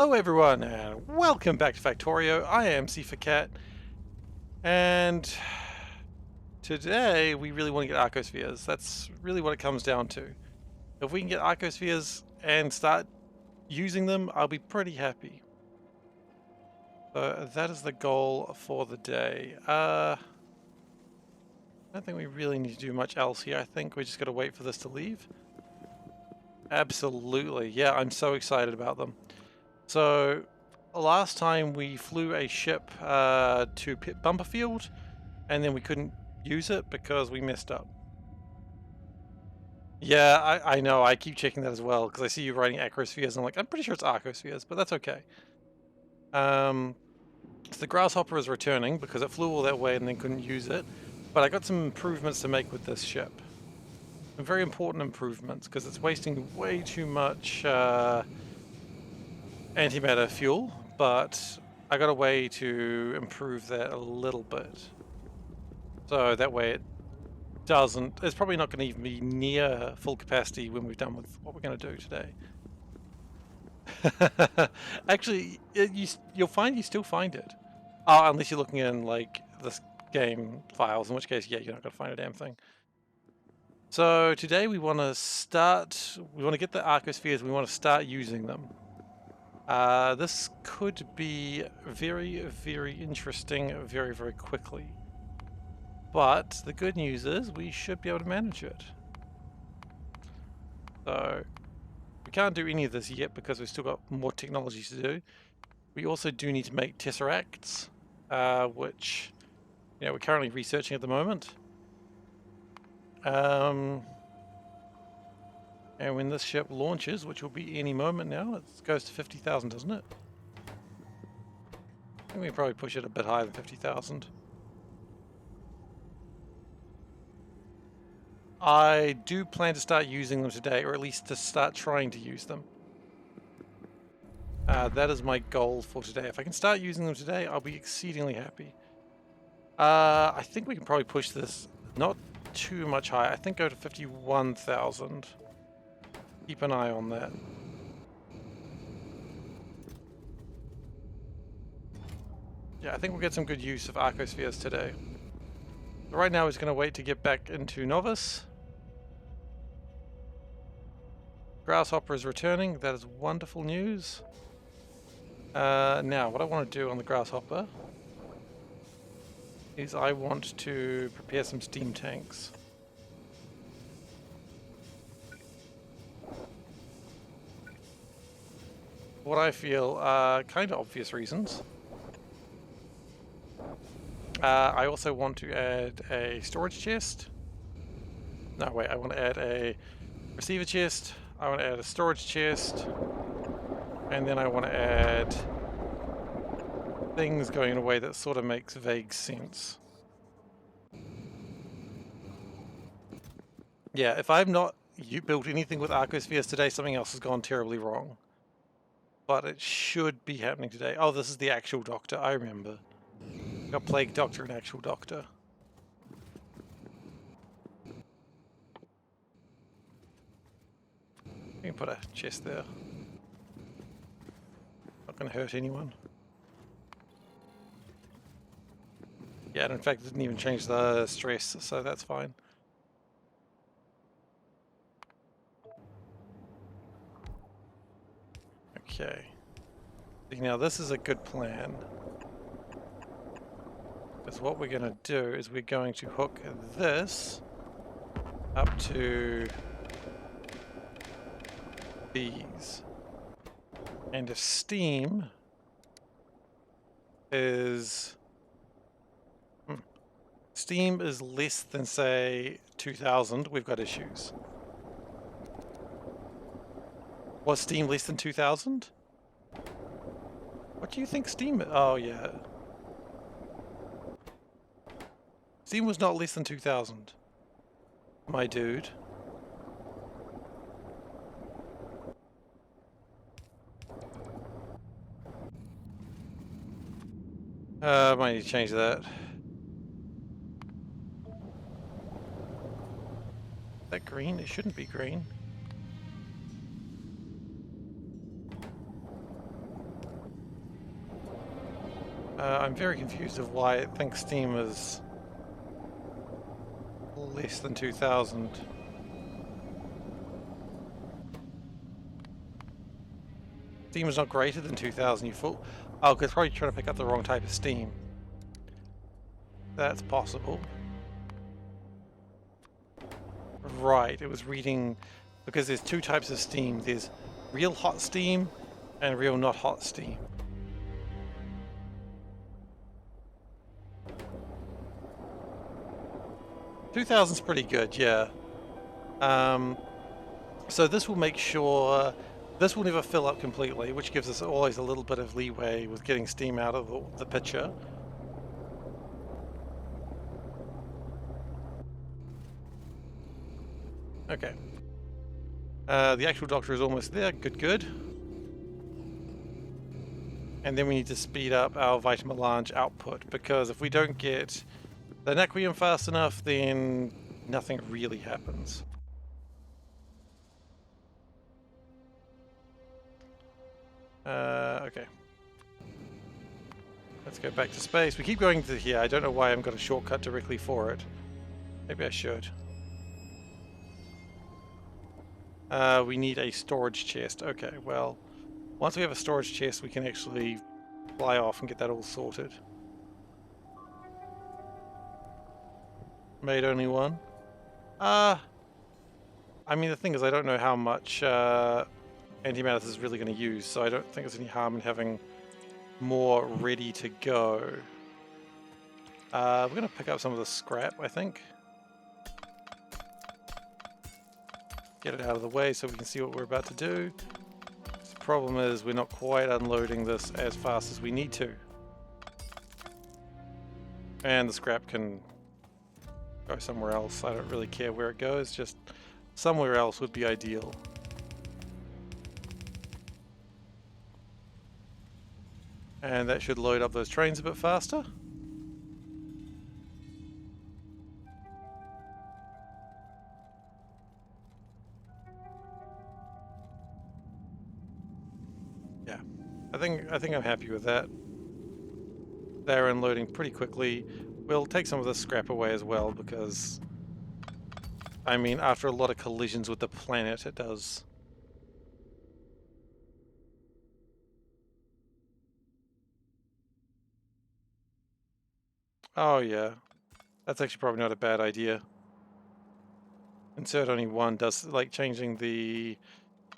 Hello everyone and welcome back to Factorio. I am SeiferKatt and today we really want to get Arcospheres. That's really what it comes down to. If we can get Arcospheres and start using them, I'll be pretty happy. So that is the goal for the day. I don't think we really need to do much else here. I think we just got to wait for this to leave. Absolutely. Yeah, I'm so excited about them. So last time we flew a ship to Bumperfield, and then we couldn't use it because we messed up. Yeah, I know. I keep checking that as well because I see you writing acrospheres, and I'm like, I'm pretty sure it's arcospheres, but that's okay. So the grasshopper is returning because it flew all that way and then couldn't use it. But I got some improvements to make with this ship. Some very important improvements because it's wasting way too much antimatter fuel, but I got a way to improve that a little bit. So that way it's probably not going to even be near full capacity when we're done with what we're going to do today. Actually, you'll find you still find it. Unless you're looking in like this game files, in which case, yeah, you're not going to find a damn thing. So today we want to get the arcospheres, we want to start using them. This could be very, very interesting very, very quickly. But the good news is we should be able to manage it. So we can't do any of this yet because we've still got more technology to do. We also do need to make tesseracts, which we're currently researching at the moment. And when this ship launches, which will be any moment now, it goes to 50,000, doesn't it? I think we probably push it a bit higher than 50,000. I do plan to start using them today, or at least to start trying to use them. That is my goal for today. If I can start using them today, I'll be exceedingly happy. I think we can probably push this not too much higher. I think go to 51,000. Keep an eye on that. Yeah, I think we'll get some good use of arcospheres today. But right now, he's going to wait to get back into Novice. Grasshopper is returning. That is wonderful news. Now, what I want to do on the Grasshopper is I want to prepare some steam tanks. What I feel are kind of obvious reasons. I also want to add a storage chest. No, wait, I want to add a receiver chest. I want to add a storage chest. And then I want to add things going in a way that sort of makes vague sense. Yeah, if I've not built anything with arcospheres today, something else has gone terribly wrong. But it should be happening today. Oh, this is the actual doctor, I remember. Got Plague Doctor and Actual Doctor. We can put a chest there. Not going to hurt anyone. Yeah, and in fact, it didn't even change the stress, so that's fine. Okay. Now, this is a good plan. Because what we're going to do is we're going to hook this up to these. And if steam is less than, say, 2,000, we've got issues. Was steam less than 2,000? What do you think steam is? Oh, yeah. Steam was not less than 2,000. My dude. I might need to change that. Is that green? It shouldn't be green. It shouldn't be green. I'm very confused of why it thinks steam is less than 2000. Steam is not greater than 2000, you fool. Oh, because it's probably trying to pick up the wrong type of steam. That's possible. Right, it was reading, because there's two types of steam. There's real hot steam and real not hot steam. $2,000's pretty good, yeah. So this will make sure this will never fill up completely, which gives us always a little bit of leeway with getting steam out of the pitcher. Okay. The actual doctor is almost there. Good, good. And then we need to speed up our Vitamelange output, because if we don't get the Nequium fast enough, then nothing really happens. Okay. Let's go back to space. We keep going to here. I don't know why I haven't got a shortcut directly for it. Maybe I should. We need a storage chest. Okay, well, once we have a storage chest, we can actually fly off and get that all sorted. Made only one. I mean, the thing is, I don't know how much antimatter this is really going to use, so I don't think there's any harm in having more ready to go. We're going to pick up some of the scrap, I think. Get it out of the way so we can see what we're about to do. The problem is we're not quite unloading this as fast as we need to. And the scrap can go somewhere else. I don't really care where it goes, just somewhere else would be ideal. And that should load up those trains a bit faster. Yeah, I think I'm happy with that. They're unloading pretty quickly. We'll take some of this scrap away as well, because I mean, after a lot of collisions with the planet, it does. Oh yeah, that's actually probably not a bad idea. Insert only one does, like, changing the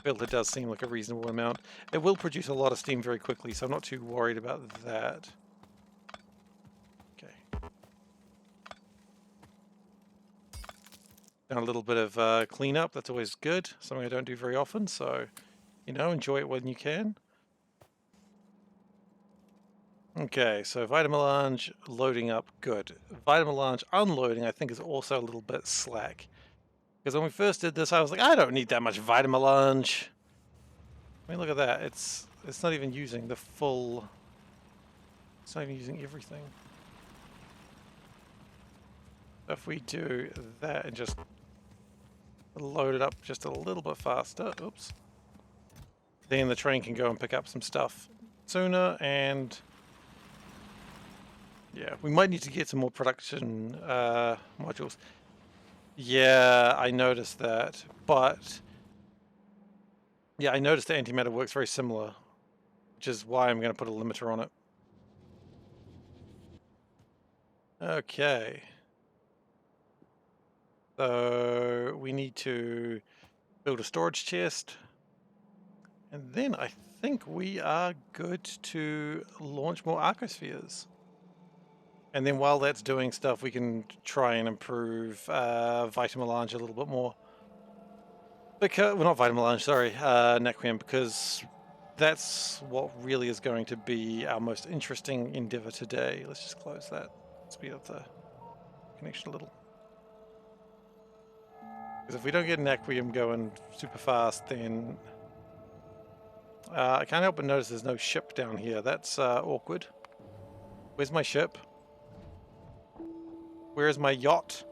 filter does seem like a reasonable amount. It will produce a lot of steam very quickly, so I'm not too worried about that. Okay. And a little bit of cleanup, that's always good. Something I don't do very often, so, you know, enjoy it when you can. Okay, so Vitamelange loading up, good. Vitamelange unloading, I think, is also a little bit slack. Because when we first did this, I was like, I don't need that much Vitamelange. I mean, look at that. It's not even using the full... It's not even using everything. If we do that and just load it up just a little bit faster, oops, then the train can go and pick up some stuff sooner, and yeah, we might need to get some more production modules. Yeah, I noticed that, but yeah, I noticed the antimatter works very similar, which is why I'm going to put a limiter on it. Okay. So we need to build a storage chest, and then I think we are good to launch more arcospheres. And then while that's doing stuff, we can try and improve Vitamelange a little bit more. Because, well, not Vitamelange, sorry, Nequium, because that's what really is going to be our most interesting endeavor today. Let's just close that, speed up the connection a little. Because if we don't get Nequium going super fast, then I can't help but notice there's no ship down here. That's awkward. Where's my ship? Where is my yacht?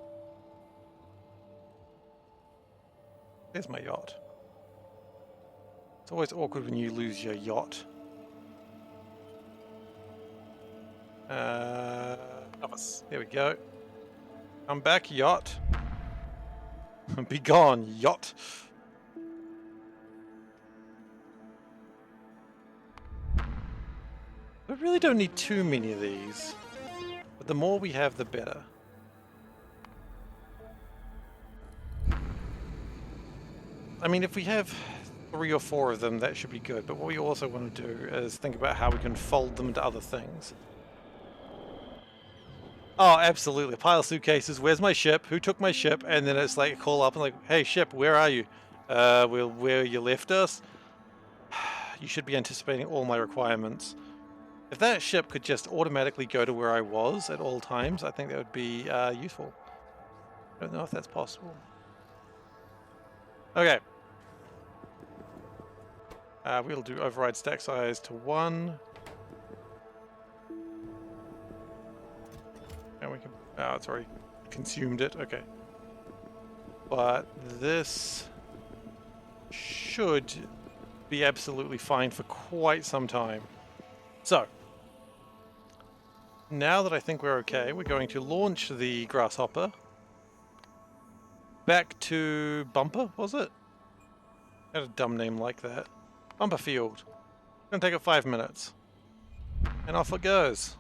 There's my yacht. It's always awkward when you lose your yacht. Office. There we go. Come back, yacht. Be gone, yacht. We really don't need too many of these, but the more we have, the better. I mean, if we have 3 or 4 of them, that should be good, but what we also want to do is think about how we can fold them into other things. Oh, absolutely. A pile of suitcases. Where's my ship? Who took my ship? And then it's like a call up and like, hey, ship, where are you? Well, where you left us? You should be anticipating all my requirements. If that ship could just automatically go to where I was at all times, I think that would be useful. I don't know if that's possible. Okay. We'll do override stack size to 1. And we can... Oh, it's already consumed it. Okay. But this should be absolutely fine for quite some time. So, now that I think we're okay, we're going to launch the Grasshopper back to Bumper, was it? Had a dumb name like that. Bumper Field. Gonna take it 5 minutes. And off it goes.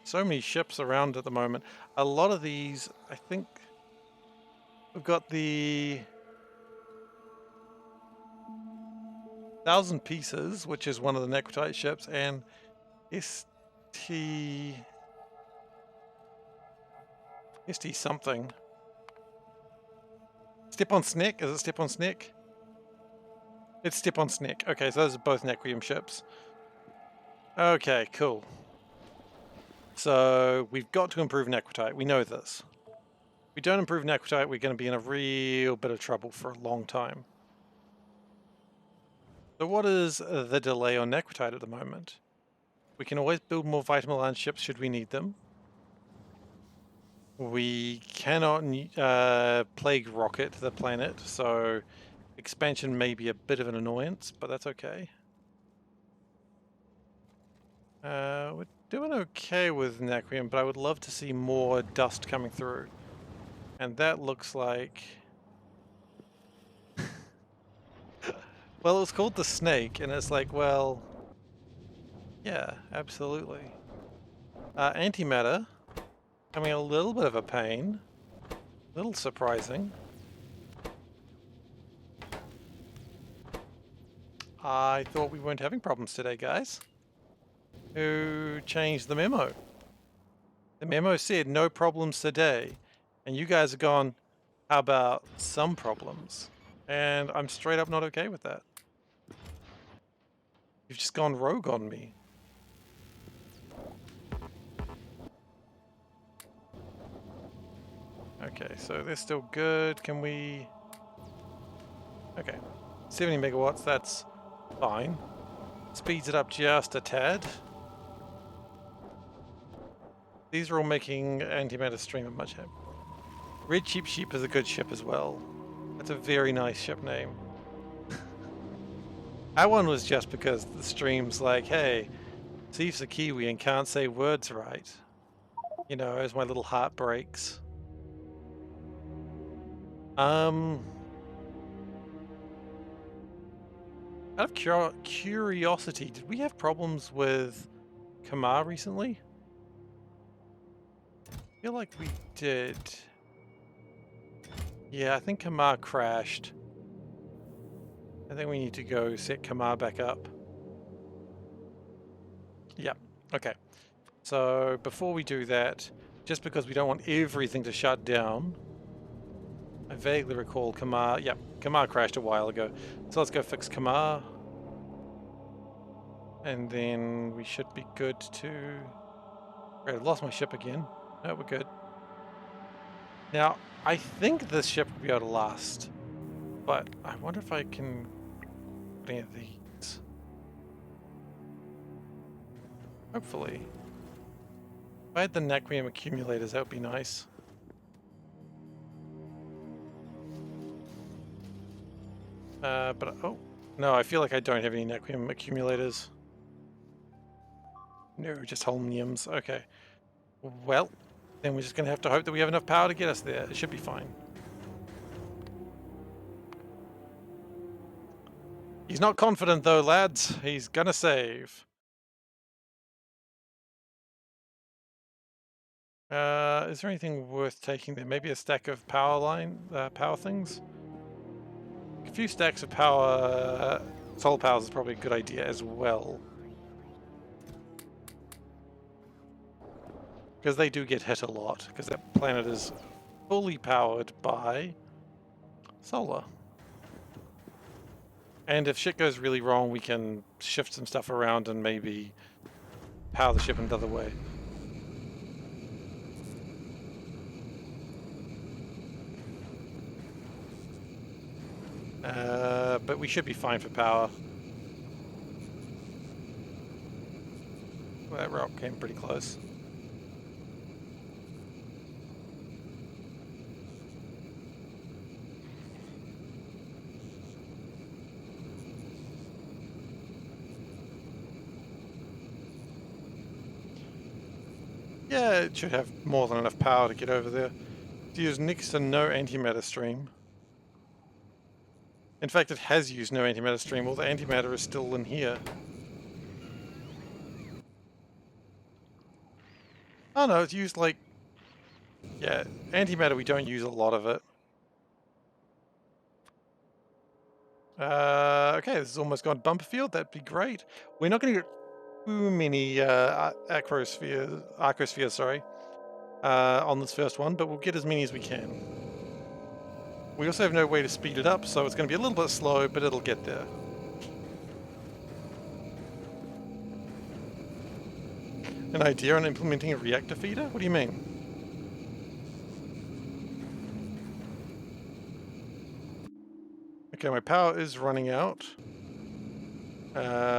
So many ships around at the moment. A lot of these, I think, we've got the 1,000 Pieces, which is one of the Necrotite ships, and ST something. Step on Sneck? Is it Step on Sneck? It's Step on Sneck. Okay, so those are both Nequium ships. Okay, cool. So we've got to improve Necrotite. We know this. If we don't improve Necrotite, we're going to be in a real bit of trouble for a long time. So what is the delay on Necrotite at the moment? We can always build more Vitamin ships should we need them. We cannot plague rocket the planet, so expansion may be a bit of an annoyance, but that's okay. We're doing okay with Nequium, but I would love to see more dust coming through. And that looks like... Well, it was called the Snake, and it's like, well... Yeah, absolutely. Antimatter. Becoming a little bit of a pain. A little surprising. I thought we weren't having problems today, guys. Who changed the memo? The memo said no problems today. And you guys have gone, how about some problems? And I'm straight up not okay with that. You've just gone rogue on me. Okay, so they're still good. Can we... Okay. 70 megawatts, that's fine. Speeds it up just a tad. These are all making antimatter stream a much happier. Red Cheap Sheep is a good ship as well. That's a very nice ship name. That one was just because the stream's like, hey, Thief's a Kiwi and can't say words right. You know, as my little heart breaks. Out of curiosity, did we have problems with Kamar recently? I feel like we did. Yeah, I think Kamar crashed. I think we need to go set Kamar back up. Yep, okay. So before we do that, just because we don't want everything to shut down, I vaguely recall Kamar. Yep, Kamar crashed a while ago. So let's go fix Kamar. And then we should be good to... Right, I've lost my ship again. No, we're good. Now, I think this ship will be able to last. But I wonder if I can put any of these. Hopefully. If I had the Nequium accumulators, that would be nice. But, oh, no, I feel like I don't have any Nequium accumulators. No, just holmiums. Okay. Well, then we're just going to have to hope that we have enough power to get us there. It should be fine. He's not confident though, lads. He's gonna save. Is there anything worth taking there? Maybe a stack of power things? A few stacks of power, solar powers is probably a good idea as well. Because they do get hit a lot, because that planet is fully powered by solar. And if shit goes really wrong, we can shift some stuff around and maybe power the ship another way. But we should be fine for power. Well, that rock came pretty close. Yeah, it should have more than enough power to get over there. To use next to no antimatter stream. In fact, it has used no antimatter stream. All the antimatter is still in here. Oh no, it's used like... Yeah, antimatter, we don't use a lot of it. Okay, this has almost gone bumper field. That'd be great. We're not going to get too many arcospheres, sorry, on this first one, but we'll get as many as we can. We also have no way to speed it up, so it's going to be a little bit slow, but it'll get there. An idea on implementing a reactor feeder? What do you mean? Okay, my power is running out.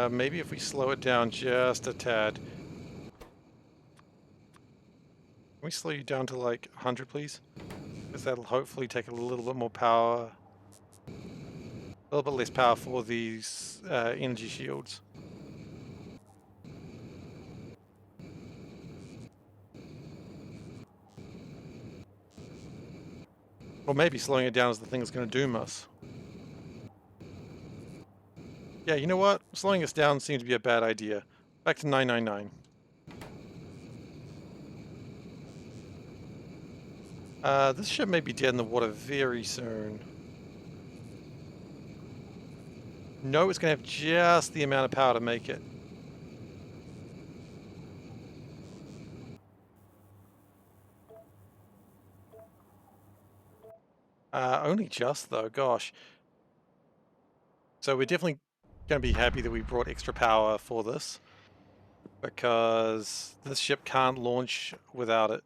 Maybe if we slow it down just a tad. Can we slow you down to like 100, please? Because that'll hopefully take a little bit more power. A little bit less power for these energy shields. Or maybe slowing it down is the thing that's going to doom us. Yeah, you know what? Slowing us down seems to be a bad idea. Back to 999. This ship may be dead in the water very soon. No, it's going to have just the amount of power to make it. Only just though, gosh. So we're definitely going to be happy that we brought extra power for this, because this ship can't launch without it.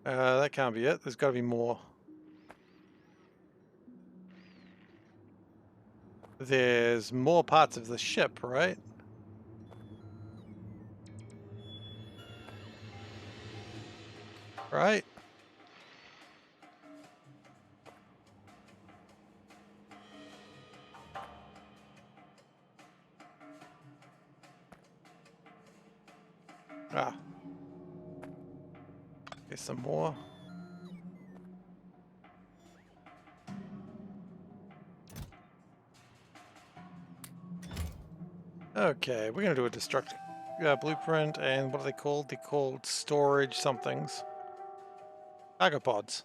That can't be it. There's got to be more. There's more parts of the ship, right? Right? Ah. There's some more. Okay, we're going to do a destruct blueprint, and what are they called? They're called storage somethings. Cargo pods.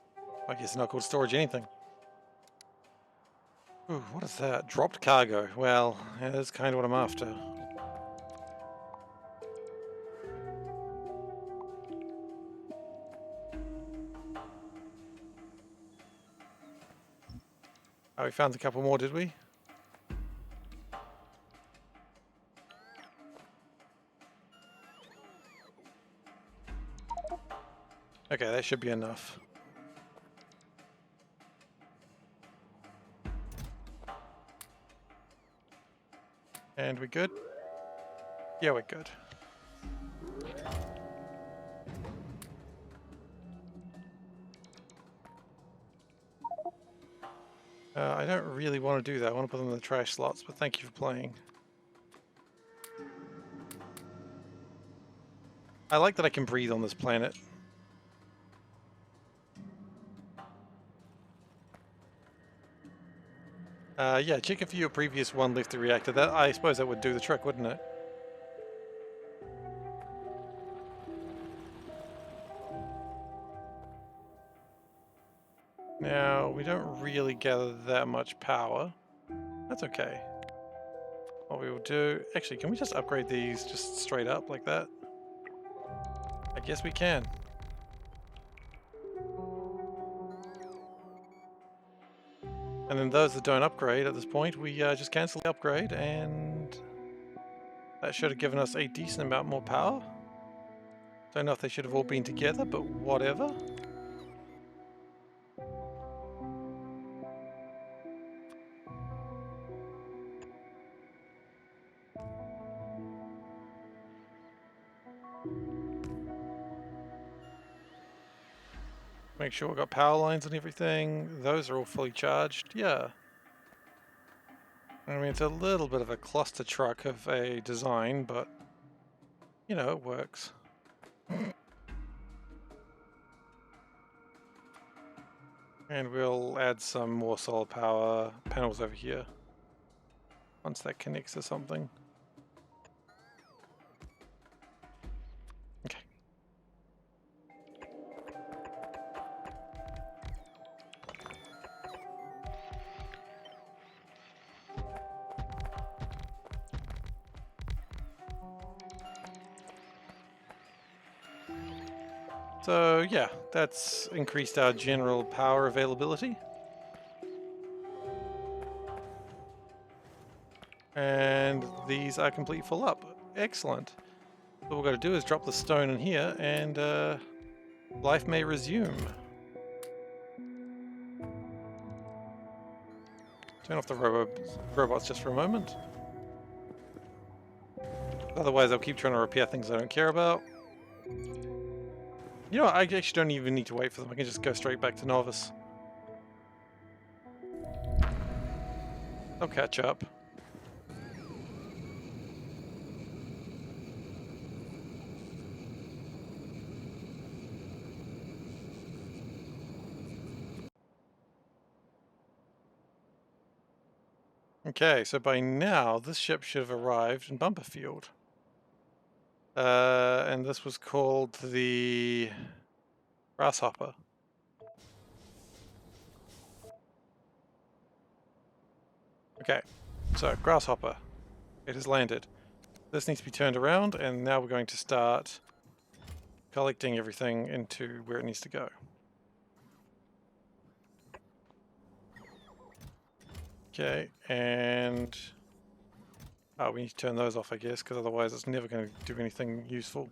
I guess they're not called storage anything. Ooh, what is that? Dropped cargo. Well, yeah, that's kind of what I'm after. Oh, we found a couple more, did we? Okay, that should be enough. And we good? Yeah, we're good. I don't really want to do that. I want to put them in the trash slots, but thank you for playing. I like that I can breathe on this planet. Yeah, check if your previous one left the reactor. That, I suppose that would do the trick, wouldn't it? Now, we don't really gather that much power. That's okay. What we will do... Actually, can we just upgrade these just straight up like that? I guess we can. And then those that don't upgrade at this point, we just cancel the upgrade, and that should have given us a decent amount more power. Don't know if they should have all been together, but whatever. Make sure we've got power lines and everything. Those are all fully charged. Yeah. I mean, it's a little bit of a cluster truck of a design, but, you know, it works. And we'll add some more solar power panels over here once that connects to something. Okay. So yeah, that's increased our general power availability. And these are completely full up. Excellent. So what we've got to do is drop the stone in here and life may resume. Turn off the robots just for a moment. Otherwise I'll keep trying to repair things I don't care about. You know what, I actually don't even need to wait for them. I can just go straight back to Novice. They'll catch up. Okay, so by now this ship should have arrived in Bumperfield. And this was called the Grasshopper. Okay, so Grasshopper, it has landed. This needs to be turned around, and now we're going to start collecting everything into where it needs to go. Okay, and we need to turn those off, I guess, because otherwise it's never going to do anything useful.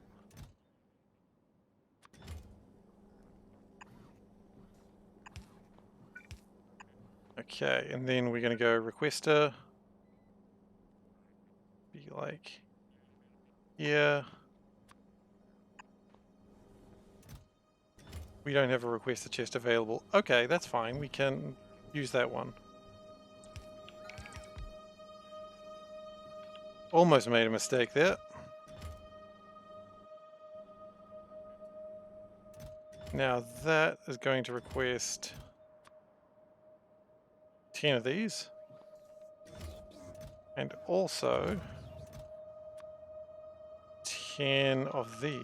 Okay, and then we're going to go requester. Be like here. We don't have a requester chest available. Okay, that's fine. We can use that one. Almost made a mistake there. Now that is going to request 10 of these. And also 10 of these.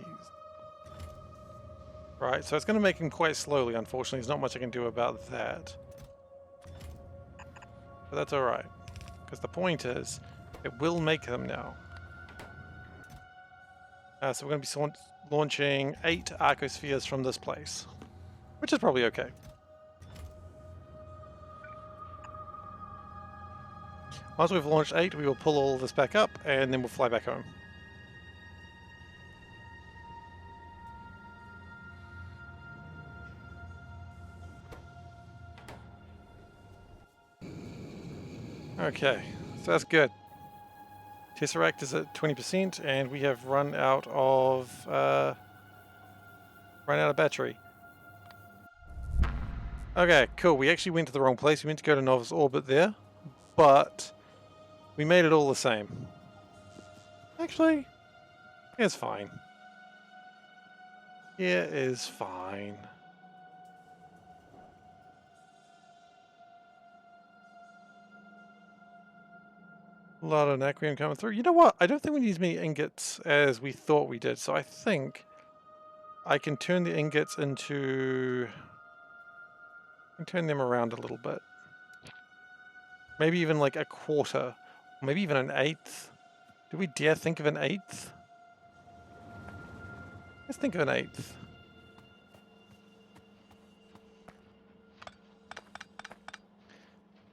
Right, so it's going to make them quite slowly, unfortunately. There's not much I can do about that. But that's alright. Because the point is, it will make them now. So we're going to be launching 8 Arcospheres from this place. Which is probably okay. Once we've launched 8, we will pull all of this back up, and then we'll fly back home. Okay, so that's good. Tesseract is at 20%, and we have run out of, battery. Okay, cool. We actually went to the wrong place. We meant to go to Novice Orbit there, but we made it all the same. Actually, it's fine. It is fine. A lot of Nacrium coming through. You know what? I don't think we need as many ingots as we thought we did, so I think I can turn the ingots into... I can turn them around a little bit. Maybe even like a quarter. Maybe even an eighth. Do we dare think of an eighth? Let's think of an eighth.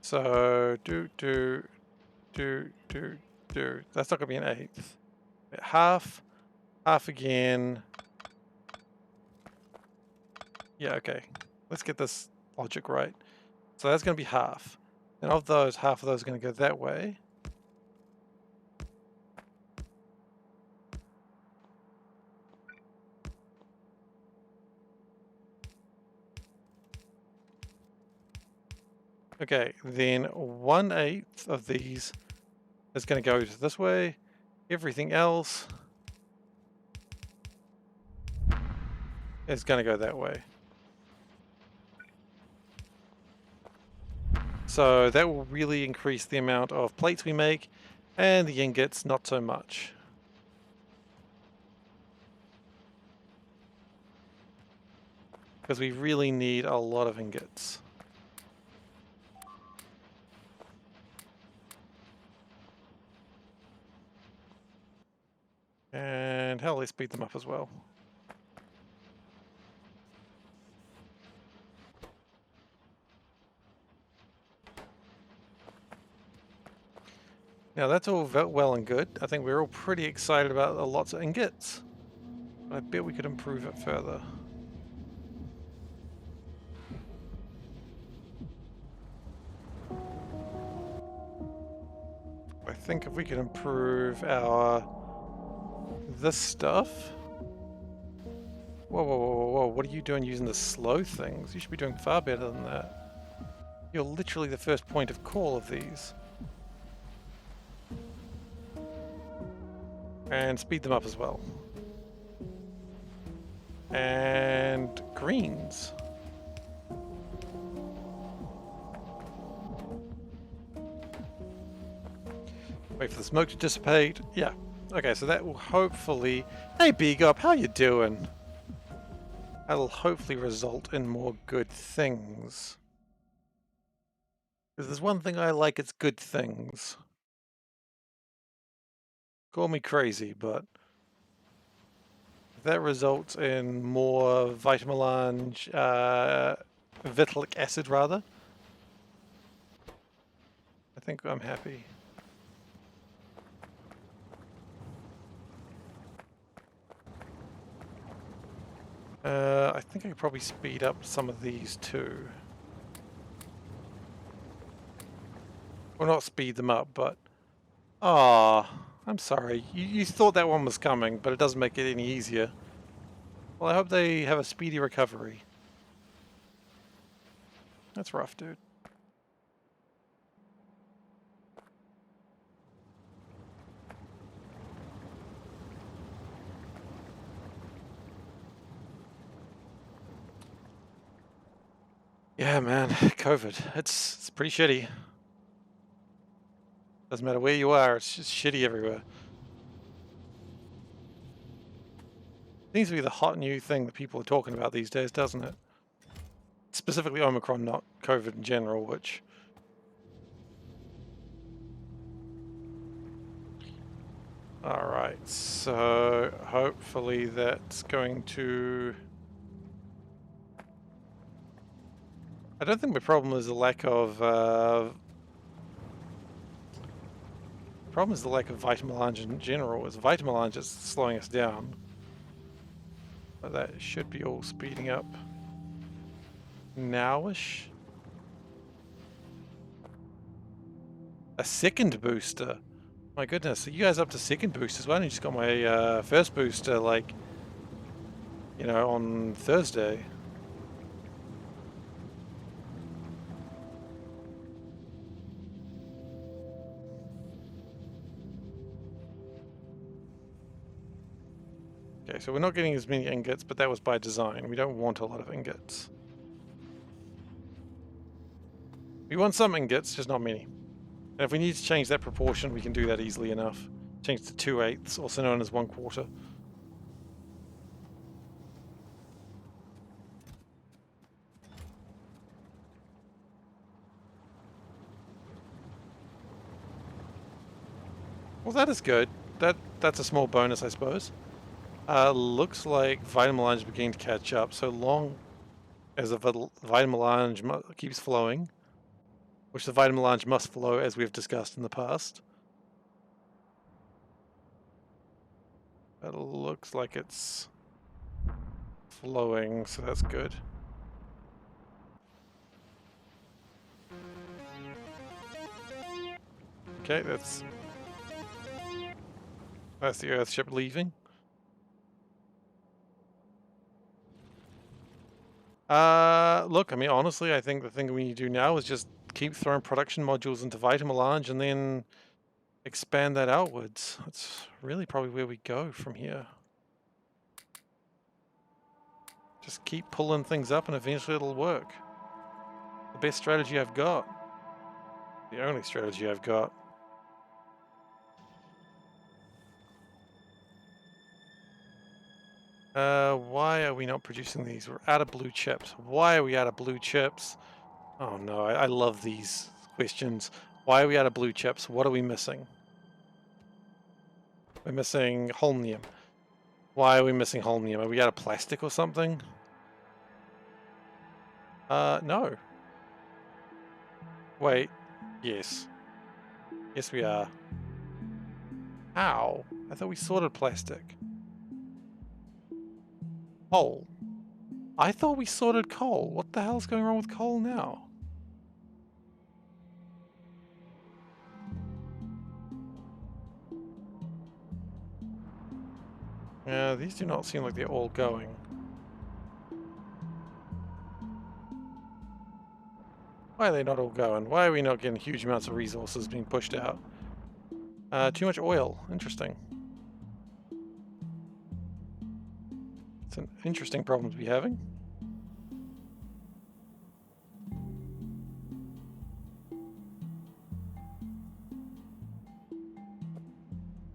So, do. That's not going to be an eighth. Half, half again. Yeah, okay. Let's get this logic right. So that's going to be half. And of those, half of those are going to go that way. Okay, then 1/8 of these is going to go this way. Everything else is going to go that way. So that will really increase the amount of plates we make, and the ingots not so much. Because we really need a lot of ingots. And hell, let's speed them up as well. Now that's all well and good. I think we're all pretty excited about the lots of ingots. I bet we could improve it further. I think if we could improve our... this stuff... Whoa, what are you doing using the slow things? You should be doing far better than that. You're literally the first point of call of these. And speed them up as well. And greens. Wait for the smoke to dissipate. Yeah. Okay, so that will hopefully... Hey, Big Up, how you doing? That'll hopefully result in more good things. Because there's one thing I like, it's good things. Call me crazy, but if that results in more vitamelange, vitalic acid rather, I think I'm happy. I think I could probably speed up some of these too. Well, not speed them up, but... Ah, I'm sorry. You thought that one was coming, but it doesn't make it any easier. Well, I hope they have a speedy recovery. That's rough, dude. Yeah, man, COVID. It's pretty shitty. Doesn't matter where you are, it's just shitty everywhere. Seems to be the hot new thing that people are talking about these days, doesn't it? Specifically Omicron, not COVID in general, which... Alright, so hopefully that's going to... I don't think the problem is the lack of... problem is the lack of vitamelange in general. It's vitamelange that's slowing us down. But that should be all speeding up nowish. A second booster. My goodness, are you guys up to second boosters? Why don't you just got my first booster, like, you know, on Thursday? Okay, so we're not getting as many ingots, but that was by design. We don't want a lot of ingots. We want some ingots, just not many. And if we need to change that proportion, we can do that easily enough. Change to 2/8, also known as 1/4. Well, that is good. That's a small bonus, I suppose. Looks like vitamin melange is beginning to catch up. So long as the vitamin melange keeps flowing, which the vitamin melange must flow, as we have discussed in the past. It looks like it's flowing, so that's good. Okay, that's the Earthship leaving. Look, I mean, honestly, I think the thing we need to do now is just keep throwing production modules into vitamin melange and then expand that outwards. That's really probably where we go from here. Just keep pulling things up and eventually it'll work. The best strategy I've got. The only strategy I've got. Why are we not producing these? We're out of blue chips. Why are we out of blue chips? Oh no, I love these questions. Why are we out of blue chips? What are we missing? We're missing holmium. Why are we missing holmium? Are we out of plastic or something? No. Wait. Yes. Yes, we are. How? I thought we sorted plastic. Coal. I thought we sorted coal. What the hell's going wrong with coal now? Yeah, these do not seem like they're all going. Why are they not all going? Why are we not getting huge amounts of resources being pushed out? Too much oil. Interesting. It's an interesting problem to be having.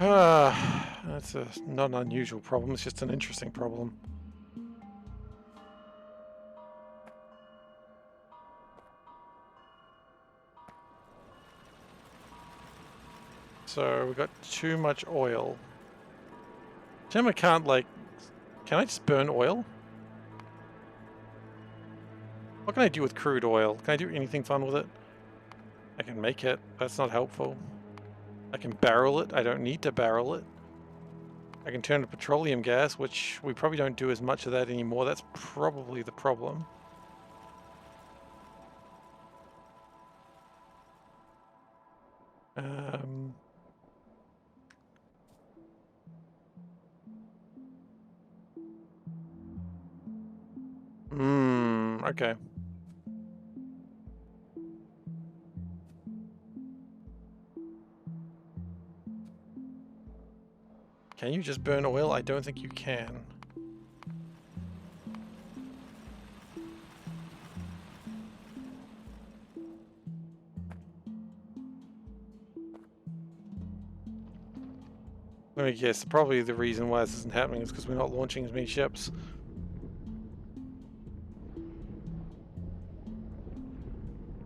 That's not an unusual problem, it's just an interesting problem. So, we've got too much oil. Tim, I can't, like... Can I just burn oil? What can I do with crude oil? Can I do anything fun with it? I can make it. That's not helpful. I can barrel it. I don't need to barrel it. I can turn to petroleum gas, which we probably don't do as much of that anymore. That's probably the problem. Okay. Can you just burn oil? I don't think you can. Let me guess, probably the reason why this isn't happening is because we're not launching as many ships.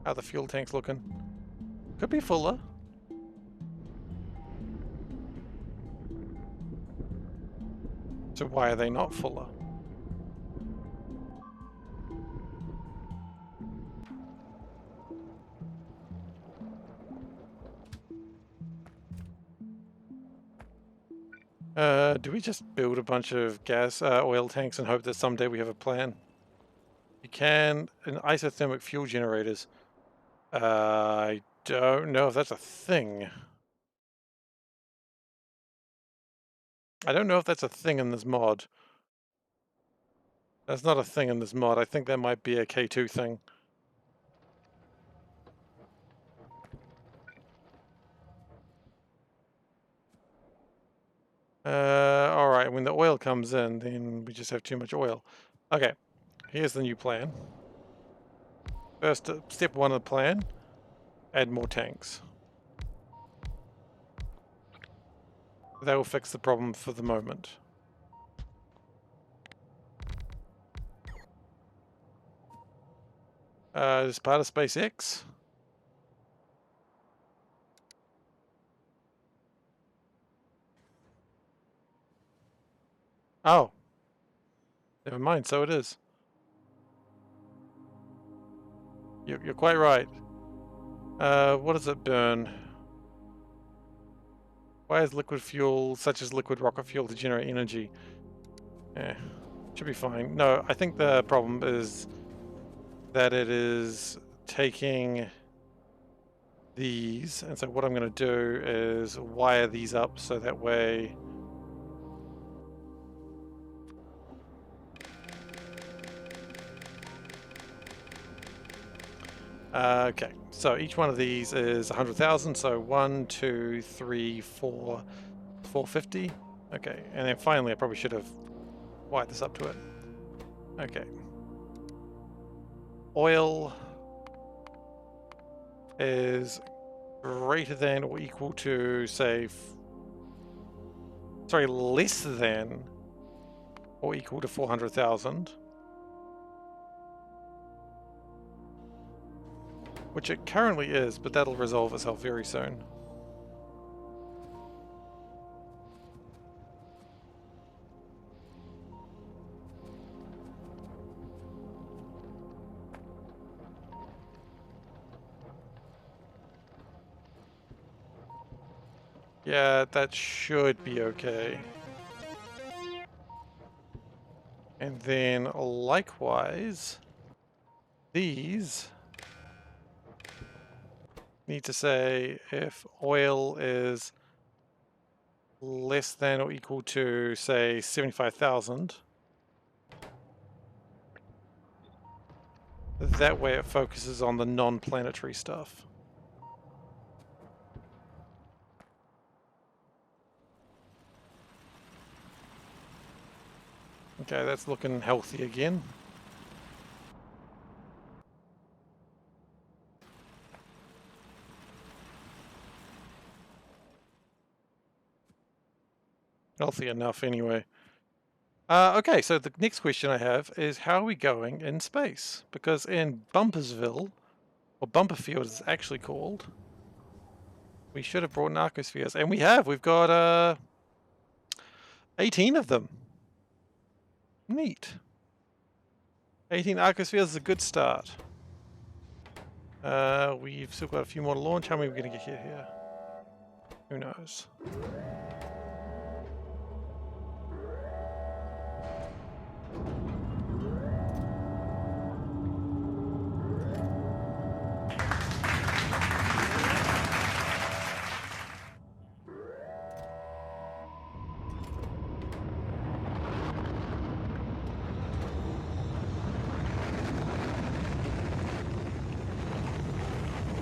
How are the fuel tanks looking? Could be fuller. So why are they not fuller? Do we just build a bunch of oil tanks and hope that someday we have a plan? You can, and isothermic fuel generators. I don't know if that's a thing. I don't know if that's a thing in this mod. That's not a thing in this mod. I think that might be a K2 thing. Alright, when the oil comes in, then we just have too much oil. Okay, here's the new plan. First, step one of the plan, add more tanks. That will fix the problem for the moment. As part of SpaceX. Oh. Never mind, so it is. You're quite right. What does it burn? Why is liquid fuel, such as liquid rocket fuel, to generate energy? Should be fine. No, I think the problem is that it is taking these, and so what I'm going to do is wire these up so that way okay, so each one of these is 100,000, so 1, 2, 3, 4, 450. Okay, and then finally I probably should have wired this up to it. Okay. Oil is greater than or equal to, say, sorry, less than or equal to 400,000. Which it currently is, but that'll resolve itself very soon. Yeah, that should be okay. And then likewise, these need to say if oil is less than or equal to, say, 75,000. That way it focuses on the non-planetary stuff. Okay, that's looking healthy again. Healthy enough anyway. Okay, so the next question I have is how are we going in space? Because in Bumpersville, or Bumperfield as it's actually called, we should have brought narcospheres. And we have. We've got 18 of them. Neat. 18 arcospheres is a good start. We've still got a few more to launch. How many are we going to get here? Who knows?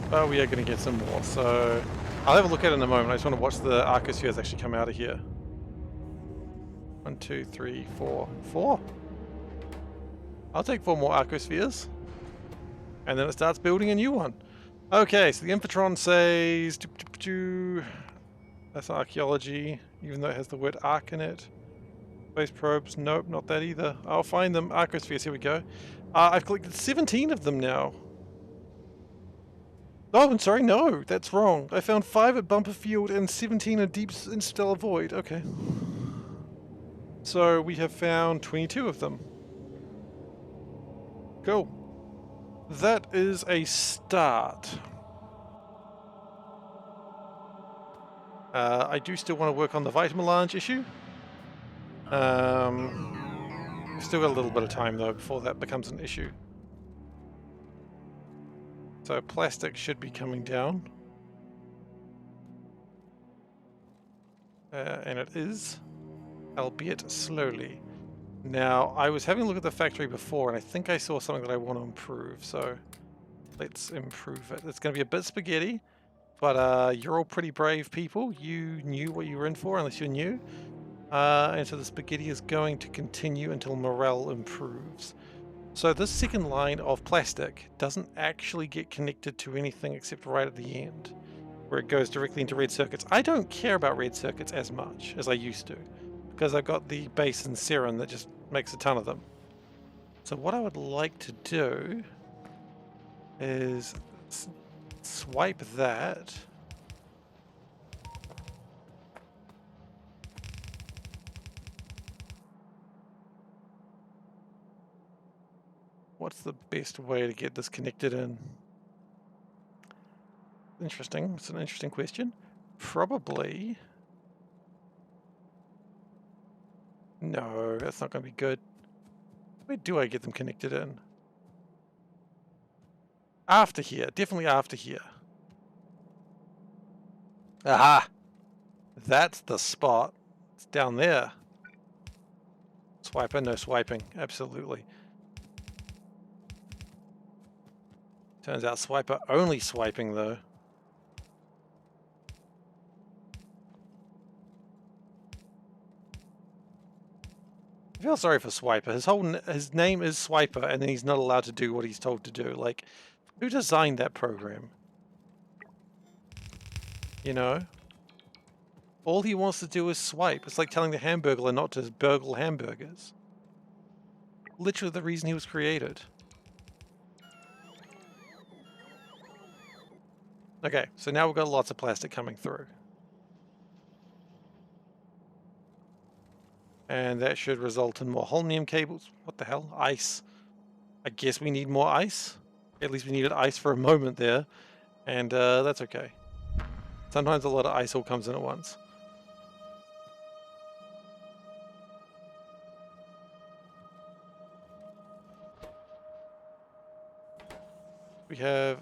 But we are going to get some more, so I'll have a look at it in a moment. I just want to watch the arcospheres actually come out of here. 1, 2, 3, 4. 4? I'll take 4 more arcospheres. And then it starts building a new one. Okay, so the Infotron says... That's archaeology, even though it has the word arc in it. Space probes, nope, not that either. I'll find them. Arcospheres, here we go. I've collected 17 of them now. Oh, I'm sorry, no, that's wrong. I found 5 at Bumperfield and 17 at Deep Interstellar Void. Okay. So we have found 22 of them. Cool. That is a start. I do still want to work on the Vitamelange issue. We've still got a little bit of time though before that becomes an issue. So plastic should be coming down. And it is, albeit slowly. Now, I was having a look at the factory before, and I think I saw something that I want to improve, so let's improve it. It's going to be a bit spaghetti, but you're all pretty brave people. You knew what you were in for, unless you're new. And so the spaghetti is going to continue until morale improves. So this second line of plastic doesn't actually get connected to anything except right at the end, where it goes directly into red circuits. I don't care about red circuits as much as I used to, because I've got the base and serum that just makes a ton of them. So what I would like to do is swipe that. What's the best way to get this connected in? Interesting. It's an interesting question. Probably. No, that's not going to be good. Where do I get them connected in? After here. Definitely after here. Aha! That's the spot. It's down there. Swiper, no swiping. Absolutely. Turns out swiper only swiping though. I feel sorry for Swiper. His name is Swiper, and then he's not allowed to do what he's told to do. Like, who designed that program? You know? All he wants to do is swipe. It's like telling the Hamburglar not to burgle hamburgers. Literally the reason he was created. Okay, so now we've got lots of plastic coming through. And that should result in more holmium cables. What the hell? Ice. I guess we need more ice. At least we needed ice for a moment there. And that's okay. Sometimes a lot of ice all comes in at once. We have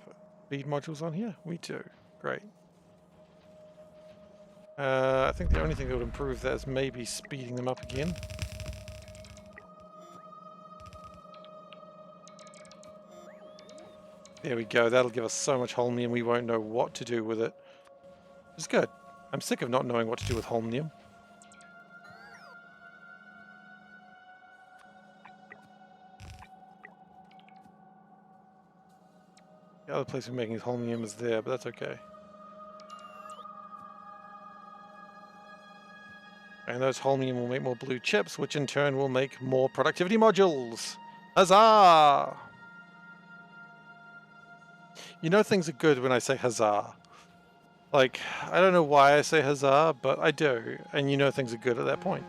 feed modules on here? We do. Great. I think the only thing that would improve that is maybe speeding them up again. There we go. That'll give us so much holmium we won't know what to do with it. It's good. I'm sick of not knowing what to do with holmium. The other place we're making holmium is there, but that's okay. And those holmium will make more blue chips, which in turn will make more productivity modules. Huzzah! You know things are good when I say huzzah. Like, I don't know why I say huzzah, but I do. And you know things are good at that point.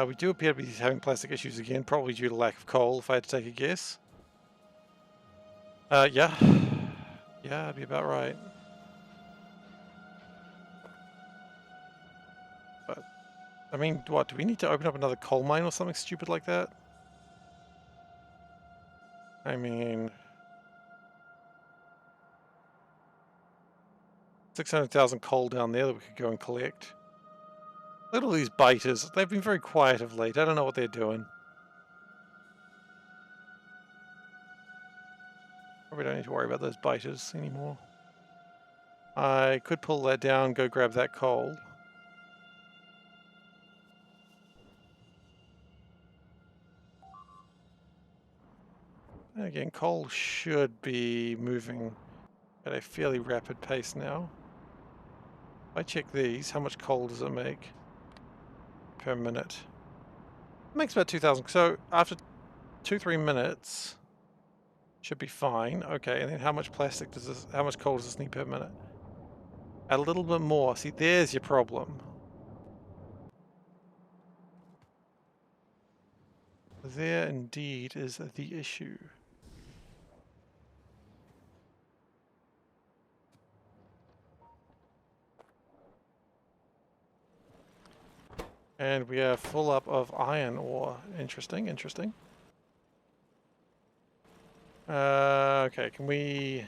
We do appear to be having plastic issues again, probably due to lack of coal, if I had to take a guess. Yeah. Yeah, that'd be about right. But, I mean, what, do we need to open up another coal mine or something stupid like that? I mean... 600,000 coal down there that we could go and collect. Look at all these biters. They've been very quiet of late. I don't know what they're doing. Probably don't need to worry about those biters anymore. I could pull that down, go grab that coal. And again, coal should be moving at a fairly rapid pace now. If I check these, how much coal does it make per minute? It makes about 2,000. So after 2-3 minutes, should be fine. Okay, and then how much plastic does this? How much coal does this need per minute? A little bit more. See, there's your problem. There indeed is the issue. And we are full up of iron ore. Interesting, interesting. Okay, can we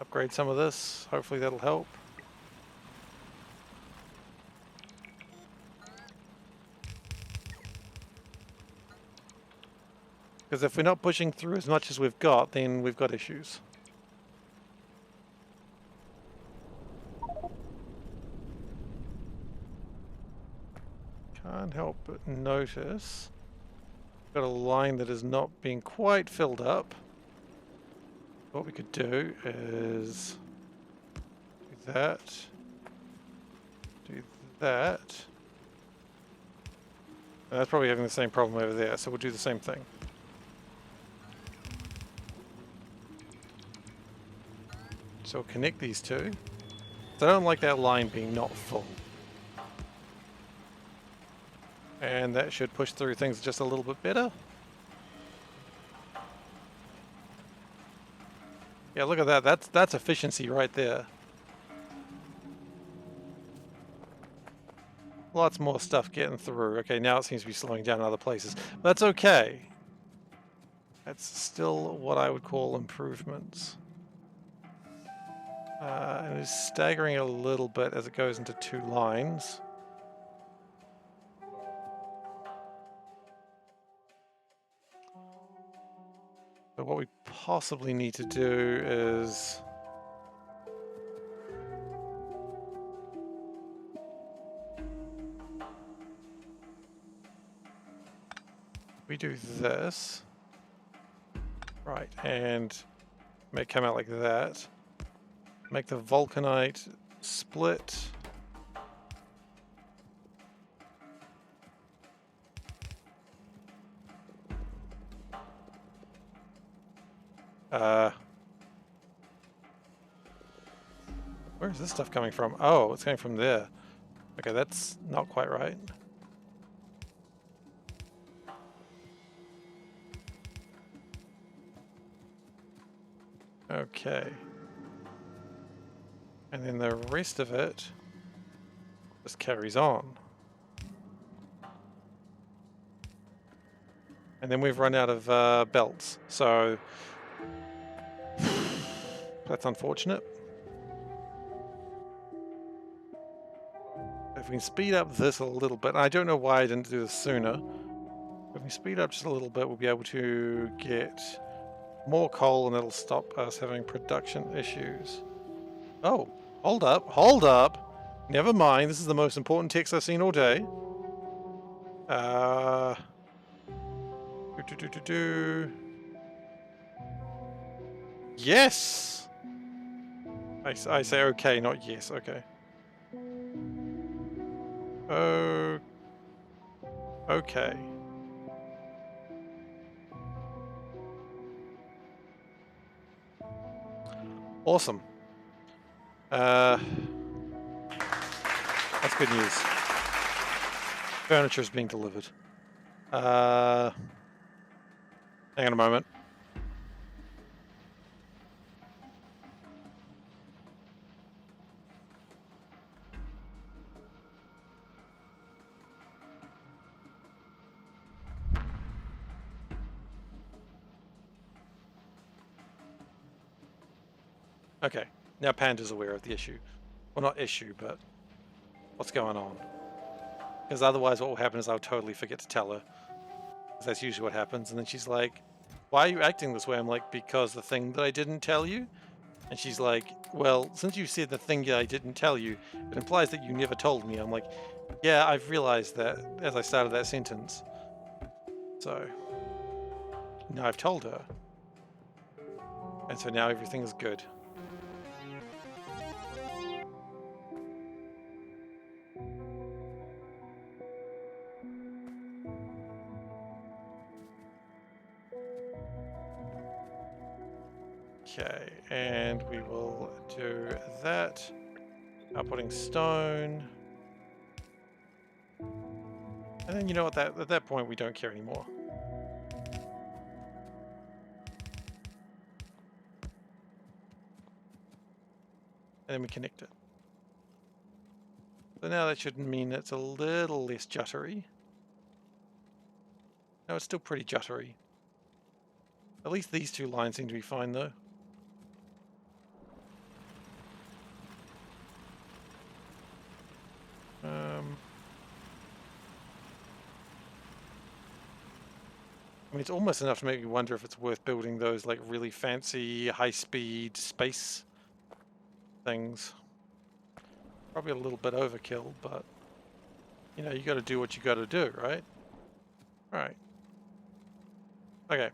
upgrade some of this? Hopefully that'll help. Because if we're not pushing through as much as we've got, then we've got issues. Can't help but notice got a line that is not being quite filled up. What we could do is do that, do that. And that's probably having the same problem over there, so we'll do the same thing. So we'll connect these two. So I don't like that line being not full. And that should push through things just a little bit better. Yeah, look at that. That's efficiency right there. Lots more stuff getting through. Okay, now it seems to be slowing down in other places. That's okay. That's still what I would call improvements. And it's staggering a little bit as it goes into two lines. But what we possibly need to do is we do this, right, and make it come out like that. Make the vulcanite split. Where is this stuff coming from? Oh, it's coming from there. Okay, that's not quite right. Okay. And then the rest of it just carries on. And then we've run out of belts, so that's unfortunate. If we can speed up this a little bit, I don't know why I didn't do this sooner. If we speed up just a little bit, we'll be able to get more coal and it'll stop us having production issues. Oh, hold up, hold up. Never mind, this is the most important text I've seen all day. Yes! I say okay, not yes, okay. Oh, okay. Awesome. That's good news. Furniture is being delivered. Hang on a moment. Okay, now Panda's aware of the issue. Well, not issue, but what's going on. Because otherwise what will happen is I'll totally forget to tell her. Because that's usually what happens. And then she's like, why are you acting this way? I'm like, because the thing that I didn't tell you? And she's like, well, since you said the thing that I didn't tell you, it implies that you never told me. I'm like, yeah, I've realized that as I started that sentence. So, now I've told her. And so now everything is good. Okay, and we will do that. Outputting stone. And then you know what, at that point we don't care anymore. And then we connect it. So now that should mean it's a little less juttery. No, it's still pretty juttery. At least these two lines seem to be fine though. I mean, it's almost enough to make me wonder if it's worth building those like really fancy high-speed space things. Probably a little bit overkill, but You know, you got to do what you got to do, right? All right. Okay.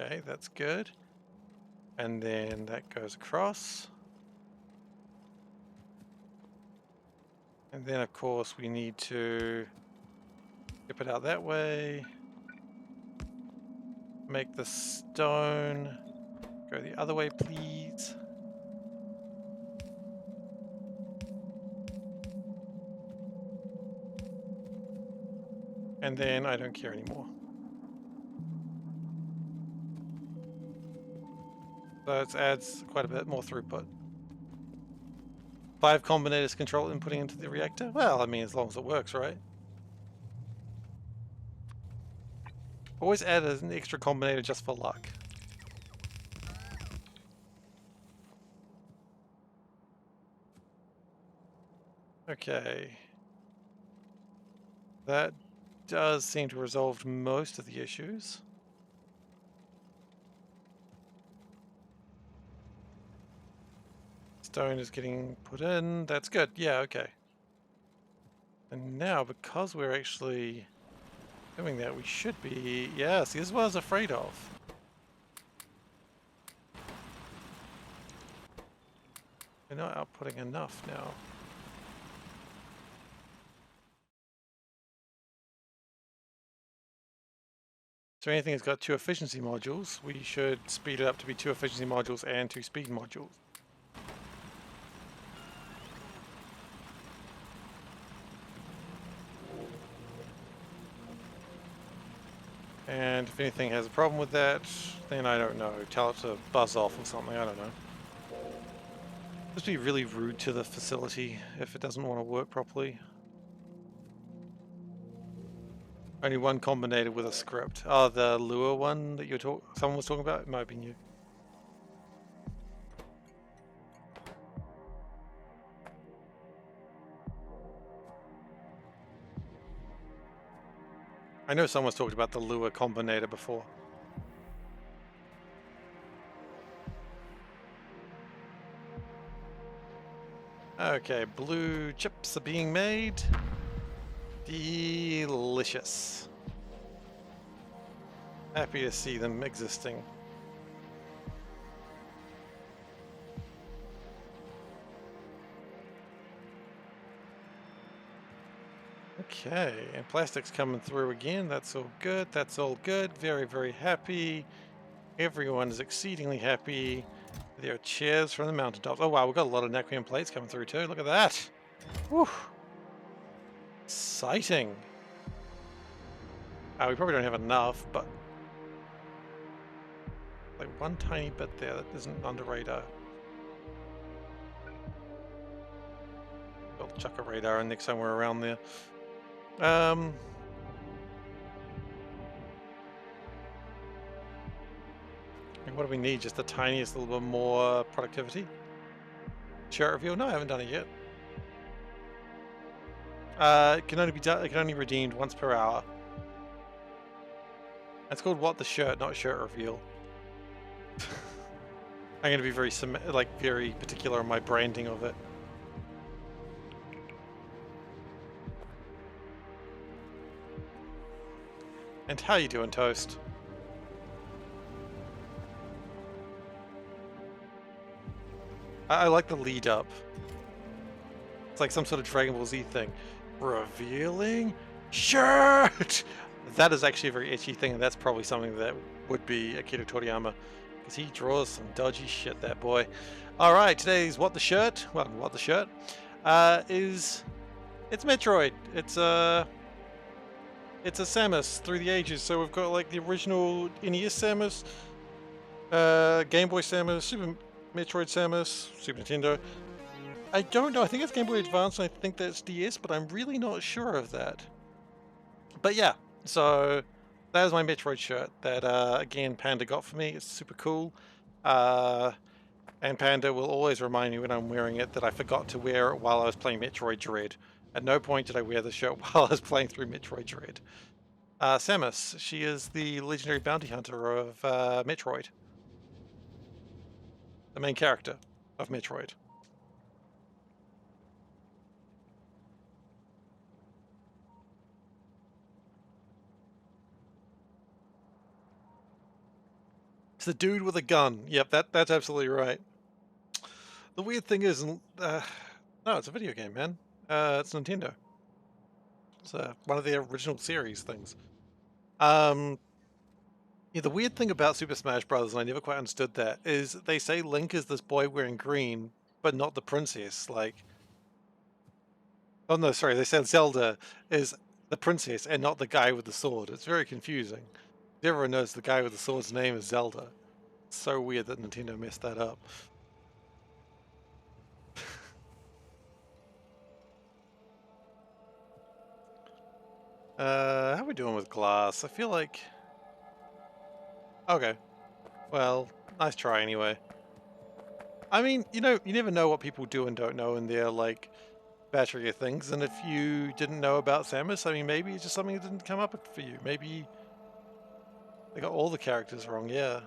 Okay, that's good. And then that goes across. And then, of course, we need to skip it out that way. Make the stone go the other way, please. And then I don't care anymore. So it adds quite a bit more throughput. 5 combinators control inputting into the reactor? Well, I mean, as long as it works, right? Always add an extra combinator just for luck. Okay. That does seem to resolve most of the issues. Stone is getting put in. That's good. Yeah, okay. And now, because we're actually doing that, we should be... Yeah, see, this is what I was afraid of. We're not outputting enough now. So anything that's got 2 efficiency modules, we should speed it up to be 2 efficiency modules and 2 speed modules. And if anything has a problem with that, then I don't know, tell it to buzz off or something, I don't know. Just be really rude to the facility if it doesn't want to work properly. Only one combinator with a script. Oh, the lure one that someone was talking about? It might have been you. I know someone's talked about the lure combinator before. Okay, blue chips are being made. Delicious. Happy to see them existing. Okay, and plastic's coming through again. That's all good. That's all good. Very, very happy. Everyone is exceedingly happy. There are chairs from the mountaintops. Oh wow, we've got a lot of Nacrium plates coming through too. Look at that. Woo! Exciting. We probably don't have enough, but like one tiny bit there that isn't under radar. We'll chuck a radar in next time we're around there. And what do we need? Just the tiniest little bit more productivity? Share reveal? No, I haven't done it yet. It can only be done. It can only be redeemed once per hour. It's called What the Shirt, not Shirt Reveal. I'm going to be very particular on my branding of it. And how you doing, Toast? I like the lead up. It's like some sort of Dragon Ball Z thing. Revealing shirt! That is actually a very itchy thing, and that's probably something that would be Akira Toriyama. Because he draws some dodgy shit, that boy. Alright, today's What the Shirt? Well, What the Shirt? It's Metroid. It's a Samus through the ages. So we've got like the original NES Samus, Game Boy Samus, Super Metroid Samus, Super Nintendo. I don't know, I think it's Game Boy Advance and I think that's DS, but I'm really not sure of that. But yeah, so that is my Metroid shirt that, again, Panda got for me. It's super cool. And Panda will always remind me when I'm wearing it that I forgot to wear it while I was playing Metroid Dread. At no point did I wear the shirt while I was playing through Metroid Dread. Samus, she is the legendary bounty hunter of Metroid. The main character of Metroid. It's the dude with a gun. Yep, that's absolutely right. The weird thing is, no, it's a video game, man. It's Nintendo. It's one of the original series things. Yeah, the weird thing about Super Smash Bros., and I never quite understood that, is they say Link is this boy wearing green, but not the princess. Like, oh no, sorry, they said Zelda is the princess and not the guy with the sword. It's very confusing. Everyone knows the guy with the sword's name is Zelda. It's so weird that Nintendo messed that up. How are we doing with glass? I feel like... Okay. Well, nice try anyway. I mean, you know, you never know what people do and don't know in their, like, battery of things, and if you didn't know about Samus, I mean, maybe it's just something that didn't come up for you. Maybe they got all the characters wrong, yeah.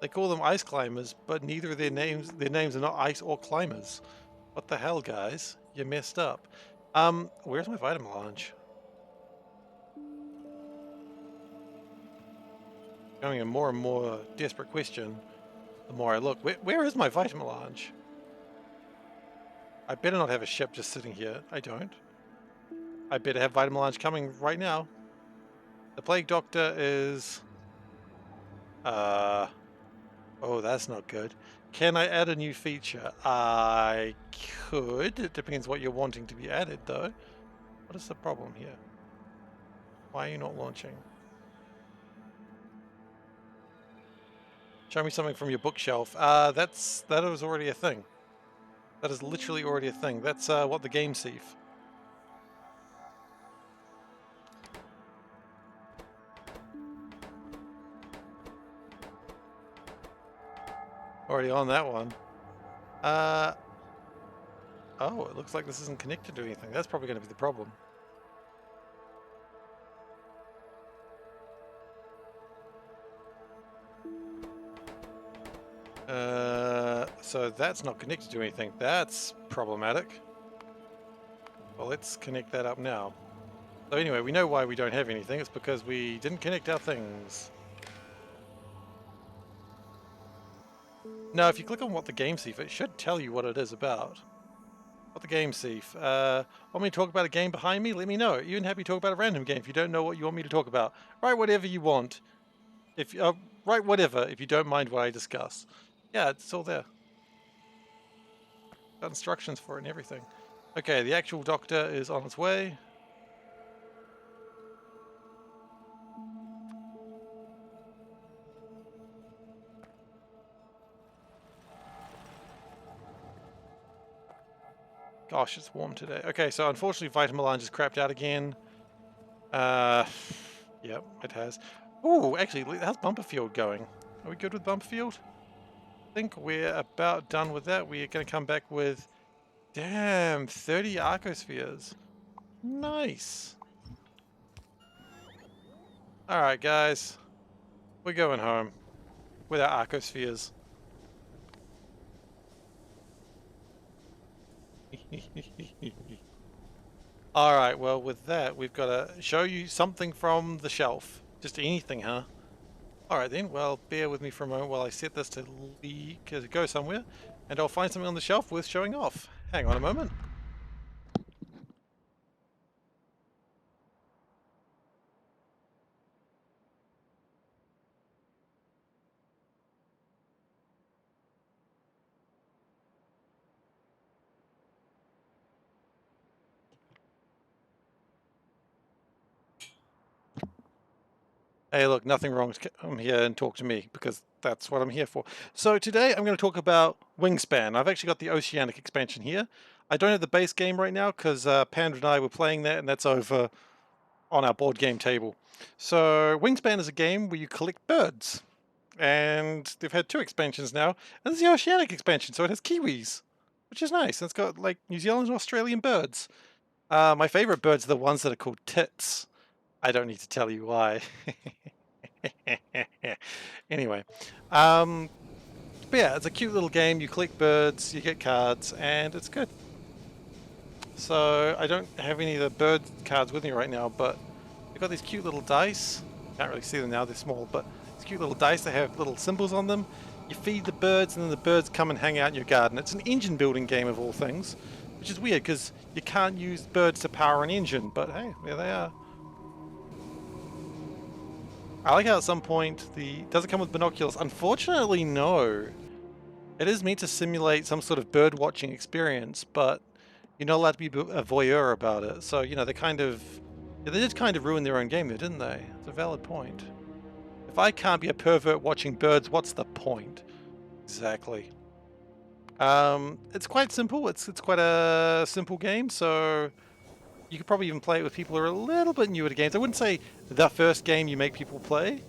They call them ice climbers, but neither of their names are not ice or climbers. What the hell, guys? You messed up. Where's my vitamin launch? Becoming a more and more desperate question the more I look. Where is my vitamin launch? I better not have a ship just sitting here. I don't. I better have vitamin launch coming right now. The Plague Doctor is... Oh, that's not good. Can I add a new feature? I could. It depends what you're wanting to be added, though. What is the problem here? Why are you not launching? Show me something from your bookshelf. That was already a thing. That is literally already a thing. That's what the game Seif. Already on that one. Oh, it looks like this isn't connected to anything. That's probably going to be the problem. So that's not connected to anything. That's problematic. Well, let's connect that up now. So anyway, we know why we don't have anything. It's because we didn't connect our things. Now, if you click on what the game Seif, it should tell you what it is about. What the game Seif. Want me to talk about a game behind me? Let me know. Even happy to talk about a random game if you don't know what you want me to talk about. Write whatever you want. If write whatever if you don't mind what I discuss. Yeah, it's all there. Got instructions for it and everything. Okay, the actual doctor is on its way. Gosh, it's warm today. Okay, so unfortunately Vitamin Line just crapped out again. Yep, it has. Ooh, actually, how's Bumperfield going? Are we good with Bumperfield? I think we're about done with that. We're going to come back with... Damn, 30 Arcospheres. Nice. Alright, guys. We're going home. With our Arcospheres. Alright, well with that we've got to show you something from the shelf. Just anything, huh? Alright then, well bear with me for a moment while I set this to go somewhere, and I'll find something on the shelf worth showing off. Hang on a moment. Hey, look, nothing wrong to come here and talk to me, because that's what I'm here for. So today I'm going to talk about Wingspan. I've actually got the Oceanic expansion here. I don't have the base game right now, because Panda and I were playing that, and that's over on our board game table. So Wingspan is a game where you collect birds. And they've had 2 expansions now. And this is the Oceanic expansion, so it has kiwis, which is nice. And it's got like New Zealand and Australian birds. My favorite birds are the ones that are called tits. I don't need to tell you why. Anyway, but yeah, it's a cute little game. You collect birds, you get cards, and it's good. So I don't have any of the bird cards with me right now, but they've got these cute little dice. Can't really see them now, they're small, but these cute little dice, they have little symbols on them. You feed the birds, and then the birds come and hang out in your garden. It's an engine building game of all things, which is weird because you can't use birds to power an engine, but hey, there they are. I like how at some point does it come with binoculars? Unfortunately, no. It is meant to simulate some sort of bird watching experience, but you're not allowed to be a voyeur about it. So, you know, they did kind of ruin their own game there, didn't they? It's a valid point. If I can't be a pervert watching birds, what's the point? Exactly. It's quite simple. It's quite a simple game, so you could probably even play it with people who are a little bit newer to games. I wouldn't say the first game you make people play,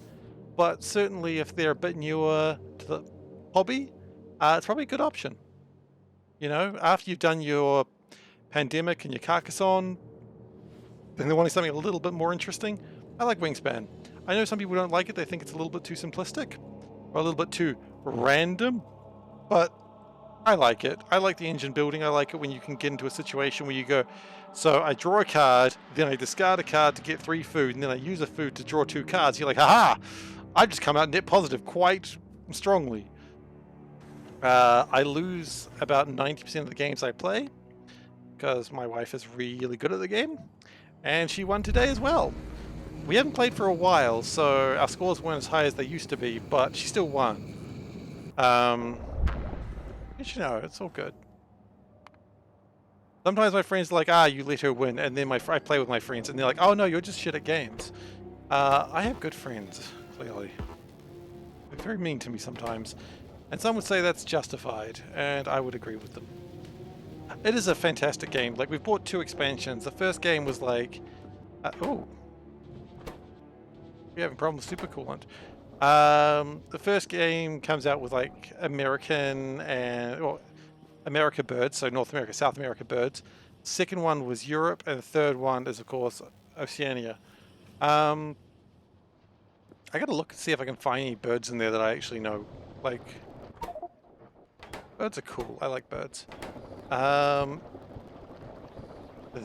but certainly if they're a bit newer to the hobby, it's probably a good option. You know, after you've done your Pandemic and your Carcassonne, then they're wanting something a little bit more interesting. I like Wingspan. I know some people don't like it. They think it's a little bit too simplistic or a little bit too random, but I like it. I like the engine building. I like it when you can get into a situation where you go, so I draw a card, then I discard a card to get 3 food, and then I use a food to draw 2 cards. You're like, haha! I've just come out net positive quite strongly. I lose about 90% of the games I play because my wife is really good at the game, and she won today as well. We haven't played for a while, so our scores weren't as high as they used to be, but she still won. You know, it's all good. Sometimes my friends are like, you let her win, and then I play with my friends, and they're like, oh no, you're just shit at games. I have good friends, clearly. They're very mean to me sometimes, and some would say that's justified, and I would agree with them. It is a fantastic game. Like, we've bought 2 expansions. The first game was like, oh, we're having problems with supercoolant. The first game comes out with like American and America birds, so North America, South America birds. Second one was Europe, and the third one is of course Oceania. I gotta look and see if I can find any birds in there that I actually know. Like, birds are cool. I like birds.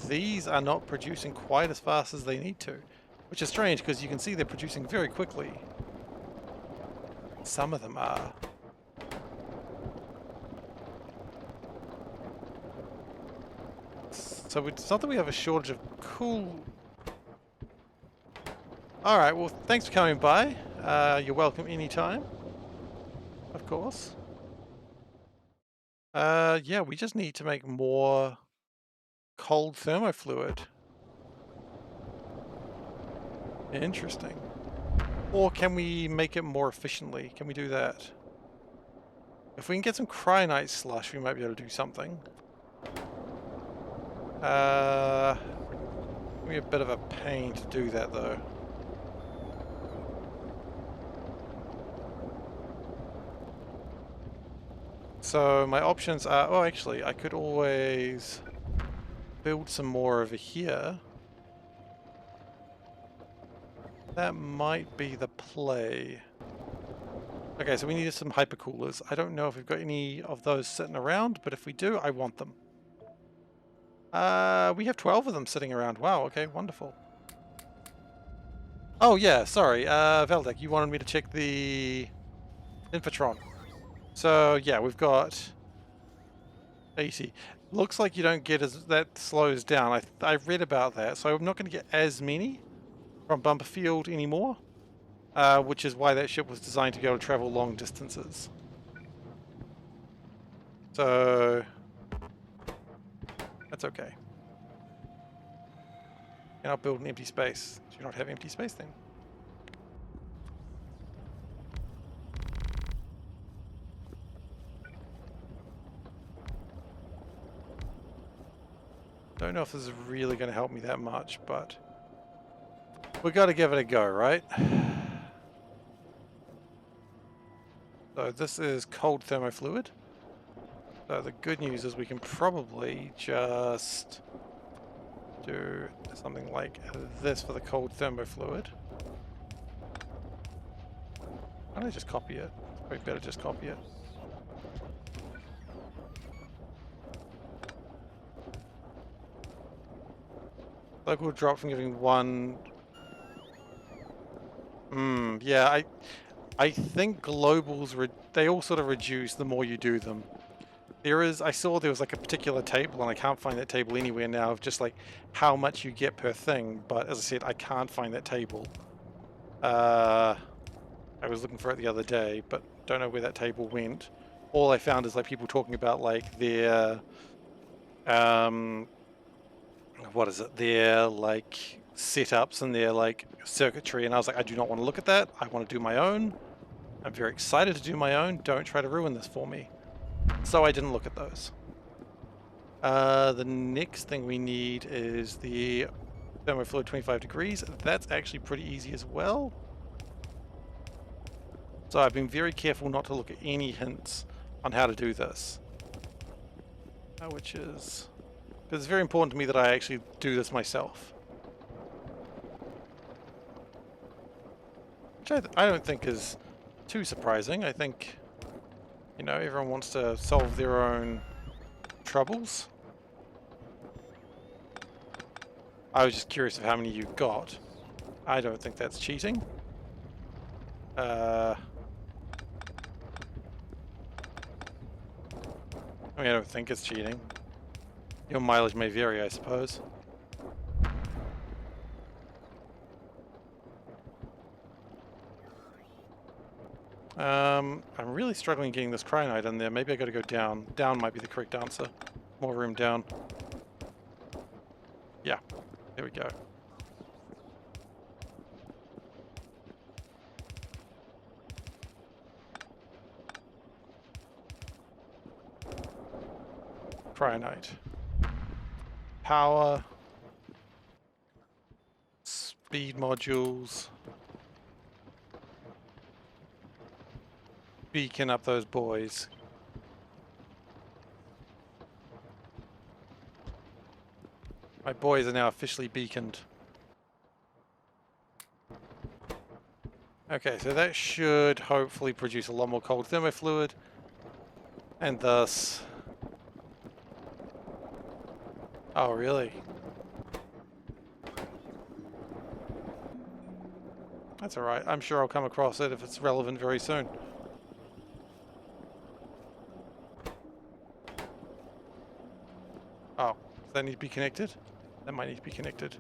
These are not producing quite as fast as they need to, which is strange because you can see they're producing very quickly. Some of them are. So it's not that we have a shortage of cool... Alright, well, thanks for coming by. You're welcome anytime. Of course. Yeah, we just need to make more cold thermofluid. Interesting. Or can we make it more efficiently? Can we do that? If we can get some cryonite slush, we might be able to do something. It'll be a bit of a pain to do that, though. So my options are... Oh, actually, I could always build some more over here. That might be the play. Okay, so we need some hypercoolers. I don't know if we've got any of those sitting around, but if we do, I want them. We have 12 of them sitting around. Wow, okay, wonderful. Oh yeah, sorry, Veldek, you wanted me to check the Infotron. So yeah, we've got 80. Looks like you don't get that slows down. I read about that, so I'm not going to get as many from Bumperfield anymore, which is why that ship was designed to be able to travel long distances. So that's okay. And I'll build an empty space. Do you not have empty space then? Don't know if this is really going to help me that much, but we got to give it a go, right? So this is cold thermofluid. So the good news is we can probably just do something like this for the cold thermofluid. Why don't I just copy it? Probably better just copy it. Local drop from giving one. Yeah, I think globals they all sort of reduce the more you do them. I saw there was like a particular table, and I can't find that table anywhere now of just like how much you get per thing. But as I said, I can't find that table. I was looking for it the other day, but don't know where that table went. All I found is like people talking about like their what is it? Their like setups and their like circuitry, and I was like, I do not want to look at that. I want to do my own. I'm very excited to do my own. Don't try to ruin this for me. So I didn't look at those. The next thing we need is the thermofluid 25 degrees. That's actually pretty easy as well. So I've been very careful not to look at any hints on how to do this. Which is... because it's very important to me that I actually do this myself. Which I don't think is too surprising. I think, you know, everyone wants to solve their own troubles. I was just curious of how many you got. I don't think that's cheating. I mean, I don't think it's cheating. Your mileage may vary, I suppose. I'm really struggling getting this cryonite in there. Maybe I gotta go down. Down might be the correct answer. More room down. Yeah, there we go. Cryonite. Power. Speed modules. Beacon up those boys. My boys are now officially beaconed. Okay, so that should hopefully produce a lot more cold thermofluid, and thus... oh, really? That's alright. I'm sure I'll come across it if it's relevant very soon. Oh, does that need to be connected? That might need to be connected.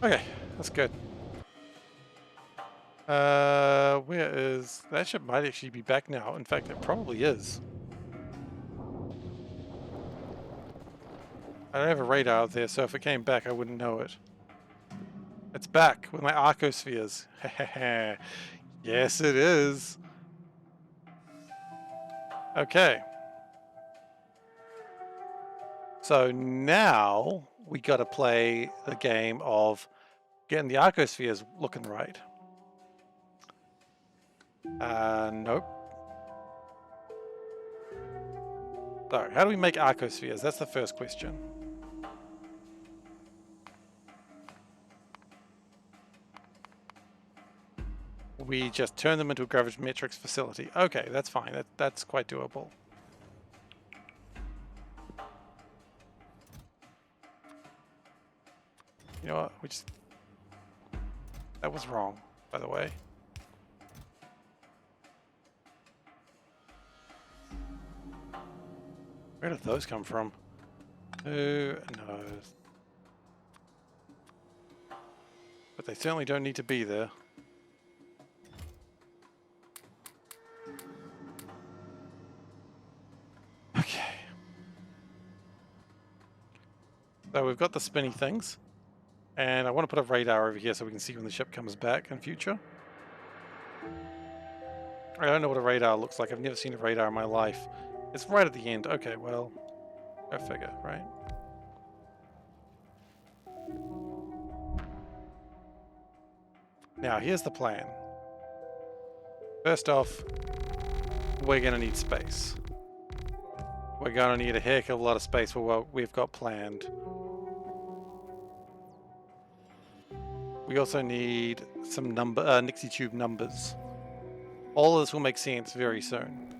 Okay, that's good. Where is... that ship might actually be back now. In fact, it probably is. I don't have a radar out there, so if it came back, I wouldn't know it. It's back with my arcospheres. Yes, it is. Okay. So now we got to play the game of getting the arcospheres looking right. Nope. So, how do we make arcospheres? That's the first question. We just turn them into a gravimetrics facility. Okay, that's fine. That's quite doable. You know what? That was wrong, by the way. Where did those come from? Who knows? But they certainly don't need to be there. Okay. So we've got the spinny things. And I want to put a radar over here so we can see when the ship comes back in future. I don't know what a radar looks like. I've never seen a radar in my life. It's right at the end. Okay, well, Go figure, right? Now, here's the plan. First off, we're going to need space. We're going to need a heck of a lot of space for what we've got planned. We also need some Nixie Tube numbers. All of this will make sense very soon.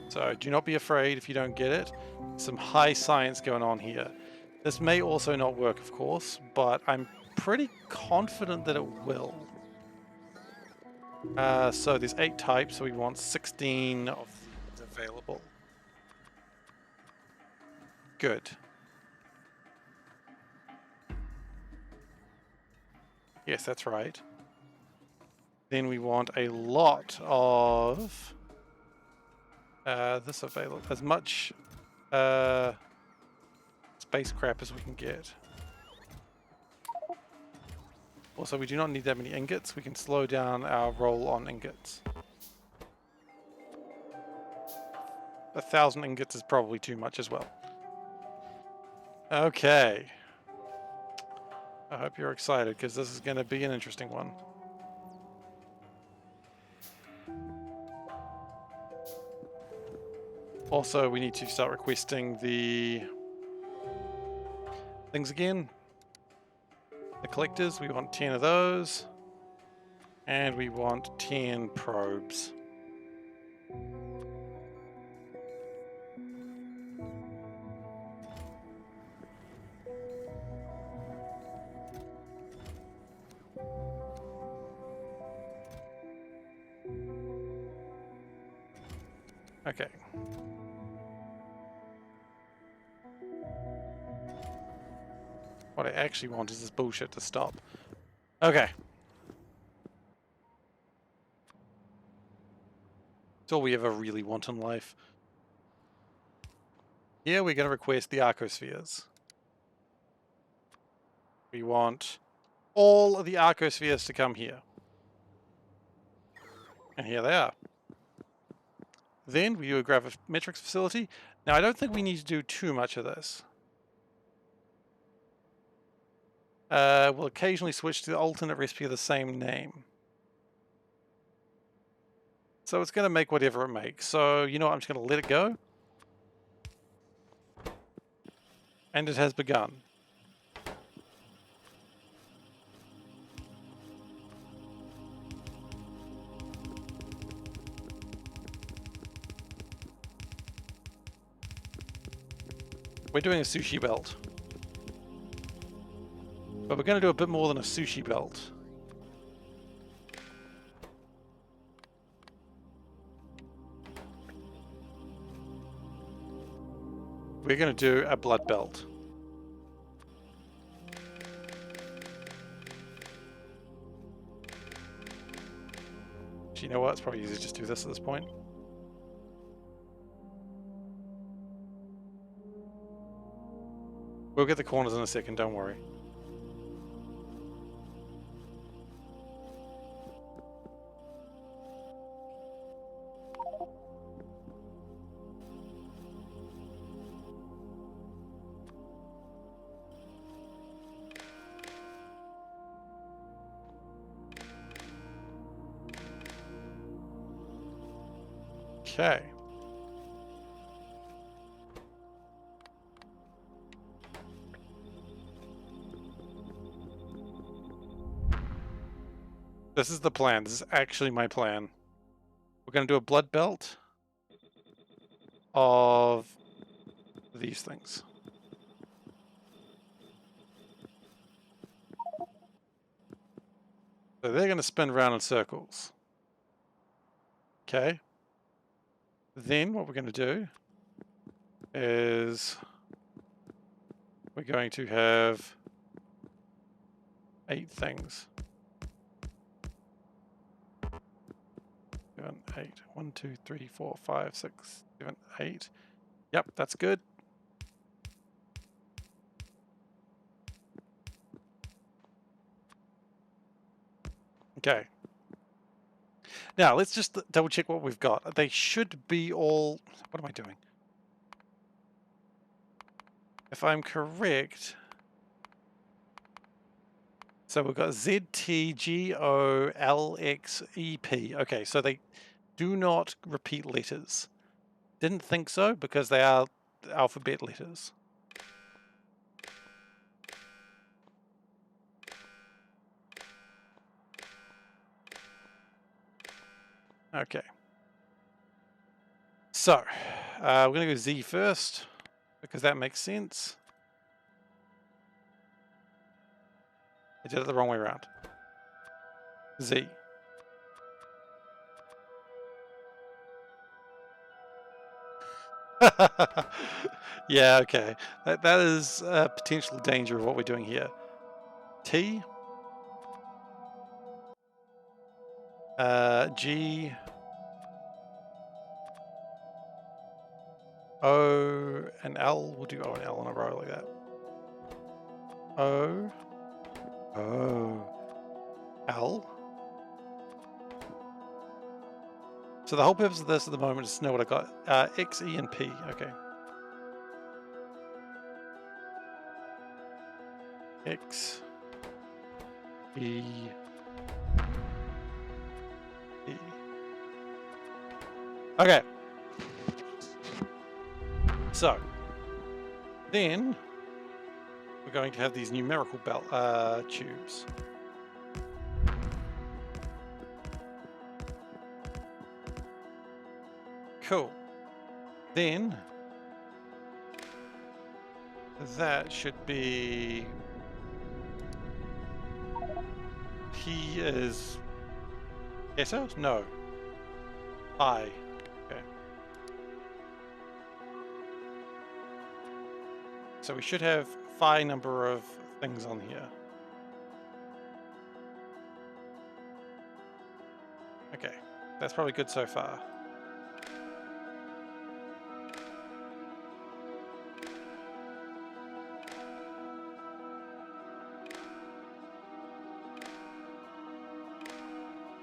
So do not be afraid if you don't get it. Some high science going on here. This may also not work, of course, but I'm pretty confident that it will. So there's 8 types, so we want 16 of these available. Good. Yes, that's right. Then we want a lot of this available. As much space crap as we can get. Also, we do not need that many ingots. We can slow down our roll on ingots. 1,000 ingots is probably too much as well. Okay. I hope you're excited, because this is going to be an interesting one. Also, we need to start requesting the things again. The collectors, we want 10 of those. And we want 10 probes. Okay. What I actually want is this bullshit to stop. Okay. It's all we ever really want in life. Here we're going to request the arcospheres. We want all of the arcospheres to come here. And here they are. Then we do a gravimetrics facility. Now I don't think we need to do too much of this. We'll occasionally switch to the alternate recipe of the same name. So it's going to make whatever it makes. So, you know what, I'm just going to let it go. And it has begun. We're doing a sushi belt. But we're going to do a bit more than a sushi belt. We're going to do a blood belt. Do you know what? It's probably easier to just do this at this point. We'll get the corners in a second, don't worry. Okay. This is the plan. This is actually my plan. We're going to do a blood belt of these things. So they're going to spin around in circles. Okay. Then what we're going to do is we're going to have 8 things. 7, 8. 1, 2, 3, 4, 5, 6, 7, 8. Yep, that's good. Okay. Now, let's just double check what we've got. They should be all... What am I doing? If I'm correct... So we've got ZTGOLXEP. Okay, so they do not repeat letters. Didn't think so, because they are alphabet letters. Okay. So, we're going to go Z first, because that makes sense. I did it the wrong way around. Z. Yeah, okay. That is a potential danger of what we're doing here. T. G. O and L. We'll do O and L in a row like that. O. O. L. So the whole purpose of this at the moment is to know what I got. X, E, and P. Okay. X. E. E. Okay. So, then we're going to have these numerical tubes. Cool. Then that should be P is eta? No. I. Okay. So we should have phi number of things on here. Okay. That's probably good so far.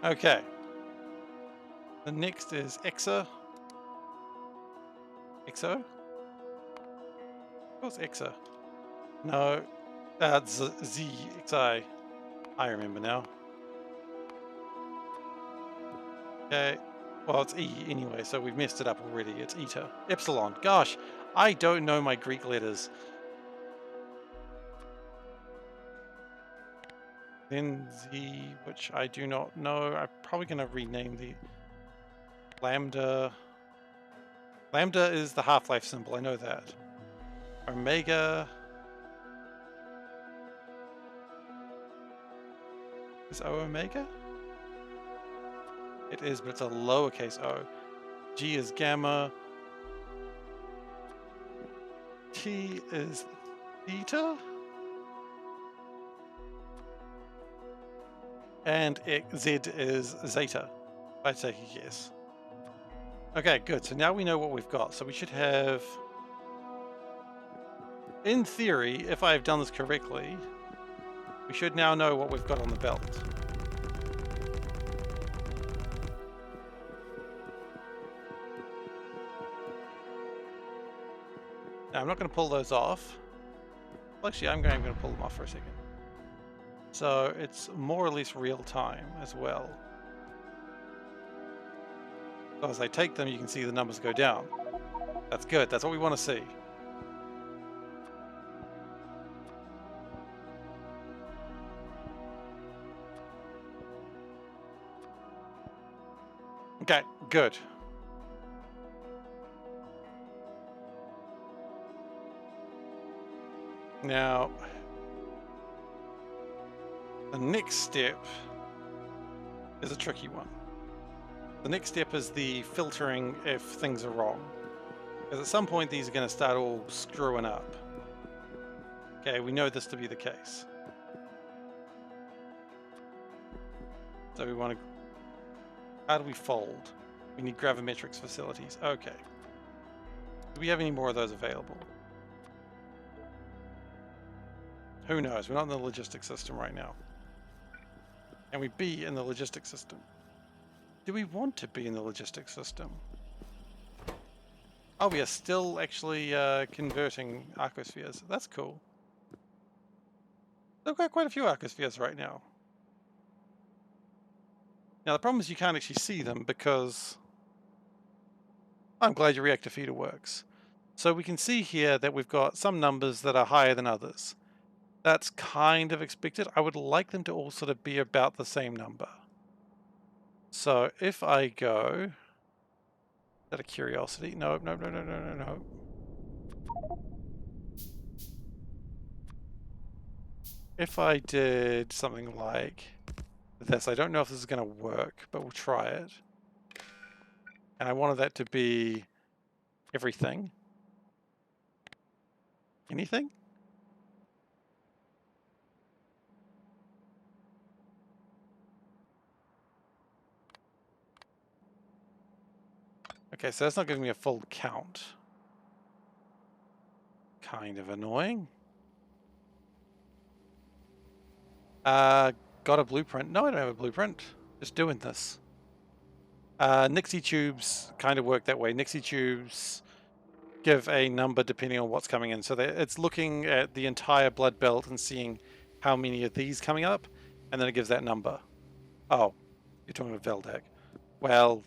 Okay. The next is Exa. Exo? What's Exa? No. That's Z. Xi. I remember now. Okay. Well, it's E anyway, so we've messed it up already. It's eta. Epsilon. Gosh, I don't know my Greek letters. Then Z, which I do not know. I'm probably going to rename the Lambda. Lambda is the half-life symbol, I know that. Omega. Is O Omega? It is, but it's a lowercase o. G is gamma. T is theta. And Z is zeta. I take a guess. Okay, good. So now we know what we've got. So we should have, in theory, if I've done this correctly, we should now know what we've got on the belt. Now I'm not going to pull those off. Well, actually, I'm going to pull them off for a second. So it's more or less real time as well. So as I take them, you can see the numbers go down. That's good. That's what we want to see. Okay, good. Now, the next step is a tricky one. The next step is the filtering if things are wrong. Because at some point these are going to start all screwing up. Okay, we know this to be the case. So we want to... How do we fold? We need gravimetrics facilities. Okay. Do we have any more of those available? Who knows? We're not in the logistics system right now. Can we be in the logistics system? Do we want to be in the logistics system? Oh, we are still actually converting arcospheres. That's cool. They've got quite a few arcospheres right now. Now the problem is you can't actually see them because... I'm glad your reactor feeder works. So we can see here that we've got some numbers that are higher than others. That's kind of expected. I would like them to all sort of be about the same number. So if I go... Out of curiosity. No, no, no, no, no, no, no. If I did something like this, I don't know if this is going to work, but we'll try it. And I wanted that to be everything. Anything? Okay, so that's not giving me a full count. Kind of annoying. Got a blueprint. No, I don't have a blueprint. Just doing this. Nixie tubes kind of work that way. Nixie tubes give a number depending on what's coming in. So it's looking at the entire blood belt and seeing how many of these coming up, and then it gives that number. Oh, you're talking about Veldak. Well,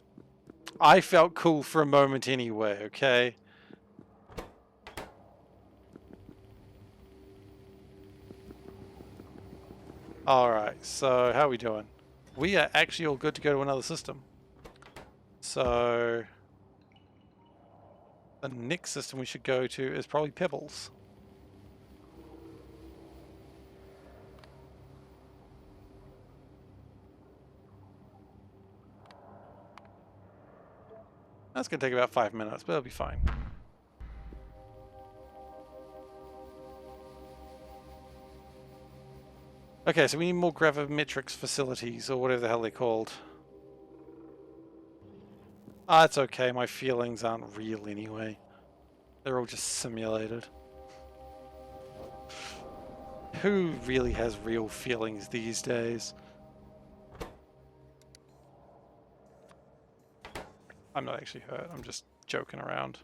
I felt cool for a moment anyway, okay? Alright, so how are we doing? We are actually all good to go to another system. So the next system we should go to is probably Pebbles. That's going to take about 5 minutes, but it'll be fine. Okay, so we need more gravimetrics facilities, or whatever the hell they're called. Ah, it's okay, my feelings aren't real anyway. They're all just simulated. Who really has real feelings these days? I'm not actually hurt, I'm just joking around.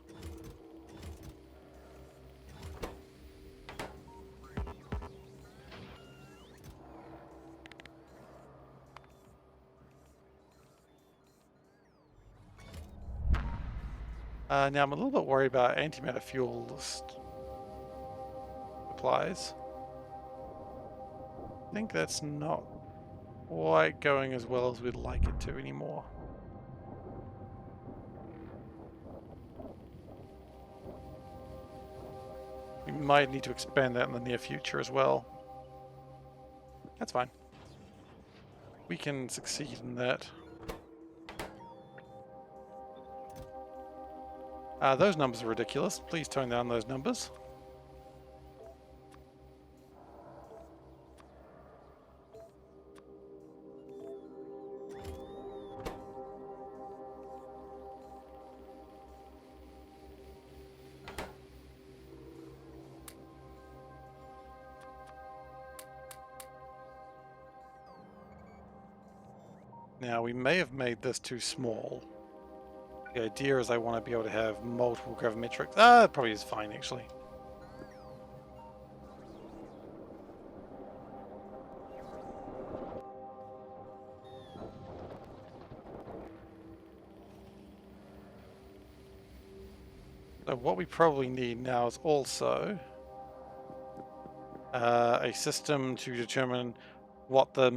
Now I'm a little bit worried about antimatter fuel supplies. I think that's not quite going as well as we'd like it to anymore. We might need to expand that in the near future as well. That's fine. We can succeed in that. Those numbers are ridiculous. Please tone down those numbers. Now, we may have made this too small. The idea is I want to be able to have multiple gravimetrics. It probably is fine, actually. So what we probably need now is also a system to determine what the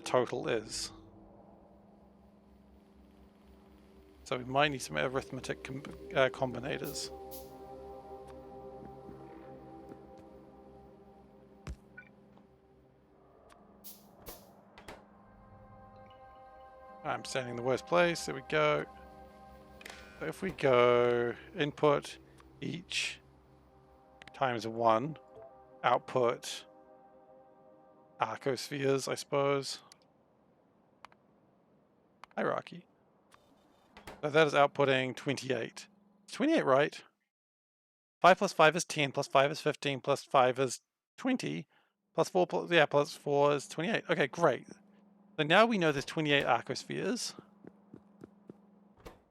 total is. So we might need some arithmetic combinators. I'm standing in the worst place. There we go. So if we go input each times 1, output arcospheres, I suppose. Hierarchy. So that is outputting 28. Is 28 right? 5 plus 5 is 10, plus 5 is 15, plus 5 is 20, plus 4 plus, plus 4 is 28. Okay, great. So now we know there's 28 arcospheres.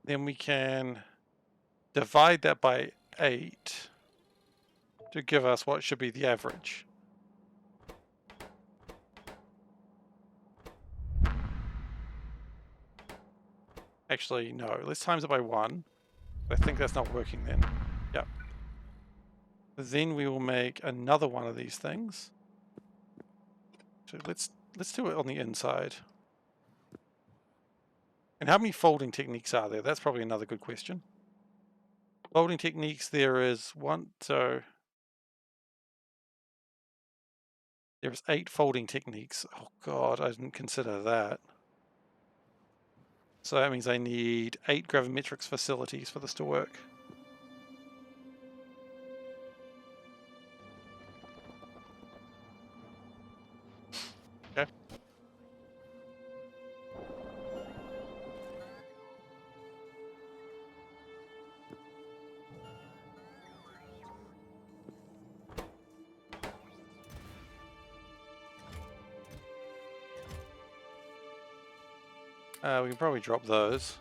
Then we can divide that by 8 to give us what should be the average. Actually, no, let's times it by 1. I think that's not working then. Yep. Then we will make another one of these things. So let's do it on the inside. And how many folding techniques are there? That's probably another good question. Folding techniques, there is one, so there's 8 folding techniques. Oh god, I didn't consider that. So that means I need 8 gravimetrics facilities for this to work. Okay. We can probably drop those.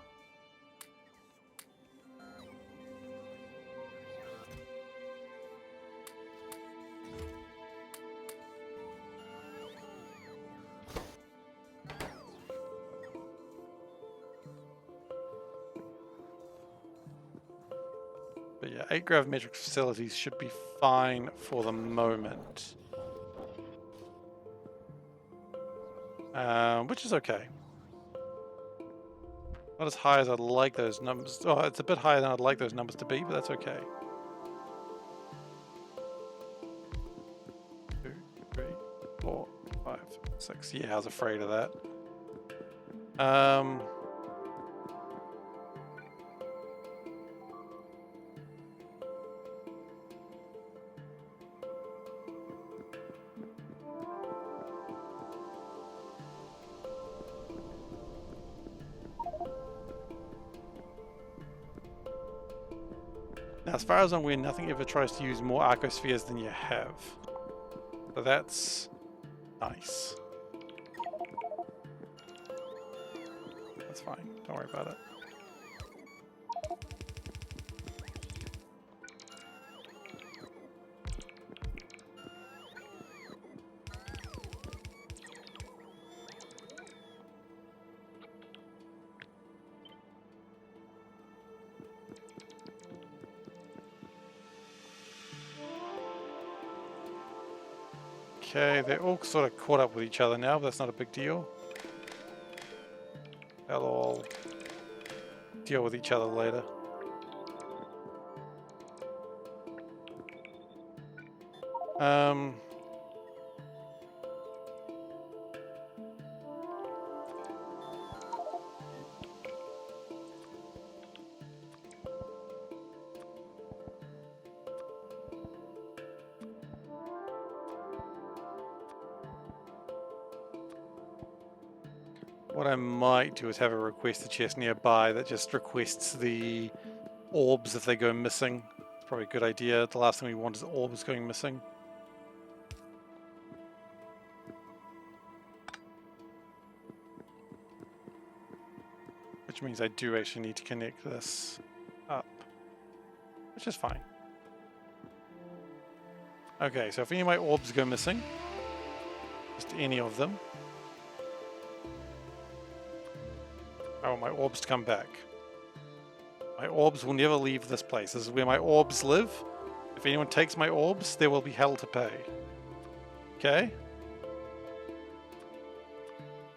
But yeah, 8 gravimetric facilities should be fine for the moment. Which is okay. Not as high as I'd like those numbers. Oh, it's a bit higher than I'd like those numbers to be, but that's okay. 2, 3, 4, 5, 6. Yeah, I was afraid of that. Now, as far as I'm aware, nothing ever tries to use more arcospheres than you have. So that's nice. That's fine. Don't worry about it. Okay, they're all sort of caught up with each other now, but that's not a big deal. They'll all deal with each other later. What I might do is have a request a chest nearby that just requests the orbs if they go missing. It's probably a good idea. The last thing we want is orbs going missing. Which means I do actually need to connect this up. Which is fine. Okay, so if any of my orbs go missing, just any of them, I want my orbs to come back. My orbs will never leave this place. This is where my orbs live. If anyone takes my orbs, there will be hell to pay. Okay?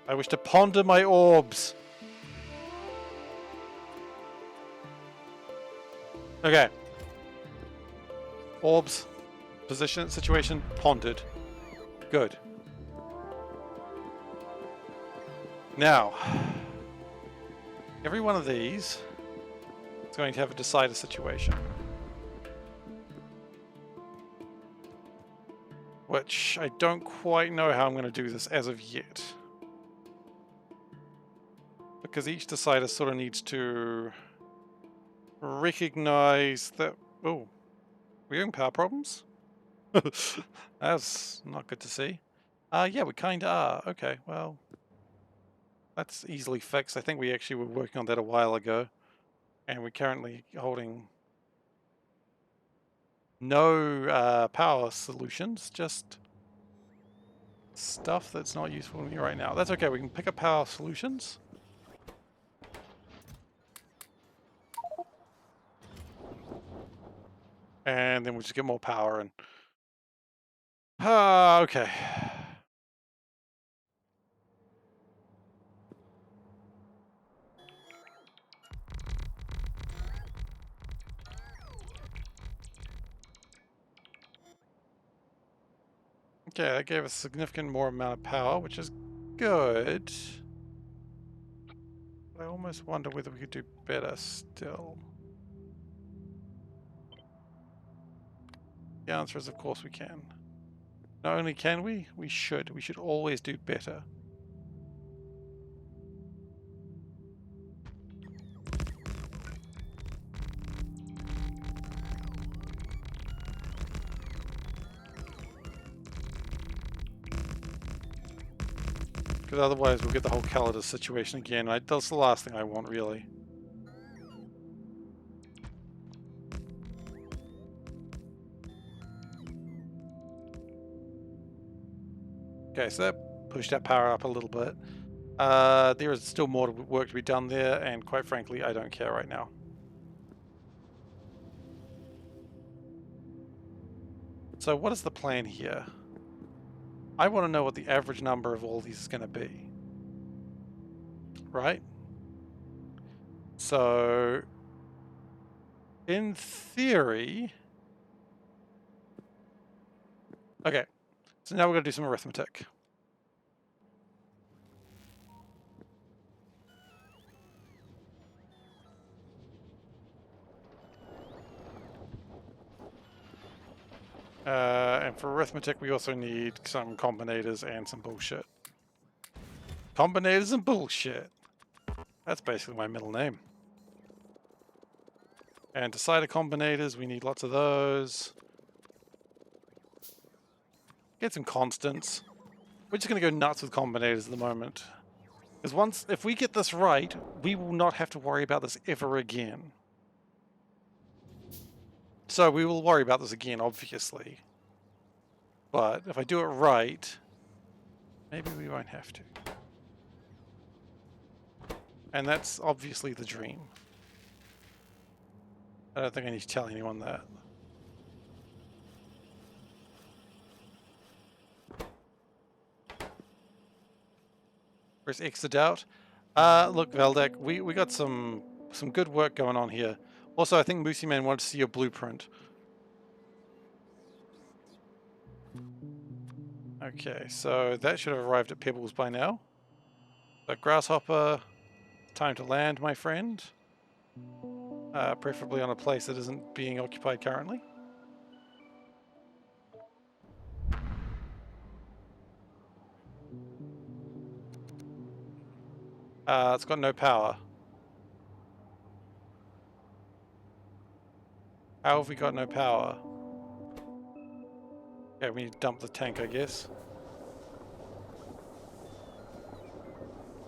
I wish to ponder my orbs. Okay. Orbs. Position, situation, pondered. Good. Now, every one of these is going to have a decider situation. Which I don't quite know how I'm going to do this as of yet. Because each decider sort of needs to recognize that... Oh, we're having power problems? That's not good to see. Yeah, we kind of are. Okay, well, that's easily fixed. I think we actually were working on that a while ago. And we're currently holding no power solutions, just stuff that's not useful to me right now. That's okay, we can pick up power solutions. And then we'll just get more power and... okay. Okay, that gave us a significant more amount of power, which is good. But I almost wonder whether we could do better still. The answer is, of course we can. Not only can we should. We should always do better. Because otherwise we'll get the whole Calidus situation again. That's the last thing I want, really. Okay, so that pushed that power up a little bit. There is still more work to be done there, and quite frankly, I don't care right now. So what is the plan here? I want to know what the average number of all these is going to be. Right? So, in theory... Okay, so now we're going to do some arithmetic. And for arithmetic, we also need some combinators and some bullshit. Combinators and bullshit. That's basically my middle name. And decider combinators, we need lots of those. Get some constants. We're just going to go nuts with combinators at the moment. Because if we get this right, we will not have to worry about this ever again. So we will worry about this again, obviously. But if I do it right, maybe we won't have to. And that's obviously the dream. I don't think I need to tell anyone that. Where's Exit out? Look, Valdek, we got some good work going on here. Also, I think Moosey Man wanted to see your blueprint. Okay, so that should have arrived at Pebbles by now. But Grasshopper, time to land, my friend. Preferably on a place that isn't being occupied currently. It's got no power. How have we got no power? Okay, we need to dump the tank, I guess.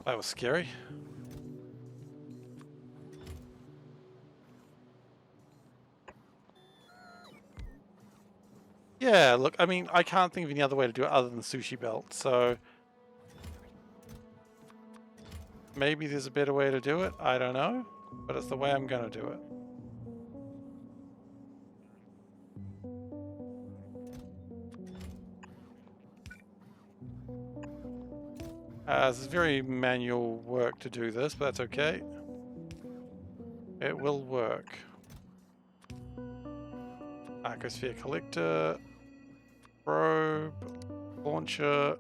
That was scary. Yeah, look, I mean, I can't think of any other way to do it other than Sushi Belt, so... Maybe there's a better way to do it, I don't know. But it's the way I'm gonna do it. This is very manual work to do this, but that's okay. It will work. Arcosphere collector, probe, launcher.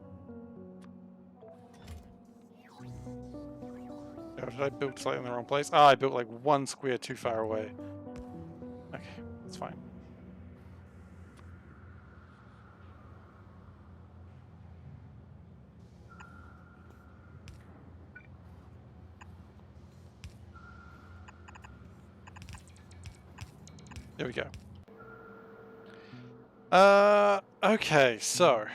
Oh, did I build slightly in the wrong place? Ah, I built like one square too far away. Okay, that's fine. There we go. Okay, so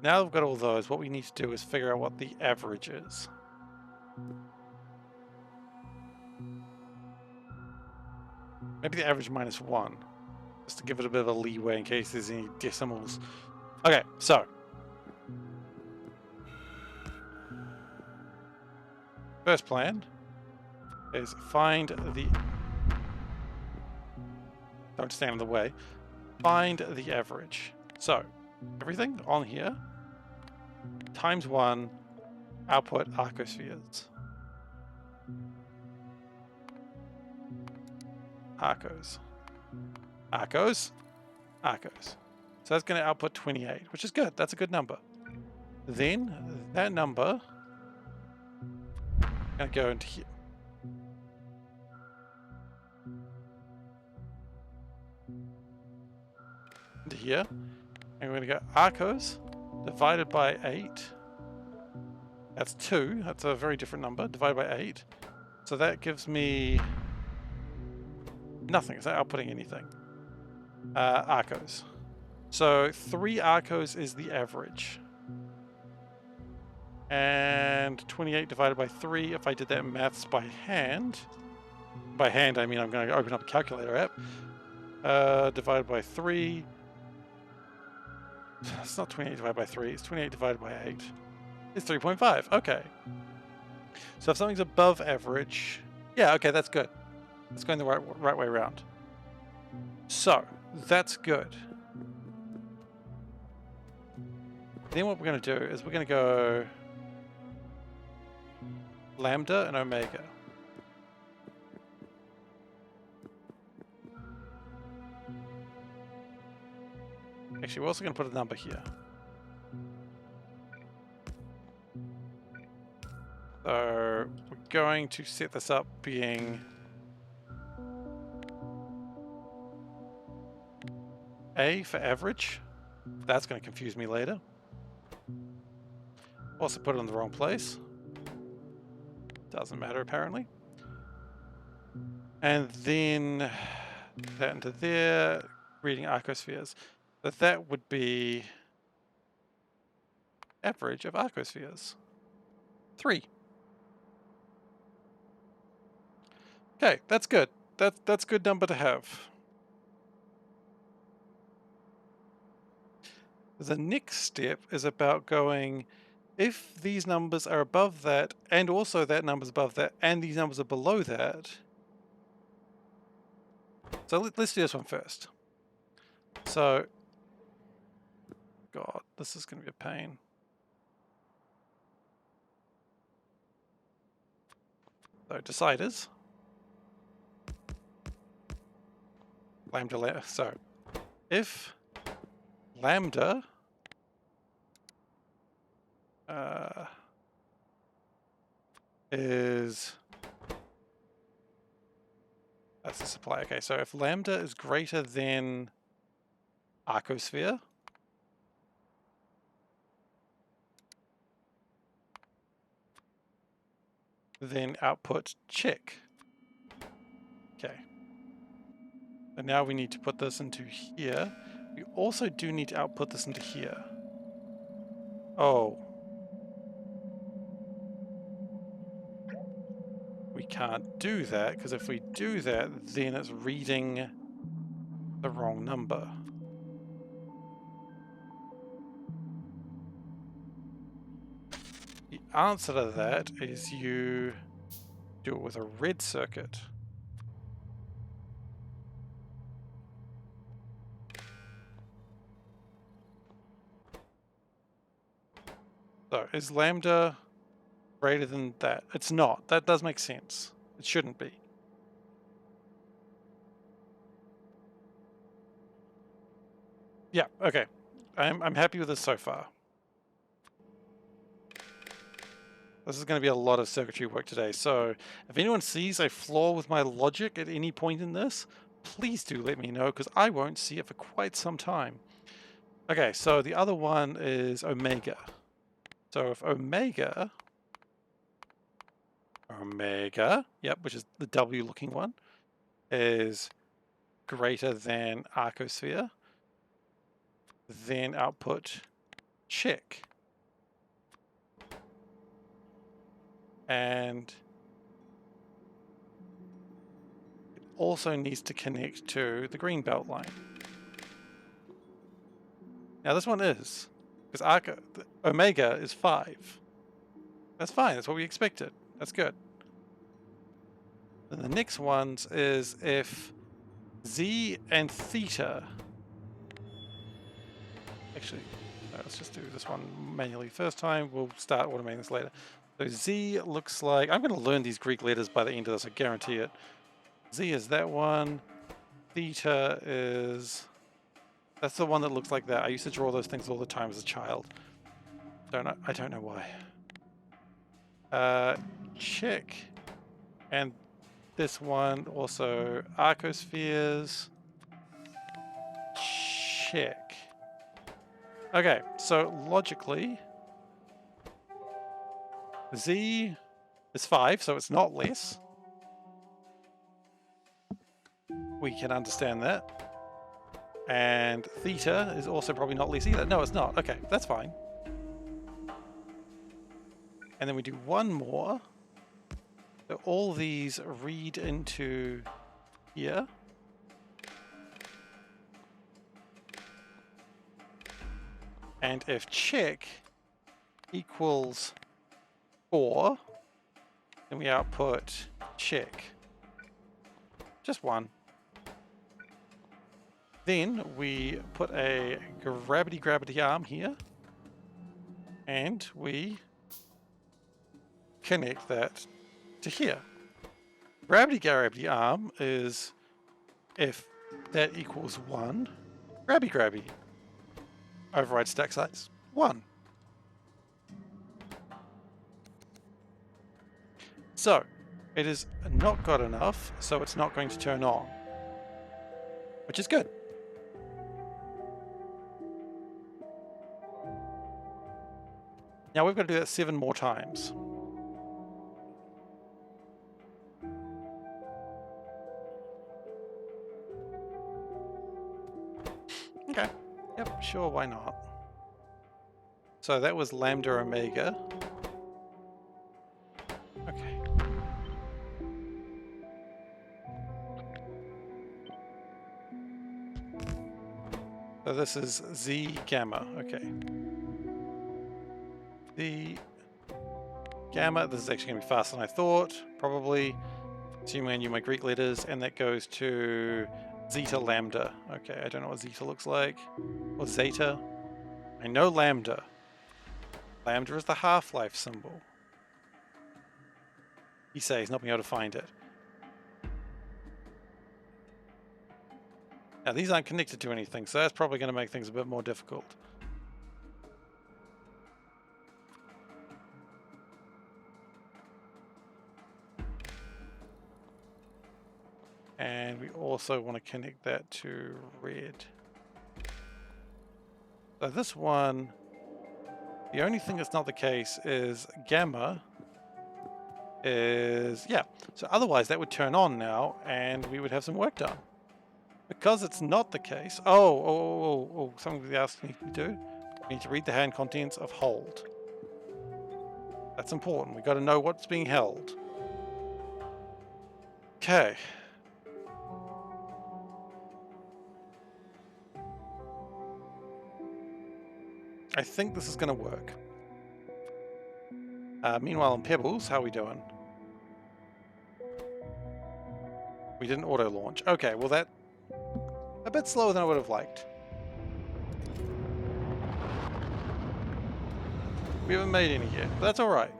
now that we've got all those, what we need to do is figure out what the average is. Maybe the average minus 1. Just to give it a bit of a leeway in case there's any decimals. Okay, so. First plan is find the... Don't stand in the way. Find the average. So, everything on here, times 1, output arcospheres. Arcos. Arcos. Arcos. So that's going to output 28, which is good. That's a good number. Then, that number going to go into here. Into here. And we're going to go Arcos divided by 8. That's 2. That's a very different number. Divided by 8. So that gives me nothing. It's not outputting anything. Arcos. So 3 Arcos is the average. And 28 divided by 3, if I did that maths by hand, I mean I'm going to open up a calculator app, divided by 3, it's not 28 divided by 3, it's 28 divided by 8, it's 3.5, okay. So if something's above average, yeah, okay, that's good. It's going the right way around. So, that's good. Then what we're going to do is we're going to go lambda and omega. Actually, we're also going to put a number here. So we're going to set this up being A for average. That's going to confuse me later. Also put it in the wrong place. Doesn't matter apparently. And then that into there, reading arcospheres. But that would be average of arcospheres. 3. Okay, that's good. That's a good number to have. The next step is about going, if these numbers are above that, and also that number's above that, and these numbers are below that. So let's do this one first. So, God, this is going to be a pain. So deciders. Lambda, so if lambda is, that's the supply. Okay, so if lambda is greater than arcosphere, then output check. Okay. And now we need to put this into here. We also do need to output this into here. Oh. We can't do that, because if we do that, then it's reading the wrong number. The answer to that is you do it with a red circuit. So, is lambda greater than that? It's not. That does make sense. It shouldn't be. Yeah, okay. I'm happy with this so far. This is going to be a lot of circuitry work today, so if anyone sees a flaw with my logic at any point in this, please do let me know, because I won't see it for quite some time. Okay, so the other one is omega. So if omega, yep, which is the W looking one, is greater than arcosphere, then output check. And also needs to connect to the green belt line. Now this one is, because Omega is 5. That's fine, that's what we expected. That's good. Then the next ones is if Z and theta. Actually, no, let's just do this one manually first time. We'll start automating this later. So Z looks like, I'm going to learn these Greek letters by the end of this, I guarantee it. Z is that one. Theta is, that's the one that looks like that. I used to draw those things all the time as a child. I don't know why. Check. And this one also arcospheres. Check. Okay, so logically, Z is 5, so it's not less. We can understand that. And theta is also probably not less either. No, it's not. Okay, that's fine. And then we do one more. So all these read into here. And if check equals 4, then we output check. Just one. Then we put a gravity arm here, and we connect that to here. Gravity arm is if that equals 1, gravity. Override stack size 1. So it is not got enough, so it's not going to turn on, which is good. Now we've got to do that 7 more times. Okay. Yep, sure, why not? So that was lambda omega. Okay. So this is Z gamma, okay. The gamma, this is actually going to be faster than I thought, probably. Assuming I knew my Greek letters, and that goes to zeta lambda. Okay, I don't know what zeta looks like. Or zeta. I know lambda. Lambda is the half-life symbol. He says he's not being able to find it. Now these aren't connected to anything, so that's probably going to make things a bit more difficult. And we also want to connect that to red. So this one, the only thing that's not the case is gamma is, yeah. So otherwise that would turn on now and we would have some work done. Because it's not the case, something else we need to do. We need to read the hand contents of hold. That's important. We've got to know what's being held. Okay. I think this is going to work. Meanwhile on Pebbles, how are we doing? We didn't auto-launch. Okay, well that... a bit slower than I would have liked. We haven't made any yet, but that's alright.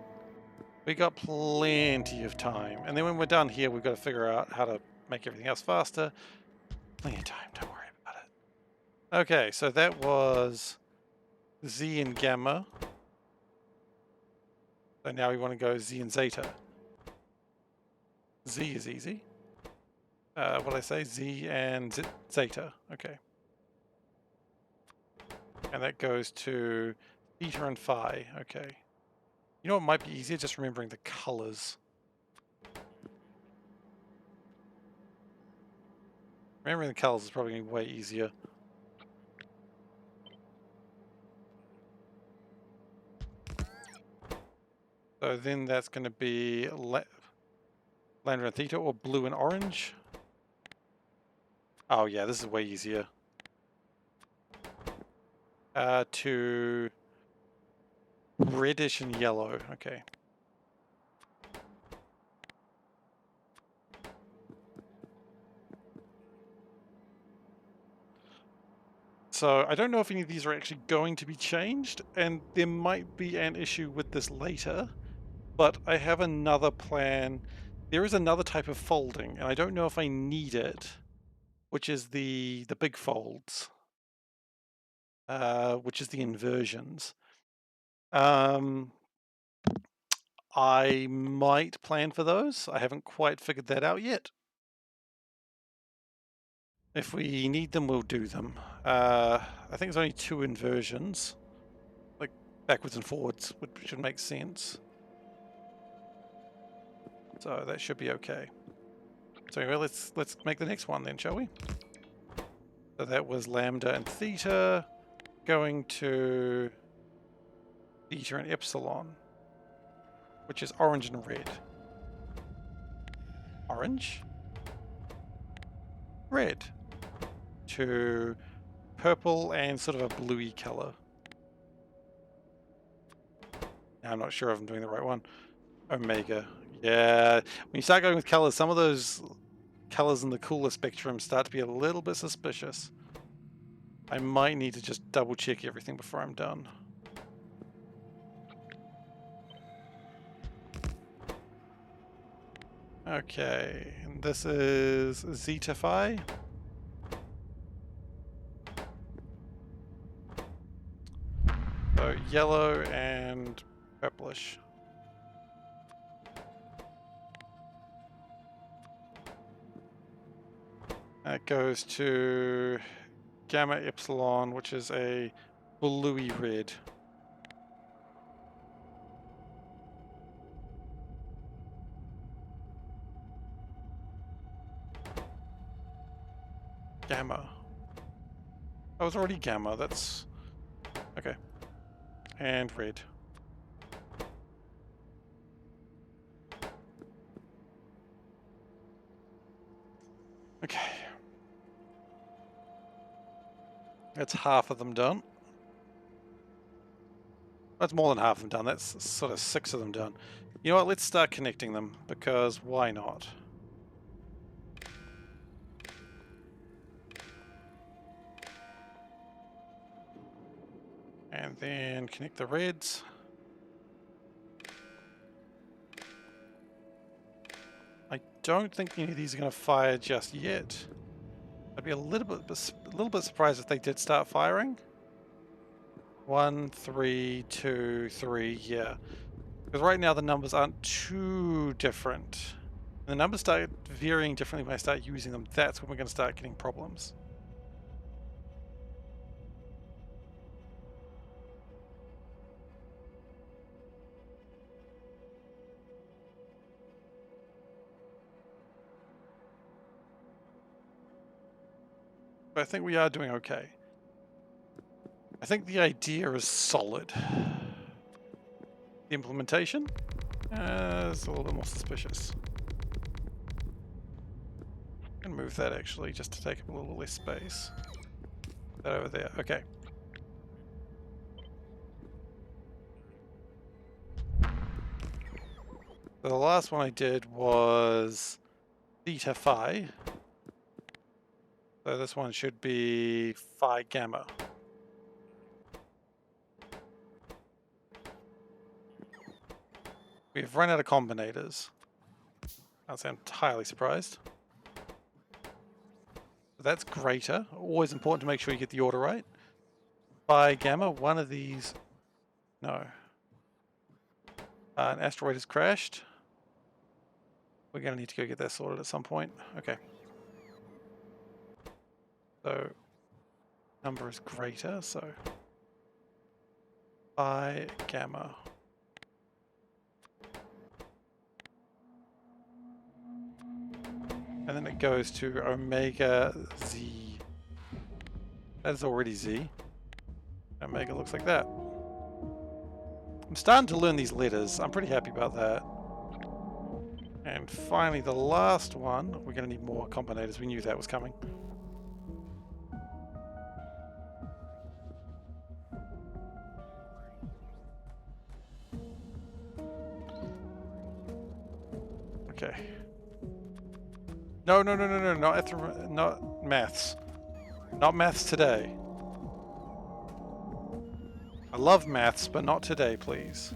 We got plenty of time. And then when we're done here, we've got to figure out how to make everything else faster. Plenty of time, don't worry about it. Okay, so that was Z and gamma. So now we want to go Z and zeta. Z is easy. What did I say? Z and zeta. Okay. And that goes to theta and phi. Okay. You know what might be easier? Just remembering the colors. Remembering the colors is probably going to be way easier. So then that's going to be lambda and theta, or blue and orange. Oh yeah, this is way easier. To reddish and yellow. Okay. So I don't know if any of these are actually going to be changed, and there might be an issue with this later, but I have another plan. There is another type of folding, and I don't know if I need it, which is the big folds, which is the inversions. Um, I might plan for those. I haven't quite figured that out yet. If we need them, we'll do them. I think there's only 2 inversions, like backwards and forwards, which should make sense. So that should be okay. So anyway, let's make the next one then, shall we? So that was lambda and theta going to theta and epsilon, which is orange and red. Orange, red, to purple and sort of a bluey color. Now, I'm not sure if I'm doing the right one. Omega. Yeah, when you start going with colors, some of those colors in the cooler spectrum start to be a little bit suspicious. I might need to just double check everything before I'm done. Okay, and this is zeta phi. So yellow and purplish. That goes to gamma epsilon, which is a bluey red. Gamma. Oh, it's already gamma. That's okay. And red. Okay. That's half of them done. That's more than half of them done. That's sort of 6 of them done. You know what? Let's start connecting them, because why not? And then connect the reds. I don't think any of these are going to fire just yet. I'd be a little bit surprised if they did start firing. 1, 3, 2, 3, yeah. Because right now the numbers aren't too different. When the numbers start varying differently when I start using them, that's when we're going to start getting problems. But I think we are doing okay. I think the idea is solid. The implementation is a little bit more suspicious. I can move that actually, just to take up a little less space. That over there, okay. So the last one I did was theta phi. So this one should be phi gamma. We've run out of combinators. I'd say I'm entirely surprised. So that's greater. Always important to make sure you get the order right. Phi gamma, one of these. No. An asteroid has crashed. We're going to need to go get that sorted at some point. Okay. So, number is greater, so phi gamma. And then it goes to omega z. That is already z. Omega looks like that. I'm starting to learn these letters. I'm pretty happy about that. And finally, the last one. We're going to need more combinators. We knew that was coming. No, no, no, no, no, not maths. Not maths today. I love maths, but not today, please.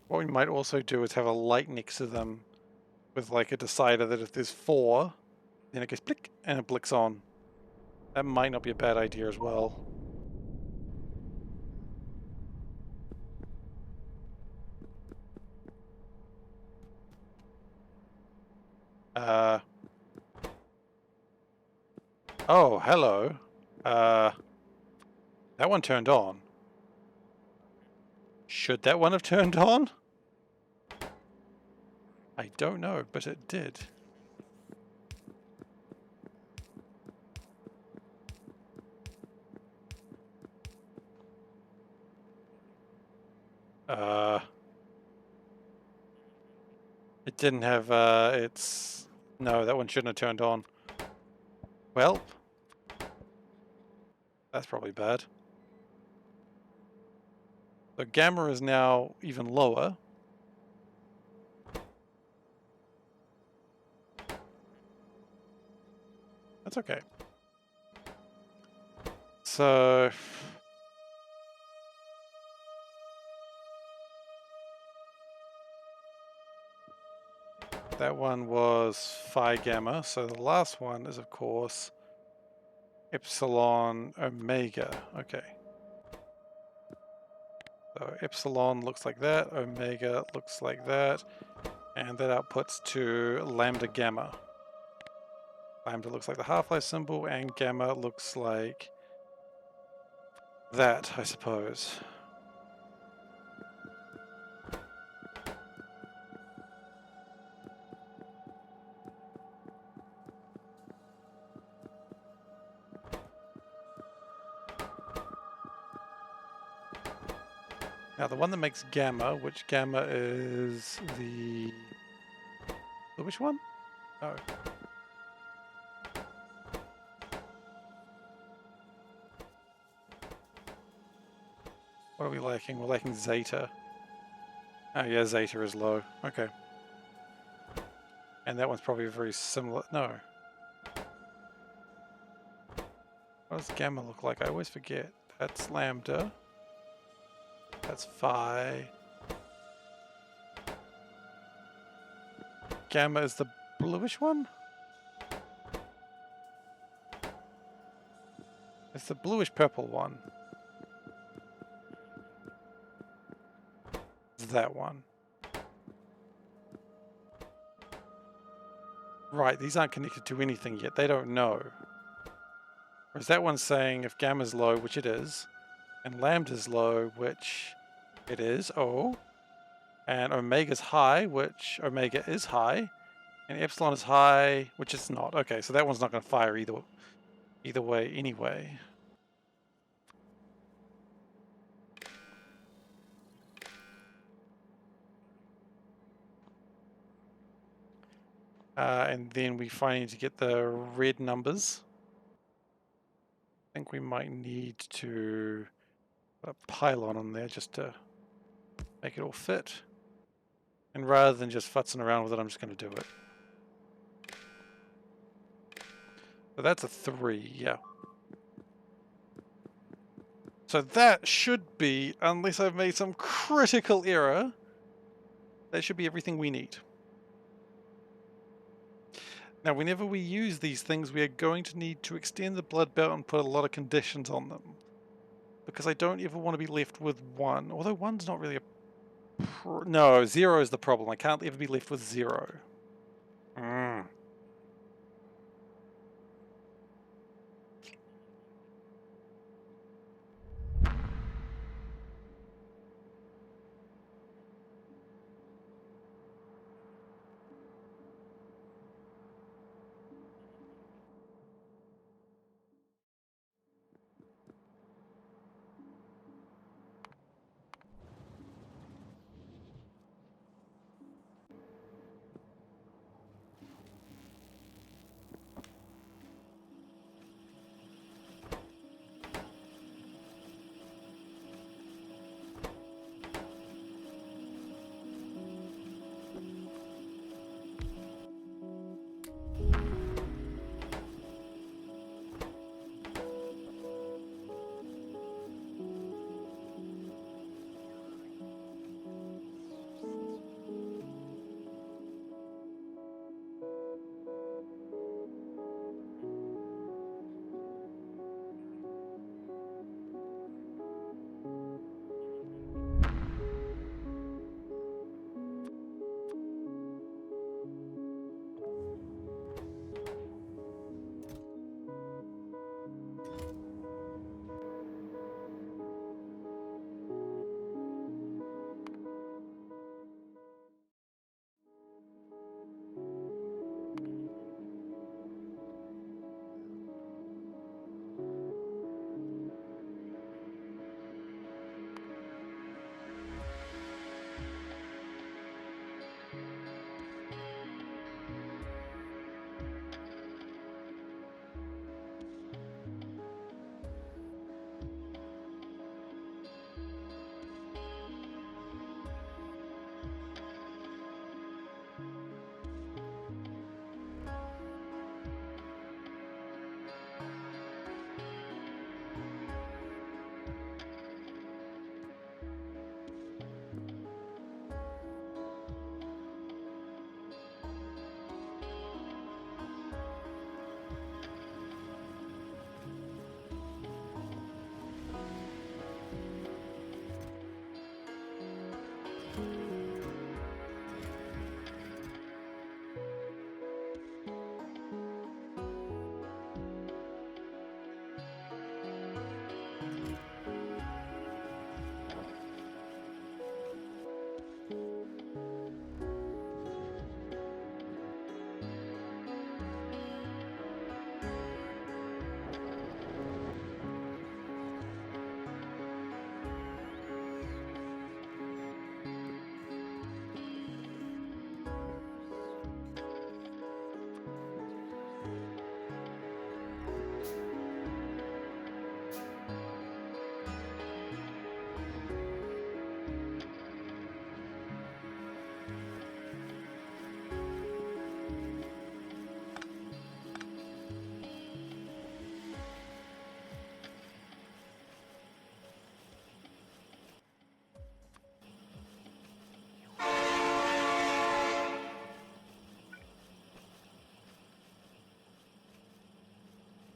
What we might also do is have a light next to them with like a decider that if there's 4, then it goes blick and it blicks on. That might not be a bad idea as well. Oh, hello. That one turned on. Should that one have turned on? I don't know, but it did. It didn't have, no, that one shouldn't have turned on. Well, that's probably bad. So gamma is now even lower. That's okay. So that one was phi gamma. So the last one is, of course, epsilon omega. Okay. So epsilon looks like that, omega looks like that, and that outputs to lambda gamma. Lambda looks like the half-life symbol, and gamma looks like that, I suppose. Now the one that makes gamma, which gamma is the which one? Oh. What are we lacking? We're lacking zeta. Oh yeah, zeta is low. Okay. And that one's probably very similar. No. What does gamma look like? I always forget. That's lambda. That's phi. Gamma is the bluish one? It's the bluish purple one. It's that one. Right, these aren't connected to anything yet. They don't know. Whereas that one's saying if gamma's low, which it is, and lambda's low, which it is, and omega's high, which omega is high, and epsilon is high, which it's not. Okay, so that one's not going to fire either way anyway. And then we finally need to get the red numbers. I think we might need to put a pylon on there just to make it all fit. And rather than just futzing around with it, I'm just going to do it. So that's a 3, yeah. So that should be, unless I've made some critical error, that should be everything we need. Now, whenever we use these things, we are going to need to extend the blood belt and put a lot of conditions on them. Because I don't ever want to be left with 1, although 1's not really a... No, 0 is the problem. I can't ever be left with 0.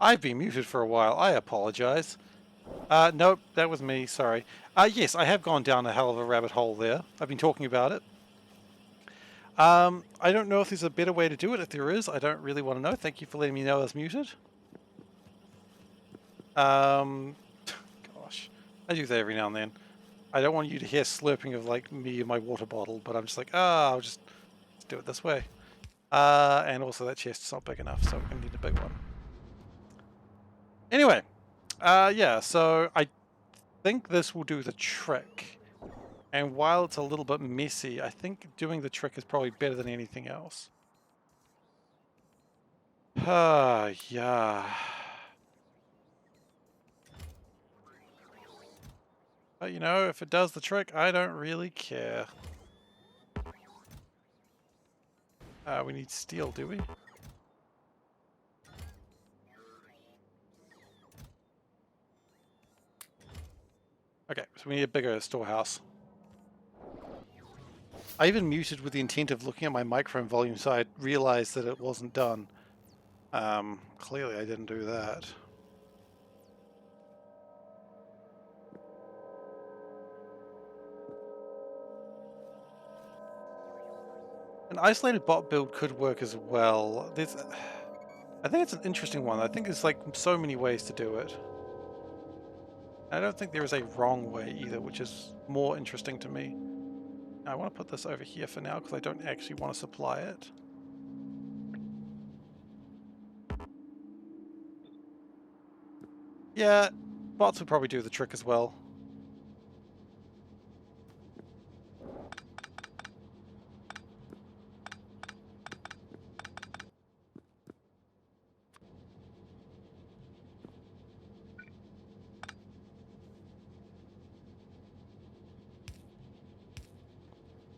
I've been muted for a while. I apologize. Nope, that was me. Sorry. Yes, I have gone down a hell of a rabbit hole there. I've been talking about it. I don't know if there's a better way to do it. If there is, I don't really want to know. Thank you for letting me know I was muted. Gosh, I do that every now and then. I don't want you to hear slurping of like me and my water bottle, but I'm just like, I'll just do it this way. And also that chest's not big enough, so we're gonna need a big one. Anyway, yeah, so I think this will do the trick. And while it's a little bit messy, I think doing the trick is probably better than anything else. Yeah. But you know, if it does the trick, I don't really care. We need steel, do we? Okay, so we need a bigger storehouse. I even muted with the intent of looking at my microphone volume, so I realized that it wasn't done. Clearly I didn't do that. An isolated bot build could work as well. I think it's an interesting one. I think there's like so many ways to do it. I don't think there is a wrong way either, which is more interesting to me. I want to put this over here for now because I don't actually want to supply it. Yeah, bots would probably do the trick as well.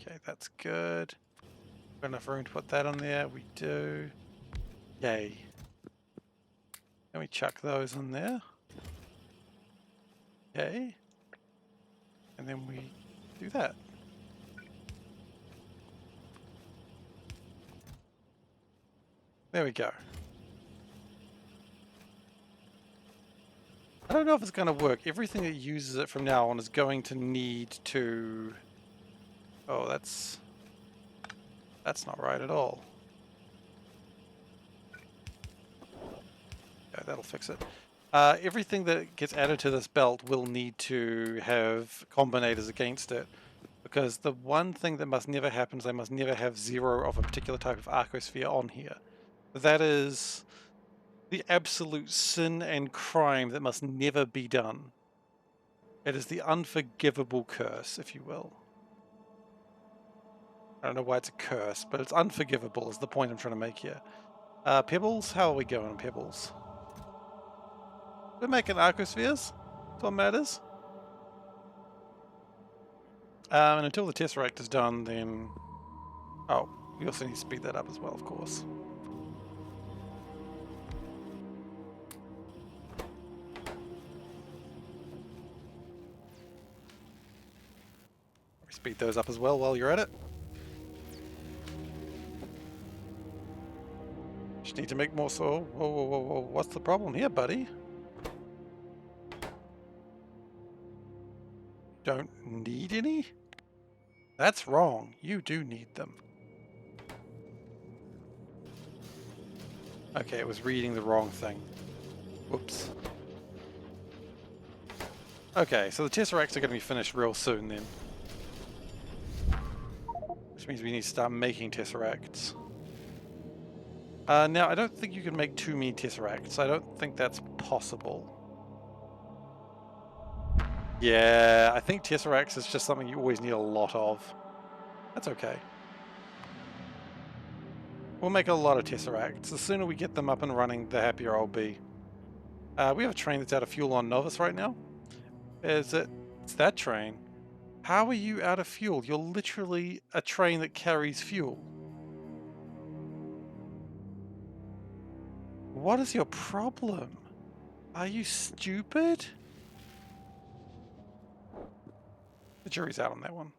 Okay, that's good. Got enough room to put that on there? We do. Yay. Can we chuck those in there? Okay. And then we do that. There we go. I don't know if it's going to work. Everything that uses it from now on is going to need to... Oh, that's not right at all. Yeah, that'll fix it. Everything that gets added to this belt will need to have combinators against it. Because the one thing that must never happen is I must never have 0 of a particular type of arcosphere on here. That is the absolute sin and crime that must never be done. It is the unforgivable curse, if you will. I don't know why it's a curse, but it's unforgivable is the point I'm trying to make here. Pebbles? How are we going on Pebbles? We're making arcospheres. That's what matters. And until the Tesseract is done, then... Oh, we also need to speed that up as well, of course. Speed those up as well while you're at it. Just need to make more so. Whoa, whoa, whoa, whoa. What's the problem here, buddy? Don't need any? That's wrong. You do need them. Okay, it was reading the wrong thing. Whoops. Okay, so the Tesseracts are going to be finished real soon then. Which means we need to start making Tesseracts. Now, I don't think you can make too many Tesseracts. I don't think that's possible. Yeah, I think Tesseracts is just something you always need a lot of. That's okay. We'll make a lot of Tesseracts. The sooner we get them up and running, the happier I'll be. We have a train that's out of fuel on Novus right now. Is it? It's that train. How are you out of fuel? You're literally a train that carries fuel. What is your problem? Are you stupid? The jury's out on that one.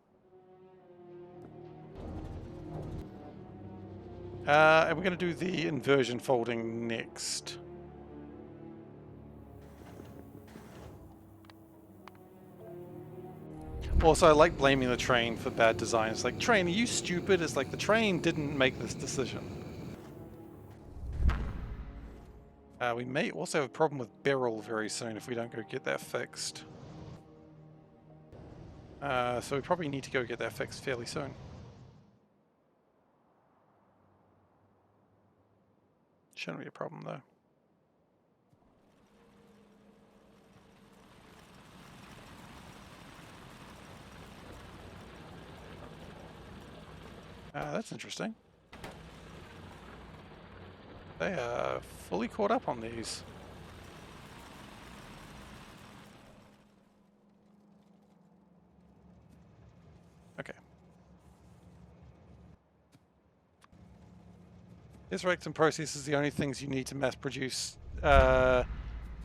And we're going to do the inversion folding next. Also, I like blaming the train for bad design. It's like, train, are you stupid? It's like, the train didn't make this decision. We may also have a problem with Beryl very soon if we don't go get that fixed. So we probably need to go get that fixed fairly soon. Shouldn't be a problem though. That's interesting. They are fully caught up on these. Okay. Tesseract and processes the only things you need to mass produce the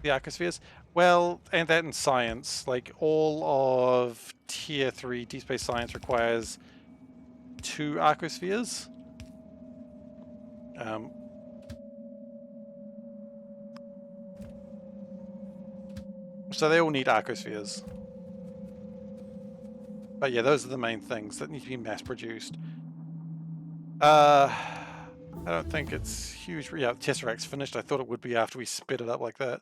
arcospheres. Well, and that in science, like all of tier 3 deep space science requires 2 arcospheres. So they all need arcospheres. But yeah, those are the main things that need to be mass produced. I don't think it's huge. Yeah, Tesseract's finished. I thought it would be after we sped it up like that.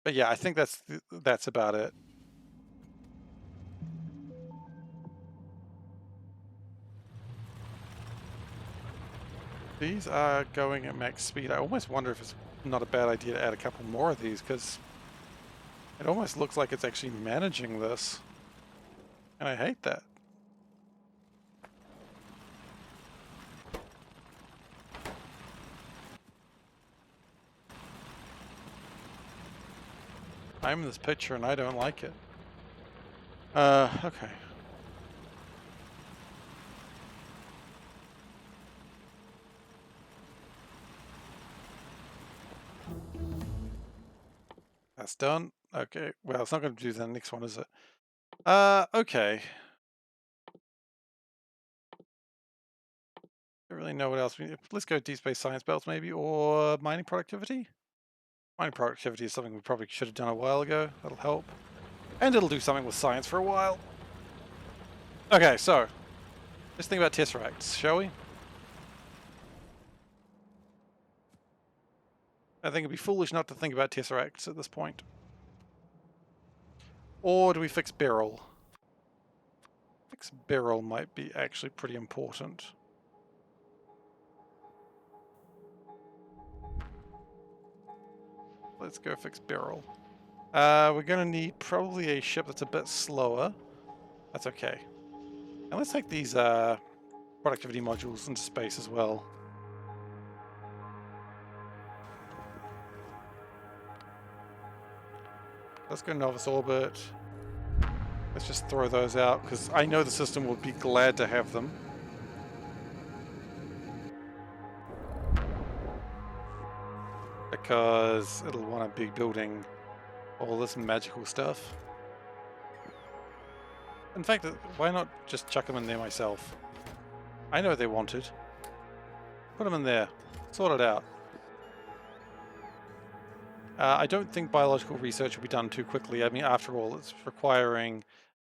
But yeah, I think that's about it. These are going at max speed. I almost wonder if it's not a bad idea to add a couple more of these, because it almost looks like it's actually managing this. And I hate that. I'm in this picture and I don't like it. Okay. That's done. Okay. Well, it's not going to do the next one, is it? Okay. Don't really know what else we need. Let's go deep space science belts maybe, or mining productivity. Mining productivity is something we probably should have done a while ago. That'll help. And it'll do something with science for a while. Okay, so let's think about tesseracts, shall we? I think it'd be foolish not to think about tesseracts at this point. Or do we fix Beryl? Fix Beryl might be actually pretty important. Let's go fix Beryl. We're going to need probably a ship that's a bit slower. That's okay. And let's take these productivity modules into space as well. Let's go Novice Orbit. Let's just throw those out, because I know the system will be glad to have them. Because it'll want to be building all this magical stuff. In fact, why not just chuck them in there myself? I know they wanted. Put them in there. Sort it out. I don't think biological research will be done too quickly. I mean, after all, it's requiring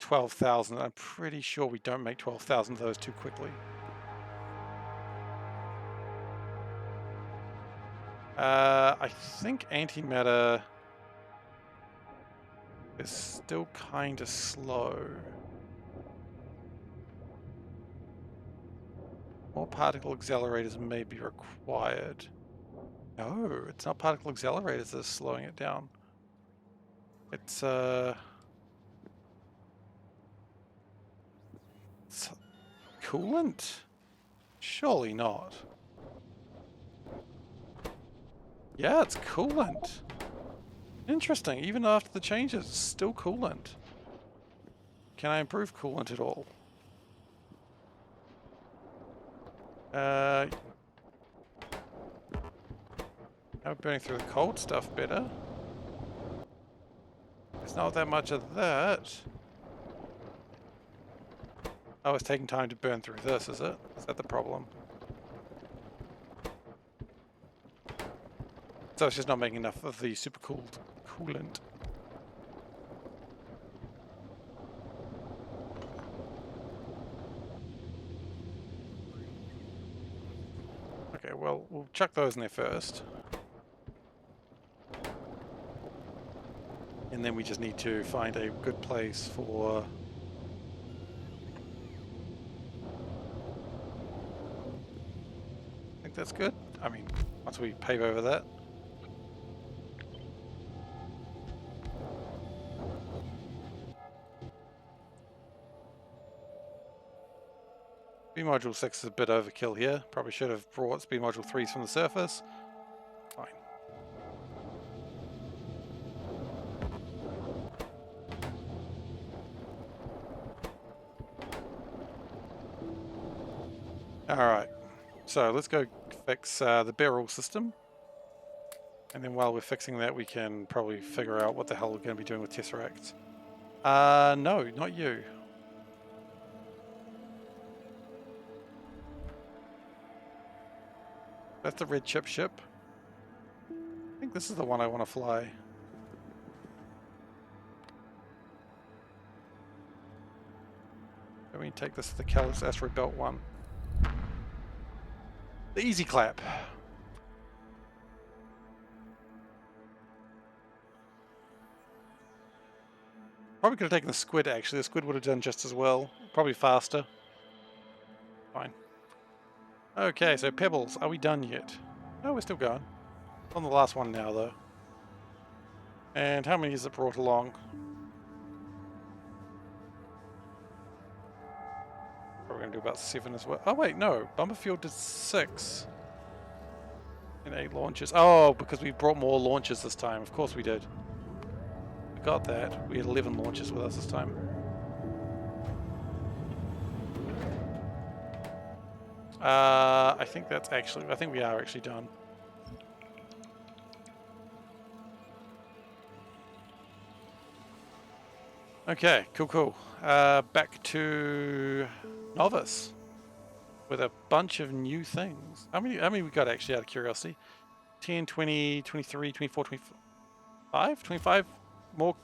12,000. I'm pretty sure we don't make 12,000 of those too quickly. I think antimatter is still kind of slow. More particle accelerators may be required. No, it's not particle accelerators that are slowing it down. It's coolant? Surely not. Yeah, it's coolant. Interesting. Even after the changes, it's still coolant. Can I improve coolant at all? Now we're burning through the cold stuff better. There's not that much of that. Oh, it's taking time to burn through this, is it? Is that the problem? So it's just not making enough of the super cooled coolant. Okay, well, we'll chuck those in there first. And then we just need to find a good place for... I think that's good. I mean, once we pave over that. Speed module 6 is a bit overkill here. Probably should have brought speed module 3s from the surface. Fine. Alright, so let's go fix the barrel system. And then while we're fixing that, we can probably figure out what the hell we're going to be doing with Tesseracts. No, not you. That's the red chip ship. I think this is the one I want to fly. Let me take this to the Kalos Asteroid Belt one. The easy clap. Probably could have taken the squid actually. The squid would have done just as well. Probably faster. Fine. Okay, so Pebbles, are we done yet? No, we're still going. On the last one now though. And how many is it brought along? We're going to do about 7 as well. Oh wait, no. Bumperfield did 6. And 8 launches. Oh, because we brought more launches this time. Of course we did. We got that. We had 11 launches with us this time. I think that's actually... I think we are actually done. Okay, cool. Back to Novice. With a bunch of new things. How many we got actually, out of curiosity? 10, 20, 23, 24, 25? 25 more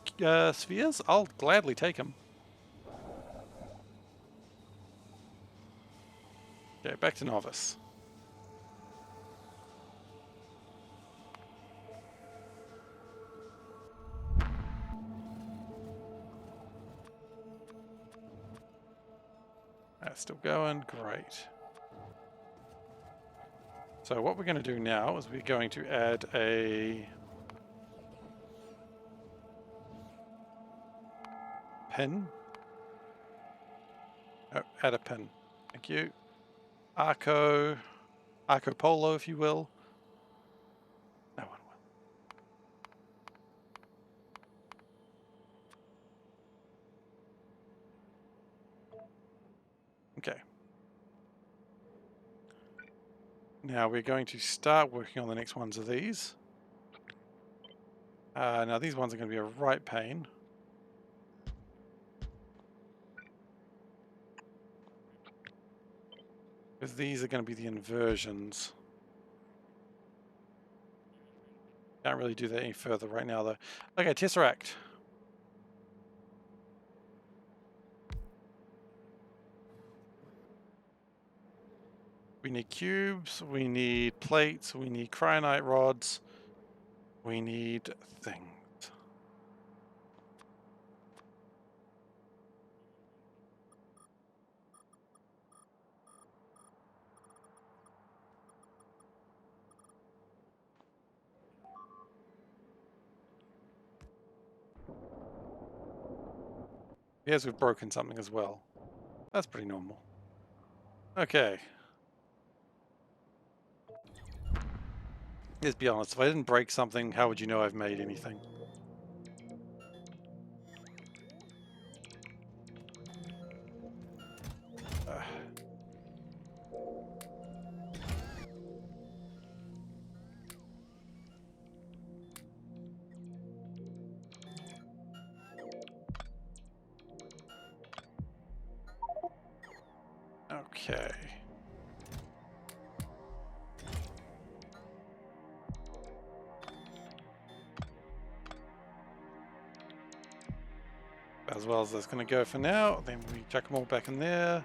spheres? I'll gladly take them. Okay, back to Novice. That's still going. Great. So what we're going to do now is we're going to add a pin. Oh, add a pin. Thank you. Arco Polo, if you will. No one will. Okay. Now we're going to start working on the next ones of these. Now these ones are going to be a right pain. Because these are going to be the inversions. Can't really do that any further right now though. Okay, Tesseract. We need cubes, we need plates, we need cryonite rods, we need things. Here's we've broken something as well. That's pretty normal. Okay. Let's be honest, if I didn't break something, how would you know I've made anything? Okay. as well as that's going to go for now. Then we chuck them all back in there.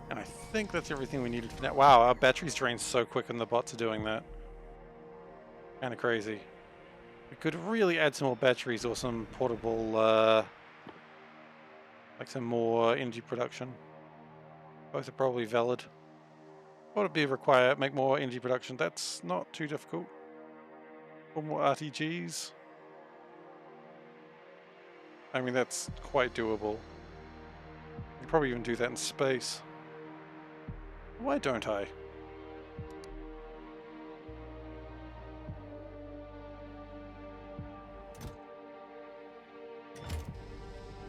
And I think that's everything we needed for now. Wow, our batteries drain so quick and the bots are doing that. Kind of crazy. We could really add some more batteries or some portable, like some more energy production. Both are probably valid. What would be required? Make more energy production. That's not too difficult. Or more RTGs. I mean, that's quite doable. You could probably even do that in space. Why don't I?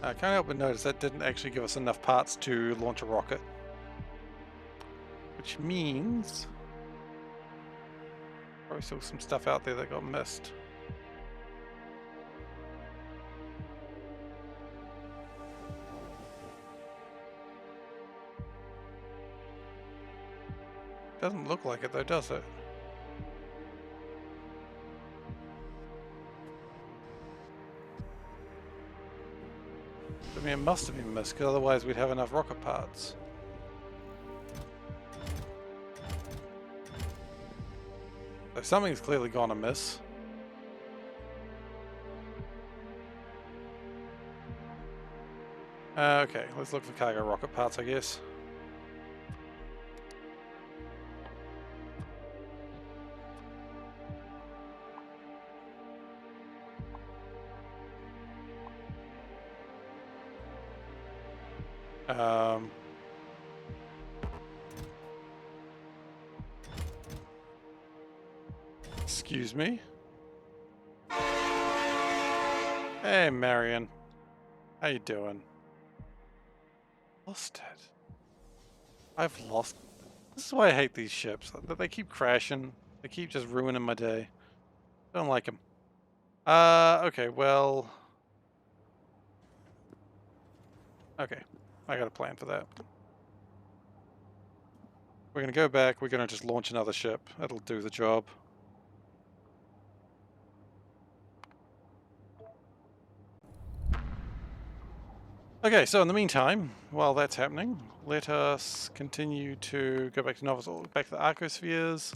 I can't help but notice that didn't actually give us enough parts to launch a rocket. Which means... probably still some stuff out there that got missed. Doesn't look like it though, does it? I mean, it must have been missed, because otherwise we'd have enough rocket parts. So something's clearly gone amiss. Okay, let's look for cargo rocket parts, I guess. Excuse me? Hey, Marion. How you doing? Lost it. I've lost... This is why I hate these ships. They keep crashing. They keep just ruining my day. Don't like them. Okay, well... Okay, I got a plan for that. We're gonna go back, we're gonna just launch another ship. That'll do the job. Okay, so in the meantime, while that's happening, let us continue to go back to Novus, back to the Arcospheres.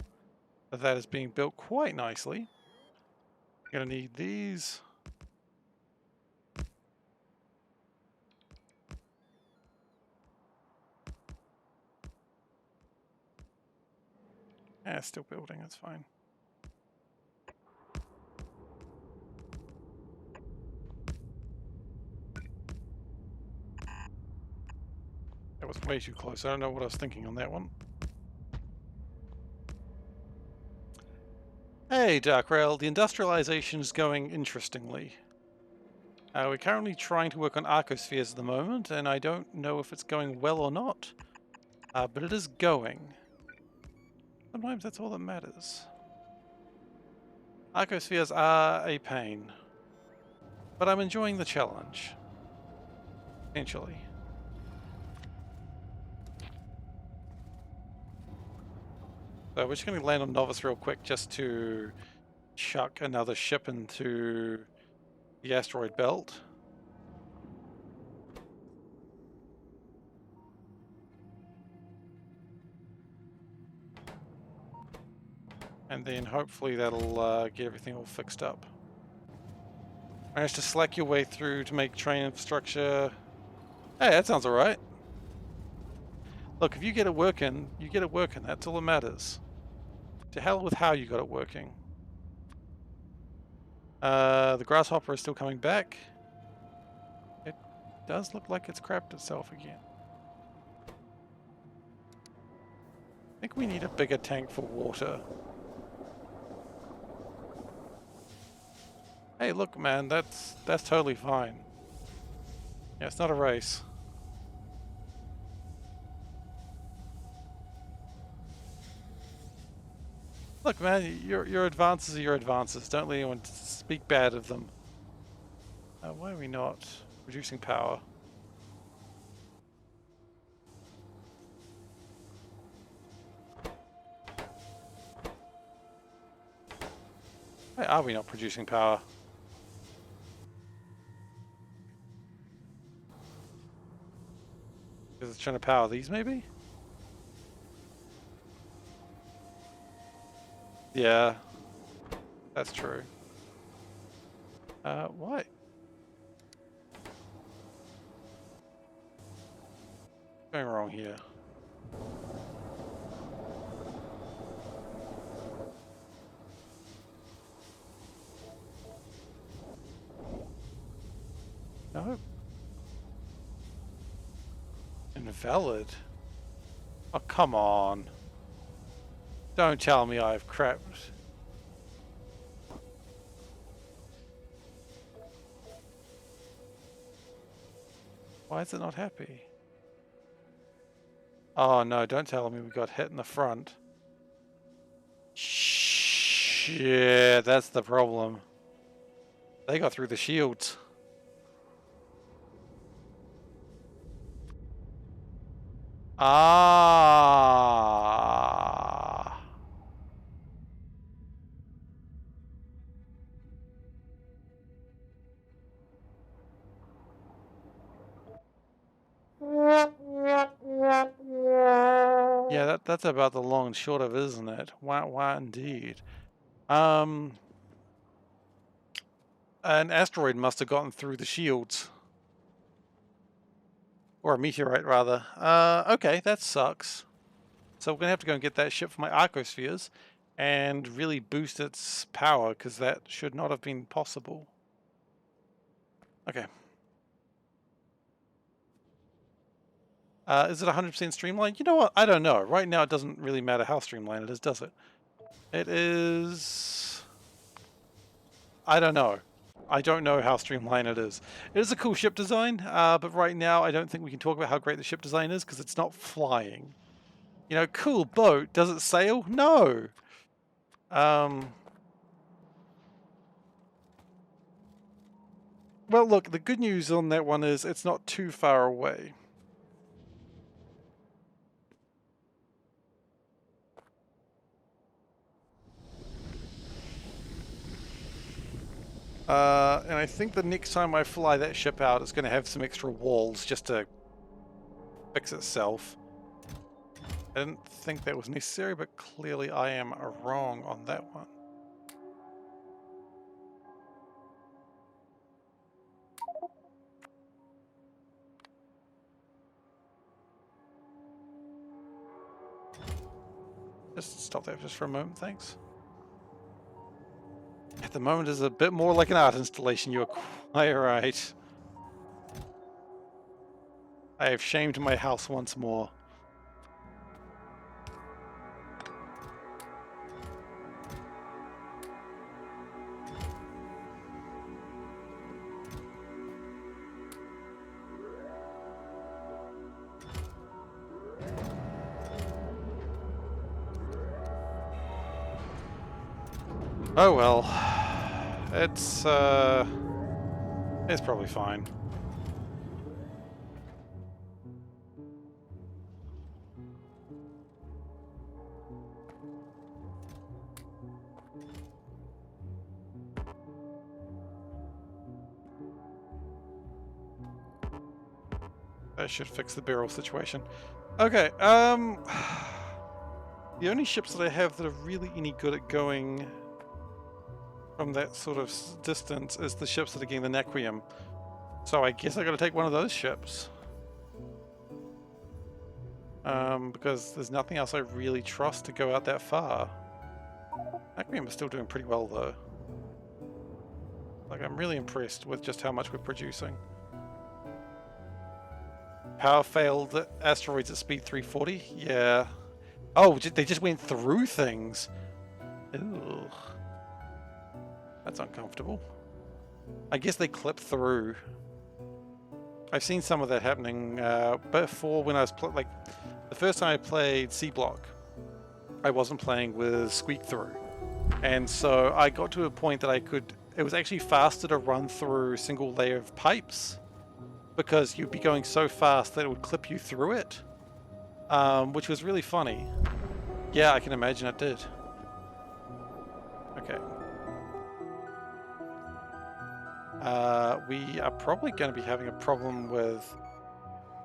That is being built quite nicely. Gonna need these. Still building, that's fine. That was way too close. I don't know what I was thinking on that one. Hey, Dark Rail, the industrialization is going interestingly. We're currently trying to work on Arcospheres at the moment, and I don't know if it's going well or not. But it is going. Sometimes that's all that matters. Arcospheres are a pain. But I'm enjoying the challenge. Potentially. So we're just going to land on Novus real quick just to chuck another ship into the asteroid belt. And then hopefully that'll get everything all fixed up. Managed to slack your way through to make train infrastructure. Hey, that sounds alright. Look, if you get it working, you get it working. That's all that matters. To hell with how you got it working. The grasshopper is still coming back. It does look like it's crapped itself again. I think we need a bigger tank for water. Hey, look, man, that's totally fine. Yeah, it's not a race. Look, man, your advances are your advances. Don't let anyone speak bad of them. Why are we not reducing power? Why are we not producing power? Because it's trying to power these, maybe? Yeah, that's true. What? What's going wrong here? No. Invalid? Oh, come on. Don't tell me I've crapped. Why is it not happy? Oh no, don't tell me we got hit in the front. Shit, that's the problem. They got through the shields. Ah. Yeah, that's about the long and short of it, isn't it? Why indeed. An asteroid must have gotten through the shields. Or a meteorite, rather. Okay, that sucks. So we're going to have to go and get that ship for my arcospheres and really boost its power, because that should not have been possible. Okay. Is it 100% streamlined? You know what? I don't know. Right now it doesn't really matter how streamlined it is, does it? It is... I don't know. I don't know how streamlined it is. It is a cool ship design, but right now I don't think we can talk about how great the ship design is because it's not flying. You know, cool boat. Does it sail? No. Well, look, the good news on that one is it's not too far away. And I think the next time I fly that ship out, it's going to have some extra walls just to fix itself. I didn't think that was necessary, but clearly I am wrong on that one. Just stop there just for a moment, thanks. At the moment, it's a bit more like an art installation. You are quite right. I have shamed my house once more. Oh well. It's probably fine. That should fix the barrel situation. Okay, the only ships that I have that are really any good at going from that sort of distance is the ships that are getting the Nequium. So I guess I gotta take one of those ships. Because there's nothing else I really trust to go out that far. Nequium is still doing pretty well though. Like, I'm really impressed with just how much we're producing. Power failed asteroids at speed 340? Yeah. Oh, they just went through things. Ooh. That's uncomfortable. I guess they clip through. I've seen some of that happening before when I was like the first time I played C Block. I wasn't playing with squeak through, and so I got to a point that I could. It was actually faster to run through single layer of pipes because you'd be going so fast that it would clip you through it, which was really funny. Yeah, I can imagine it did. Okay. We are probably going to be having a problem with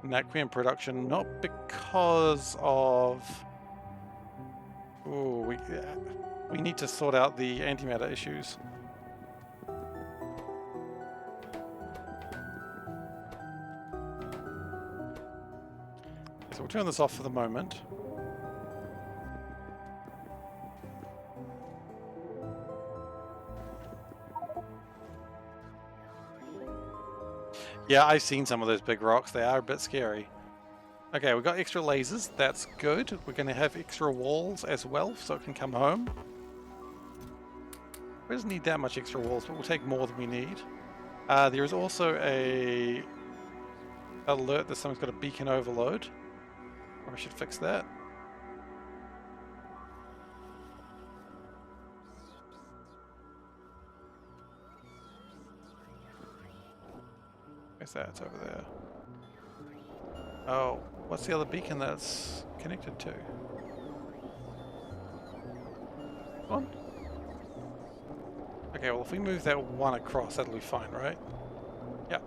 Naquium production, not because of... Ooh, we need to sort out the antimatter issues. So we'll turn this off for the moment. Yeah, I've seen some of those big rocks. They are a bit scary. Okay, we've got extra lasers. That's good. We're going to have extra walls as well, so it can come home. We don't need that much extra walls, but we'll take more than we need. There is also a alert that someone's got a beacon overload. Or I should fix that. Where's that? It's over there. Oh, what's the other beacon that's connected to? On? Okay, well if we move that one across, that'll be fine, right? Yeah.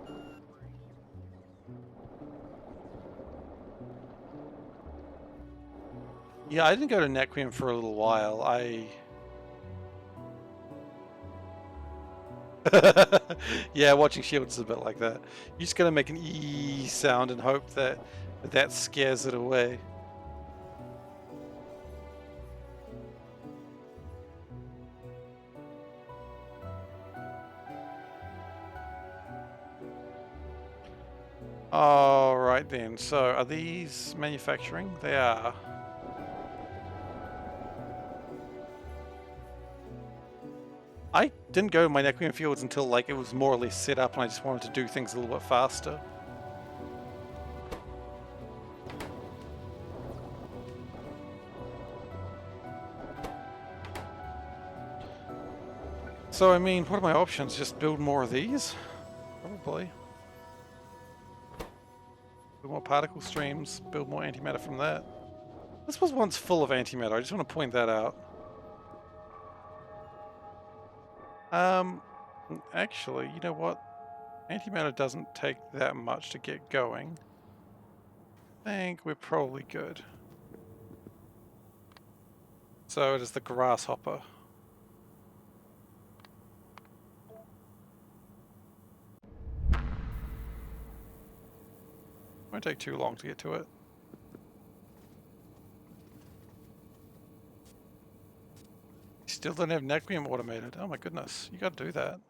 Yeah, I didn't go to Naquium for a little while. Yeah, watching Shields is a bit like that. You just gotta make an E sound and hope that that scares it away. Alright then, so are these manufacturing? They are. I didn't go to my Naquium fields until like it was more or less set up and I just wanted to do things a little bit faster. So I mean, what are my options? Just build more of these? Probably. Build more particle streams, build more antimatter from that. This was once full of antimatter, I just want to point that out. Actually, you know what? Antimatter doesn't take that much to get going. I think we're probably good. So it is the grasshopper. Won't take too long to get to it. Still don't have Naquium automated. Oh my goodness, you gotta do that.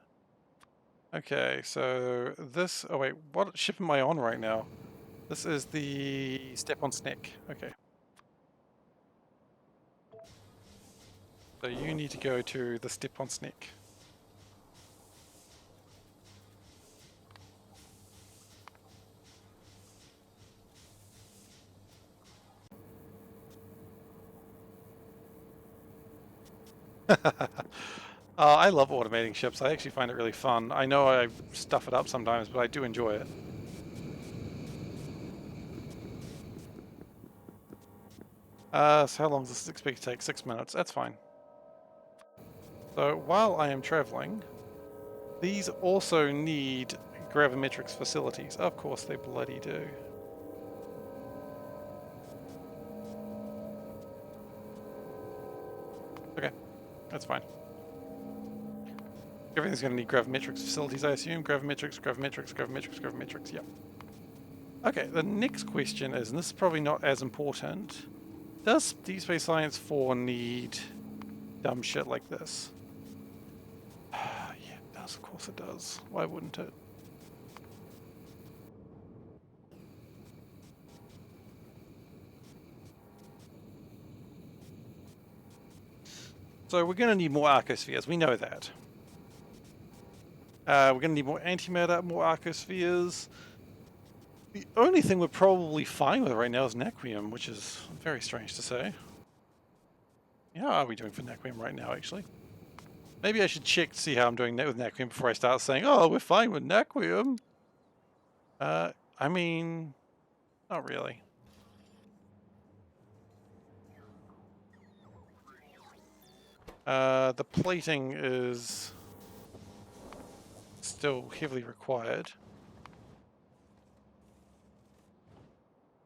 Okay, so this... Oh wait, what ship am I on right now? This is the Step on Snake. Okay. So you need to go to the Step on Snake. I love automating ships. I actually find it really fun. I know I stuff it up sometimes, but I do enjoy it. So how long does this expect to take? 6 minutes. That's fine. So while I am traveling, these also need gravimetrics facilities. Of course they bloody do. Okay, that's fine. Everything's going to need gravimetrics facilities, I assume. Gravimetrics, gravimetrics, gravimetrics, gravimetrics, yep. Okay, the next question is, and this is probably not as important, does Deep Space Science 4 need dumb shit like this? Yeah, it does, of course it does. Why wouldn't it? So we're going to need more arcospheres, we know that. We're going to need more antimatter, more arcospheres. The only thing we're probably fine with right now is Naquium, which is very strange to say. Yeah, how are we doing for Naquium right now, actually? Maybe I should check to see how I'm doing with Naquium before I start saying, oh, we're fine with Naquium. I mean, not really. The plating is still heavily required.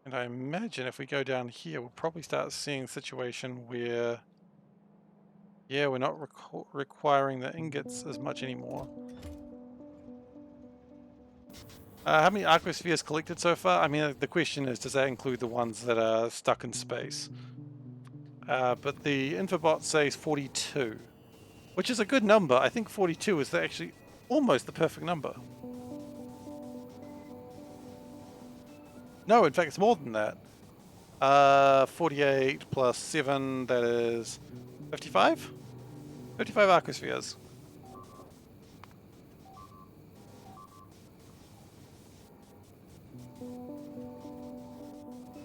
And I imagine if we go down here, we'll probably start seeing a situation where, yeah, we're not requiring the ingots as much anymore. How many Arcospheres collected so far? I mean, the question is, does that include the ones that are stuck in space? But the infobot says 42, which is a good number. I think 42 is actually almost the perfect number. No, in fact, it's more than that. 48 plus 7, that is 55? 55 Arcospheres.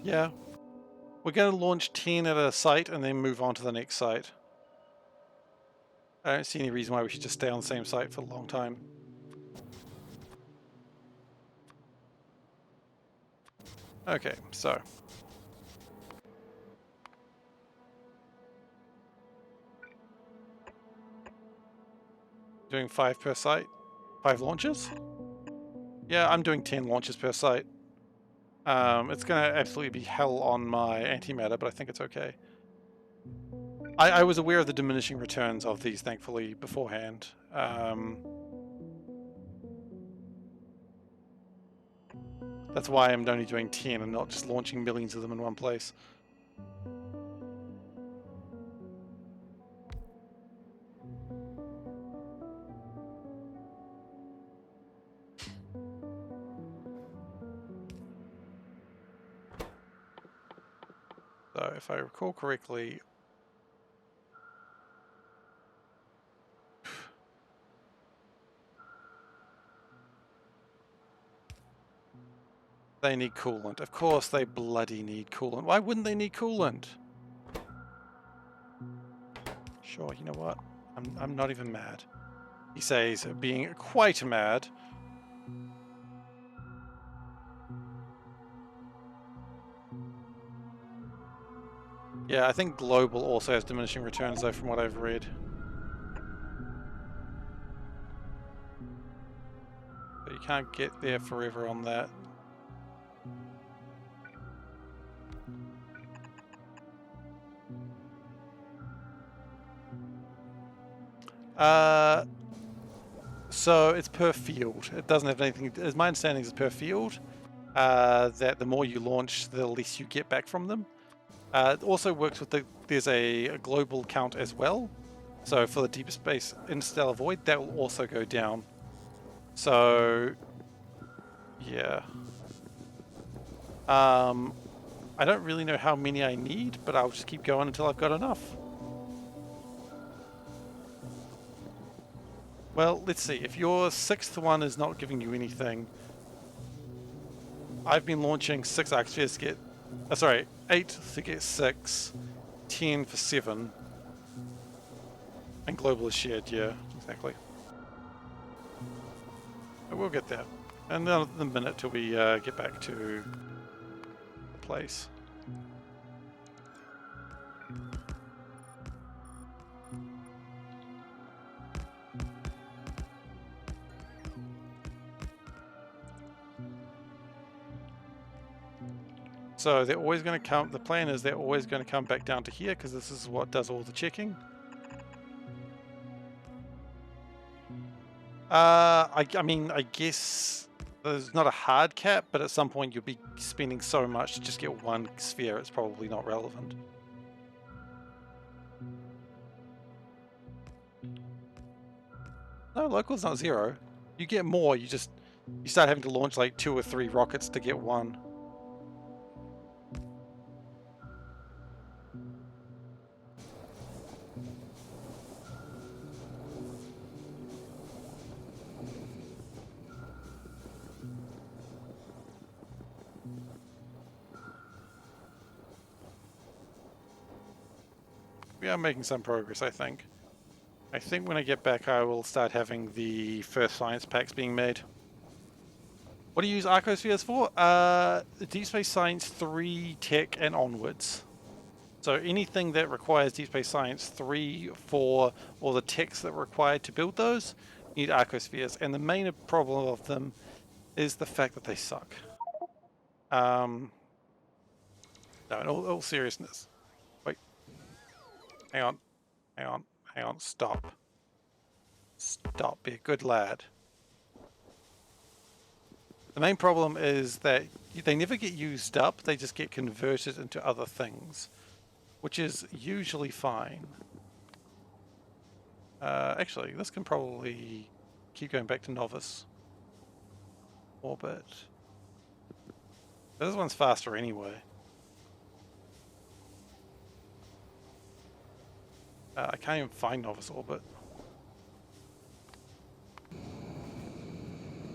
Yeah. We're going to launch 10 at a site and then move on to the next site. I don't see any reason why we should just stay on the same site for a long time. Okay, so. Doing 5 per site? 5 launches? Yeah, I'm doing 10 launches per site. It's going to absolutely be hell on my antimatter, but I think it's okay. I was aware of the diminishing returns of these, thankfully, beforehand. That's why I'm only doing 10 and not just launching millions of them in one place. So if I recall correctly, they need coolant. Of course they bloody need coolant. Why wouldn't they need coolant? Sure, you know what? I'm not even mad. He says, being quite mad. Yeah, I think global also has diminishing returns though, from what I've read. But you can't get there forever on that. So it's per field. It doesn't have anything, as my understanding is per field, that the more you launch, the less you get back from them. It also works with there's a global count as well. So for the deep space interstellar void, that will also go down. So, yeah. I don't really know how many I need, but I'll just keep going until I've got enough. Well, let's see. If your 6th one is not giving you anything, I've been launching 6 Arcspheres to get... sorry, 8 to get 6, 10 for 7. And global is shared, yeah, exactly. But we'll get there. And another minute till we get back to the place. So they're always going to come, the plan is they're always going to come back down to here because this is what does all the checking. I mean, I guess there's not a hard cap, but at some point you'll be spending so much to just get 1 sphere, it's probably not relevant. No, local's not 0. You get more, you start having to launch like 2 or 3 rockets to get 1. We are making some progress, I think. I think when I get back I will start having the first science packs being made. What do you use Arcospheres for? Deep Space Science 3 Tech and onwards. So anything that requires Deep Space Science 3, 4, or the techs that are required to build those, you need arcospheres, and the main problem of them is the fact that they suck. No, in all seriousness. Wait, hang on, hang on, hang on, stop. Stop, be a good lad. The main problem is that they never get used up, they just get converted into other things, which is usually fine. Actually, this can probably keep going back to novice orbit. This one's faster anyway. I can't even find novice orbit.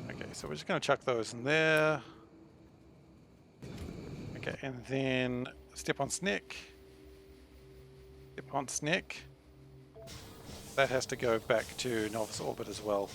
Okay, so we're just going to chuck those in there. Okay, and then step on Snick. Step on Snick. That has to go back to novice orbit as well.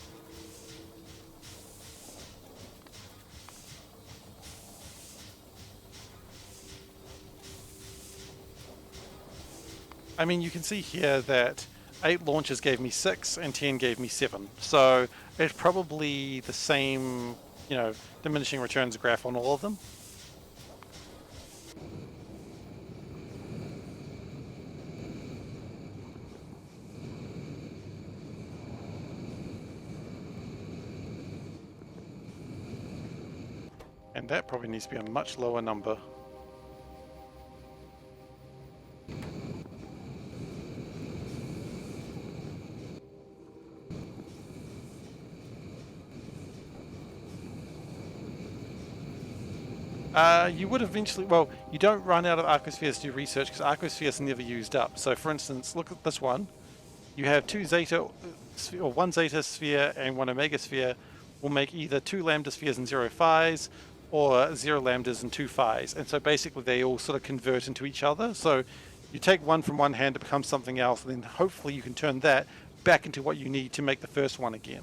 I mean, you can see here that 8 launches gave me 6 and 10 gave me 7. So it's probably the same, you know, diminishing returns graph on all of them. And that probably needs to be a much lower number. You would eventually, well, you don't run out of arcospheres to do research because arcospheres are never used up. So for instance, look at this one. You have 2 zeta, or 1 zeta sphere and 1 omega sphere will make either 2 lambda spheres and 0 phis, or 0 lambdas and 2 phis. And so basically they all sort of convert into each other. So you take one from one hand, it becomes something else, and then hopefully you can turn that back into what you need to make the first one again.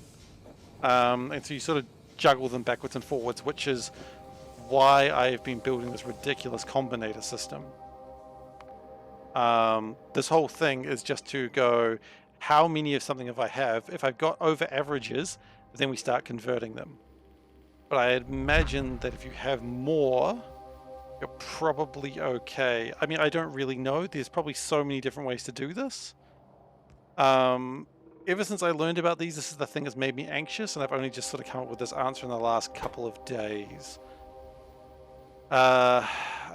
And so you sort of juggle them backwards and forwards, which is why I've been building this ridiculous combinator system. This whole thing is just to go, how many of something if I have? If I've got over averages, then we start converting them. But I imagine that if you have more, you're probably okay. I mean, I don't really know. There's probably so many different ways to do this. Ever since I learned about these, this is the thing that's made me anxious, and I've only just sort of come up with this answer in the last couple of days.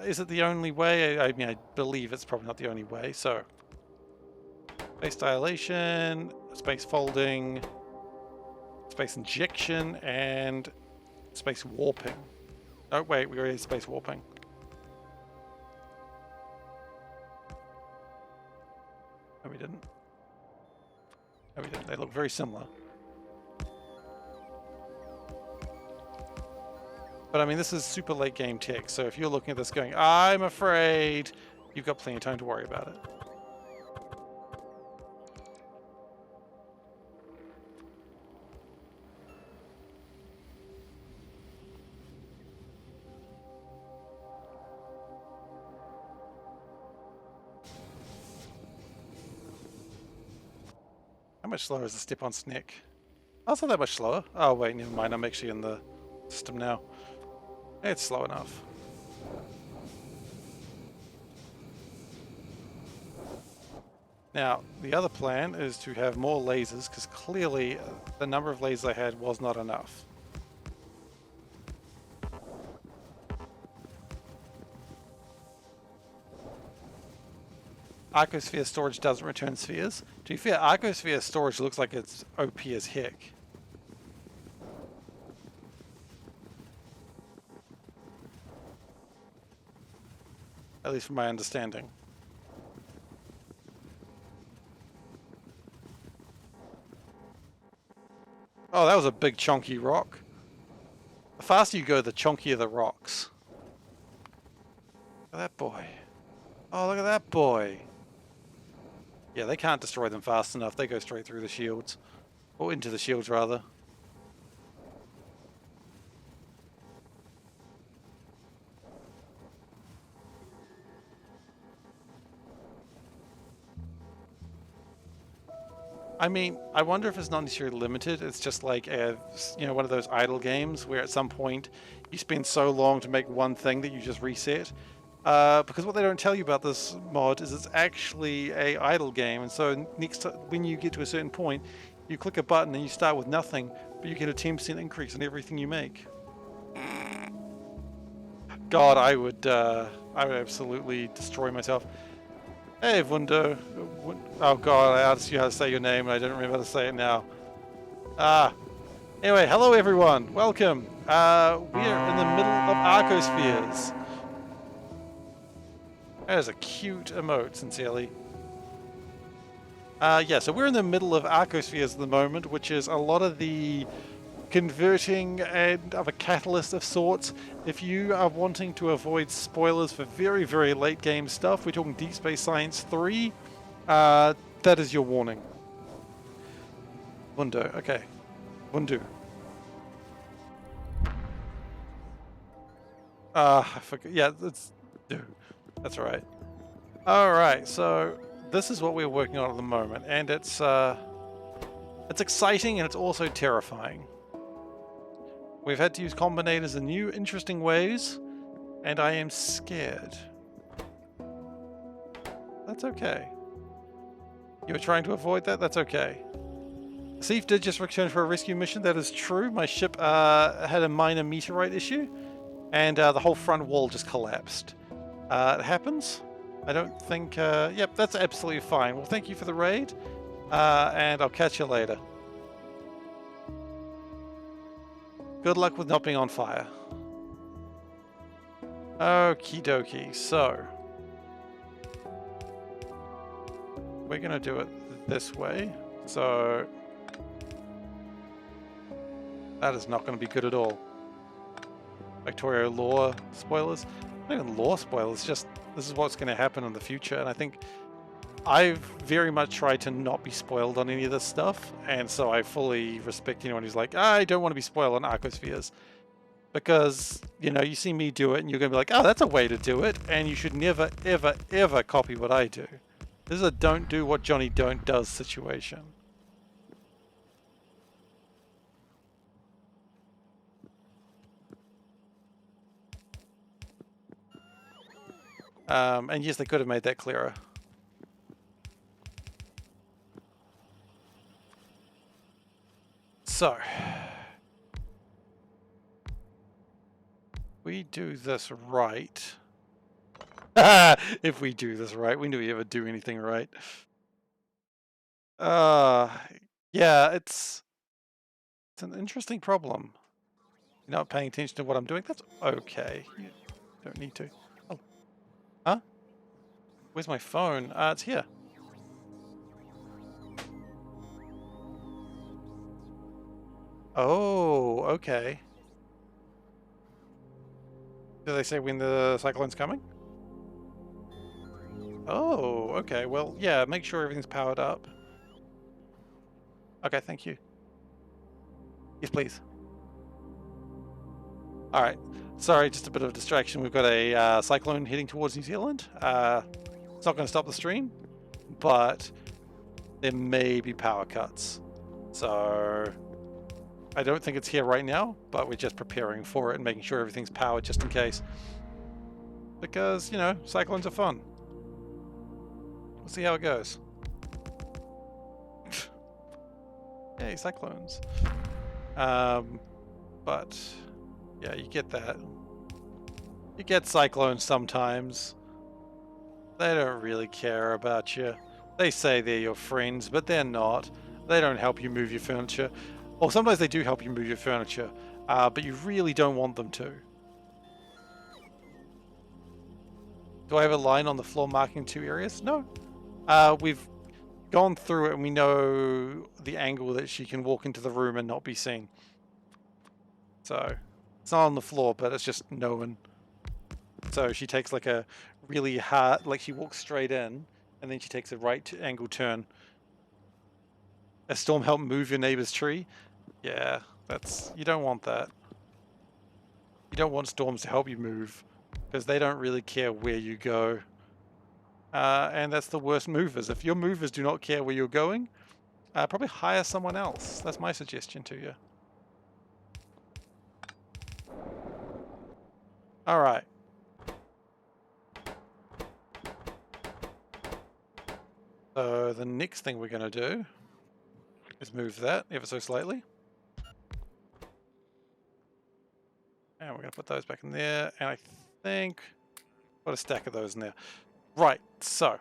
Is it the only way? I mean, I believe it's probably not the only way. So, space dilation, space folding, space injection, and space warping. Oh, wait, we already had space warping. No, we didn't. No, we didn't. They look very similar. But I mean, this is super late game tech, so if you're looking at this going, I'm afraid, you've got plenty of time to worry about it. How much slower is the step on Snick? Oh, it's not that much slower. Oh wait, never mind, I'm actually in the system now. It's slow enough. Now, the other plan is to have more lasers, because clearly the number of lasers I had was not enough. Arcosphere storage doesn't return spheres. To be fair, Arcosphere storage looks like it's OP as heck. At least from my understanding. Oh, that was a big chunky rock. The faster you go, the chunkier the rocks. Look at that boy. Oh, look at that boy. Yeah, they can't destroy them fast enough. They go straight through the shields. Or into the shields, rather. I mean, I wonder if it's not necessarily limited. It's just like a, one of those idle games where at some point you spend so long to make one thing that you just reset. Because what they don't tell you about this mod is it's actually a idle game, and so when you get to a certain point, you click a button and you start with nothing, but you get a 10% increase in everything you make. God, I would absolutely destroy myself. Hey, Wundo. Oh God, I asked you how to say your name, and I don't remember how to say it now. Anyway, hello everyone. Welcome. We are in the middle of Arcospheres. That is a cute emote, sincerely. Yeah, so we're in the middle of Arcospheres at the moment, which is a lot of the converting and of a catalyst of sorts. If you are wanting to avoid spoilers for very, very late game stuff, we're talking Deep Space Science 3, that is your warning. Wundo, okay. Wundu. I forgot. Yeah, that's right. Alright, so this is what we're working on at the moment, and it's exciting and it's also terrifying. We've had to use combinators in new, interesting ways, and I am scared. That's okay. You were trying to avoid that? That's okay. Seif did just return for a rescue mission. That is true. My ship had a minor meteorite issue, and the whole front wall just collapsed. It happens. I don't think... yep, that's absolutely fine. Well, thank you for the raid, and I'll catch you later. Good luck with not being on fire. Okie dokie, so... we're gonna do it this way, so... that is not gonna be good at all. Victoria lore spoilers? Not even lore spoilers, just this is what's gonna happen in the future, and I think I've very much tried to not be spoiled on any of this stuff, and so I fully respect anyone who's like, I don't want to be spoiled on Arcospheres. Because, you see me do it, and you're going to be like, oh, that's a way to do it, and you should never, ever, ever copy what I do. This is a don't do what Johnny don't does situation. And yes, they could have made that clearer. So, we do this right. If we do this right, we never ever do anything right. Yeah, it's an interesting problem. You're not paying attention to what I'm doing. That's okay. You don't need to. Oh, huh? Where's my phone? It's here. Oh, okay. Do they say when the cyclone's coming? Oh, okay. Well, yeah, make sure everything's powered up. Okay, thank you. Yes, please. Alright. Sorry, just a bit of a distraction. We've got a cyclone heading towards New Zealand. It's not going to stop the stream, but there may be power cuts. So... I don't think it's here right now, but we're just preparing for it and making sure everything's powered just in case. Because, cyclones are fun. We'll see how it goes. Yay, cyclones. But, yeah, you get that. You get cyclones sometimes. They don't really care about you. They say they're your friends, but they're not. They don't help you move your furniture. Well, sometimes they do help you move your furniture, but you really don't want them to. Do I have a line on the floor marking 2 areas? No. We've gone through it and we know the angle that she can walk into the room and not be seen. So, it's not on the floor, but it's just known. So she takes like a really hard, like she walks straight in, and then she takes a right angle turn. A storm help move your neighbor's tree? Yeah, you don't want that. You don't want storms to help you move, because they don't really care where you go. And that's the worst movers. If your movers do not care where you're going, Probably hire someone else. That's my suggestion to you. All right. So the next thing we're going to do is move that ever so slightly. And we're going to put those back in there. And I think put a stack of those in there. Right, so.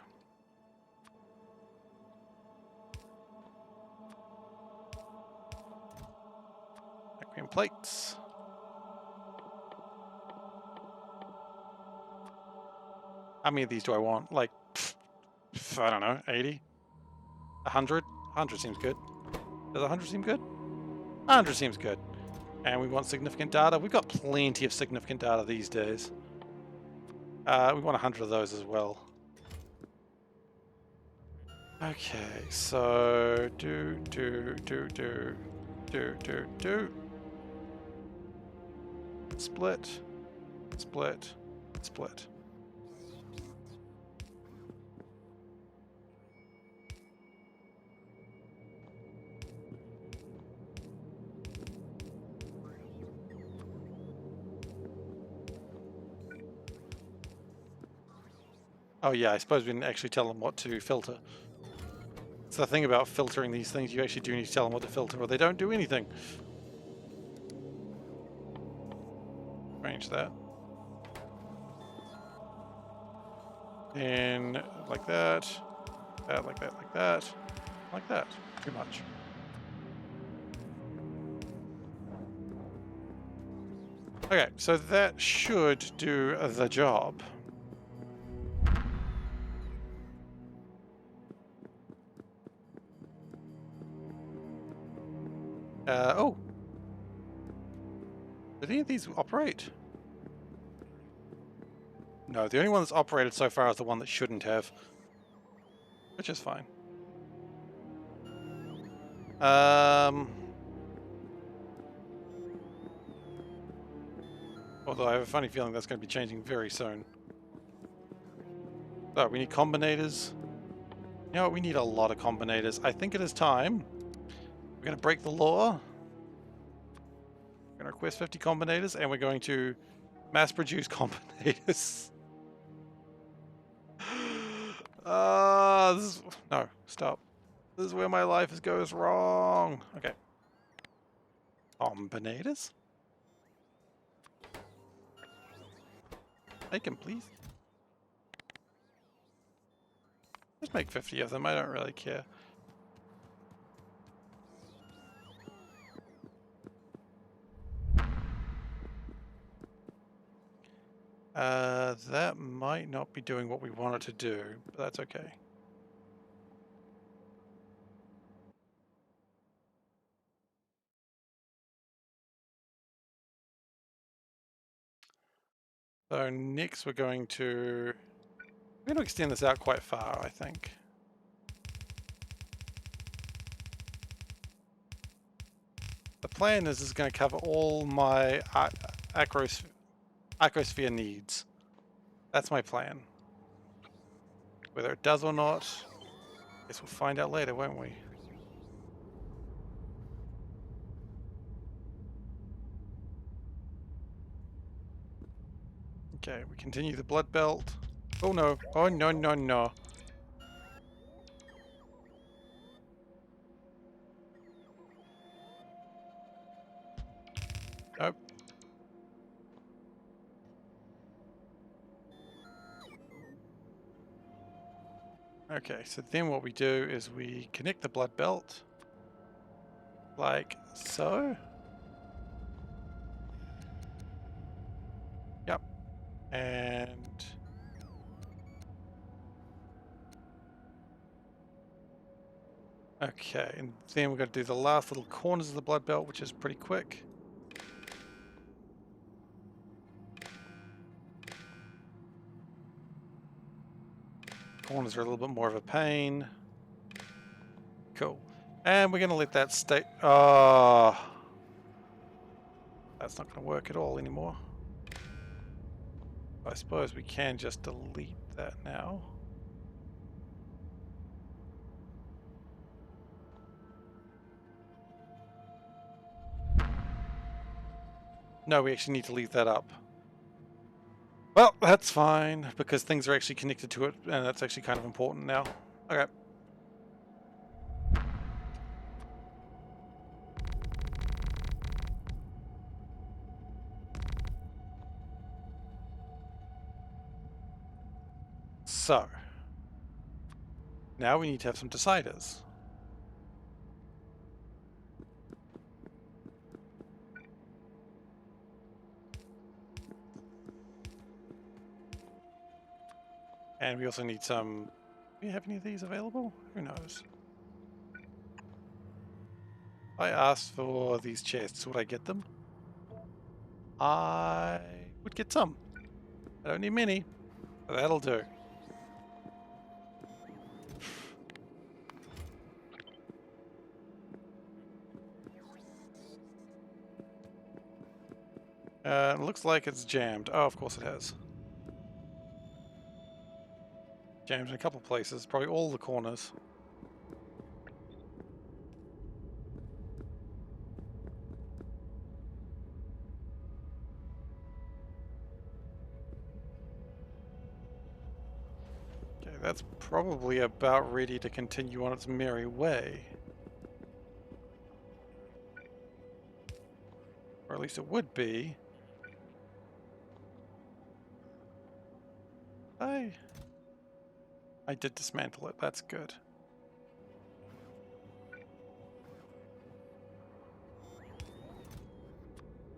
Green plates. How many of these do I want? Like, I don't know, 80? 100? 100 seems good. Does 100 seem good? 100 seems good. And we want significant data. We've got plenty of significant data these days. We want 100 of those as well. Okay, so do. Split, split, split. Oh yeah, I suppose we didn't actually tell them what to filter. It's the thing about filtering these things, you actually do need to tell them what to filter or they don't do anything. Arrange that. And like that, like that, like that, like that. Too much. Okay, so that should do the job. Oh. Did any of these operate? No, the only one that's operated so far is the one that shouldn't have. Which is fine. Although I have a funny feeling that's going to be changing very soon. So, we need combinators. You know what, we need a lot of combinators. I think it is time. We're going to break the law. We're going to request 50 combinators, and we're going to mass produce combinators. No, stop. This is where my life goes wrong. Okay. Combinators? Make them, please. Just make 50 of them. I don't really care. That might not be doing what we want it to do, but that's okay. So next we're going to extend this out quite far, I think. The plan is going to cover all my Acrosphere needs. That's my plan. Whether it does or not, I guess we'll find out later, won't we? Okay, we continue the blood belt. Oh no, oh no, no, no. Nope. Okay, so then what we do is we connect the blood belt. Like so. Yep. And okay, and then we're going to do the last little corners of the blood belt, which is pretty quick. Corners are a little bit more of a pain. Cool. And we're going to let that stay. Oh, that's not going to work at all anymore. I suppose we can just delete that now. No, we actually need to leave that up. Well, that's fine, because things are actually connected to it, and that's actually kind of important now. Okay. So, now we need to have some deciders. And we also need some... Do we have any of these available? Who knows? I asked for these chests. Would I get them? I would get some. I don't need many, but that'll do. It looks like it's jammed. Oh, of course it has. Jammed in a couple places, probably all the corners. Okay, that's probably about ready to continue on its merry way. Or at least it would be. I did dismantle it, that's good.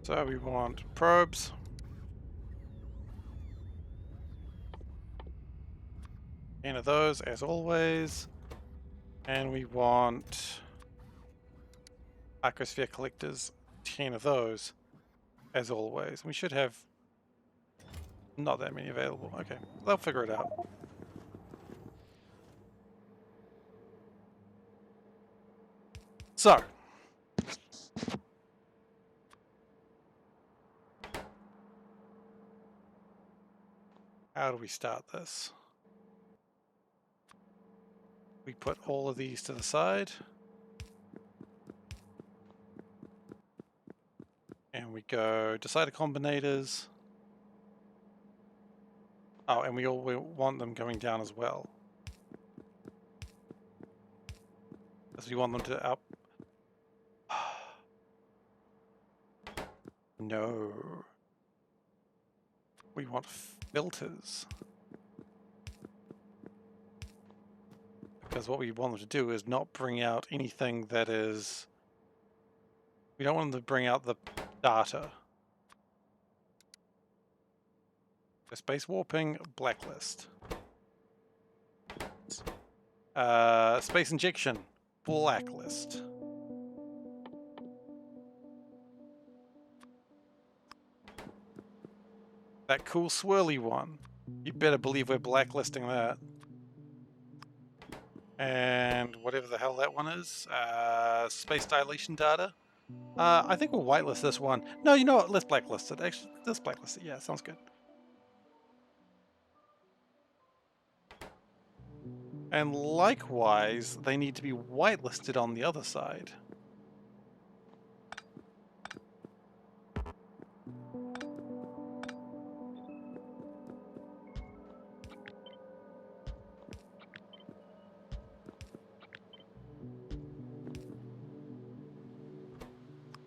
So we want probes. Ten of those, as always. And we want Arcosphere collectors, 10 of those, as always. We should have not that many available. Okay, they'll figure it out. So, how do we start this? We put all of these to the side. And we go decider combinators. Oh, and we want them going down as well. Because we want them to up. No. We want filters. Because what we want them to do is not bring out anything that is... We don't want them to bring out the data. So space warping, blacklist. Space injection, blacklist. That cool swirly one. You better believe we're blacklisting that. And whatever the hell that one is. Space dilation data. I think we'll whitelist this one. No, you know what? Let's blacklist it. Actually, let's blacklist it. Yeah, sounds good. And likewise, they need to be whitelisted on the other side.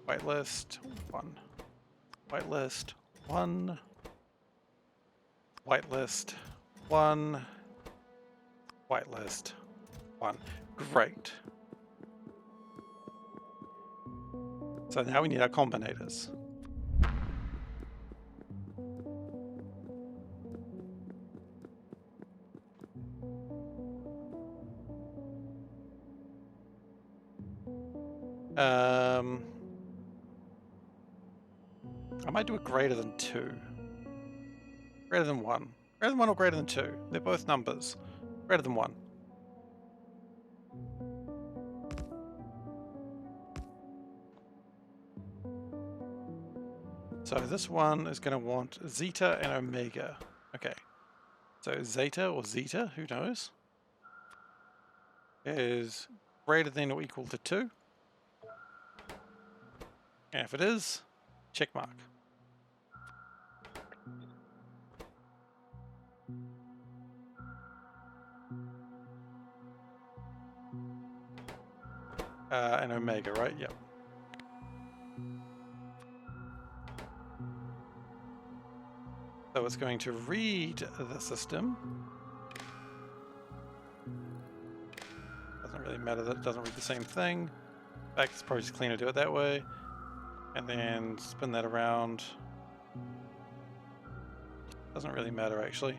Whitelist 1. Whitelist 1. Whitelist 1. Whitelist 1. Great. So now we need our combinators. I might do it greater than 2. Greater than 1. Greater than 1 or greater than 2. They're both numbers. Greater than 1. So this one is going to want zeta and omega. Okay. So zeta or zeta, who knows, is greater than or equal to 2. And if it is, check mark. And omega, right? Yep. So it's going to read the system. Doesn't really matter that it doesn't read the same thing. In fact, it's probably just cleaner to do it that way. And then spin that around. Doesn't really matter, actually.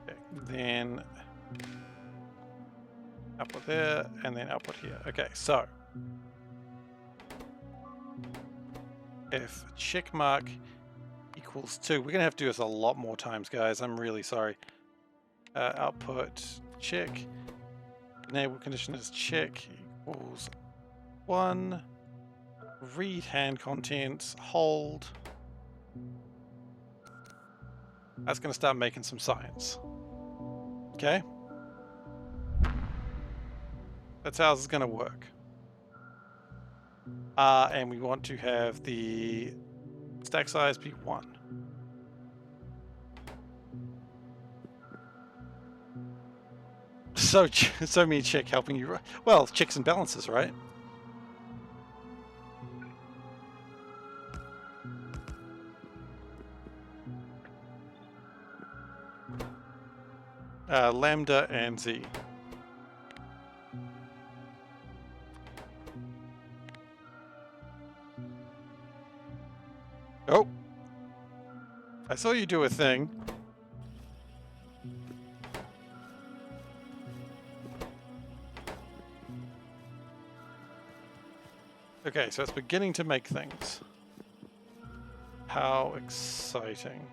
Okay, then output there, and then output here. Okay, so if check mark equals 2, we're gonna have to do this a lot more times, guys. I'm really sorry. Output check, enable condition is check equals 1, read hand contents, hold. That's gonna start making some science. Okay? That's how this is gonna work. And we want to have the stack size be 1. So me check helping you. Well, checks and balances, right? Lambda and Z. Oh, I saw you do a thing. Okay, so it's beginning to make things. How exciting.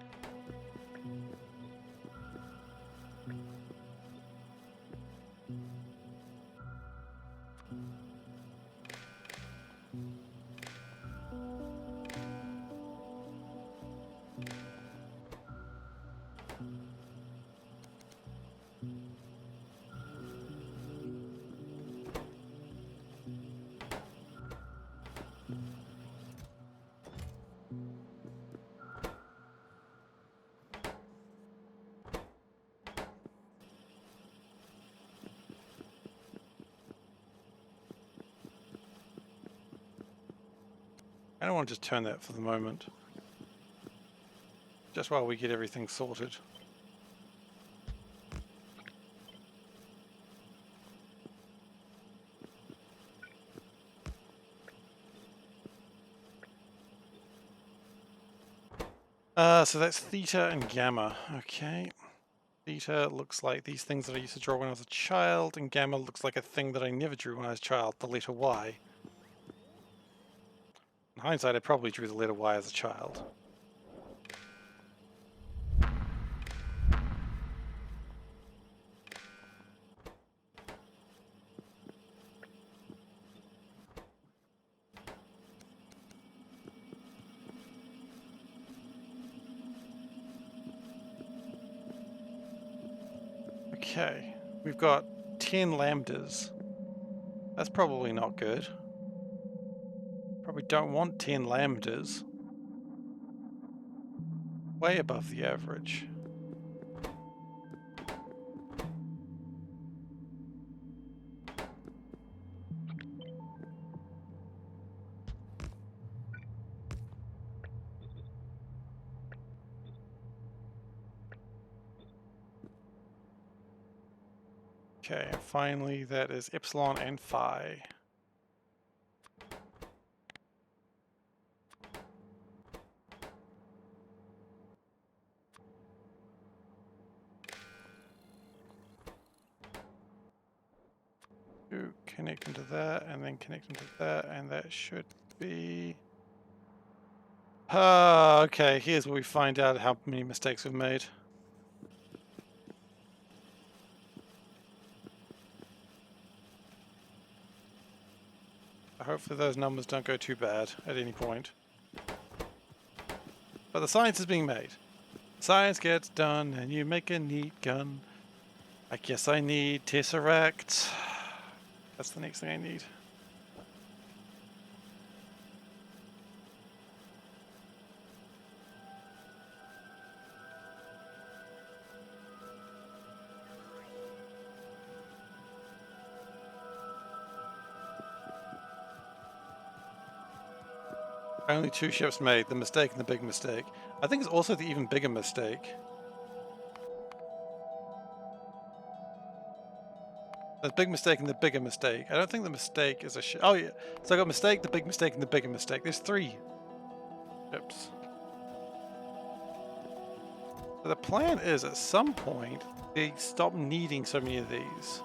I don't want to just turn that for the moment. Just while we get everything sorted. So that's theta and gamma. Okay. Theta looks like these things that I used to draw when I was a child, and gamma looks like a thing that I never drew when I was a child, the letter Y. In hindsight, I probably drew the letter Y as a child. Okay, we've got 10 lambdas. That's probably not good. Probably don't want 10 lambdas. Way above the average. Okay, and finally that is epsilon and phi. Connect into that, and then connect into that, and that should be... okay, here's where we find out how many mistakes we've made. Hopefully those numbers don't go too bad at any point. But the science is being made. Science gets done, and you make a neat gun. I guess I need Tesseract. That's the next thing I need. Only 2 ships made, the mistake and the big mistake. I think it's also the even bigger mistake. The big mistake and the bigger mistake. I don't think the mistake is a ship. Oh yeah, so I got mistake, the big mistake, and the bigger mistake. There's 3 ships. So the plan is, at some point, they stop needing so many of these.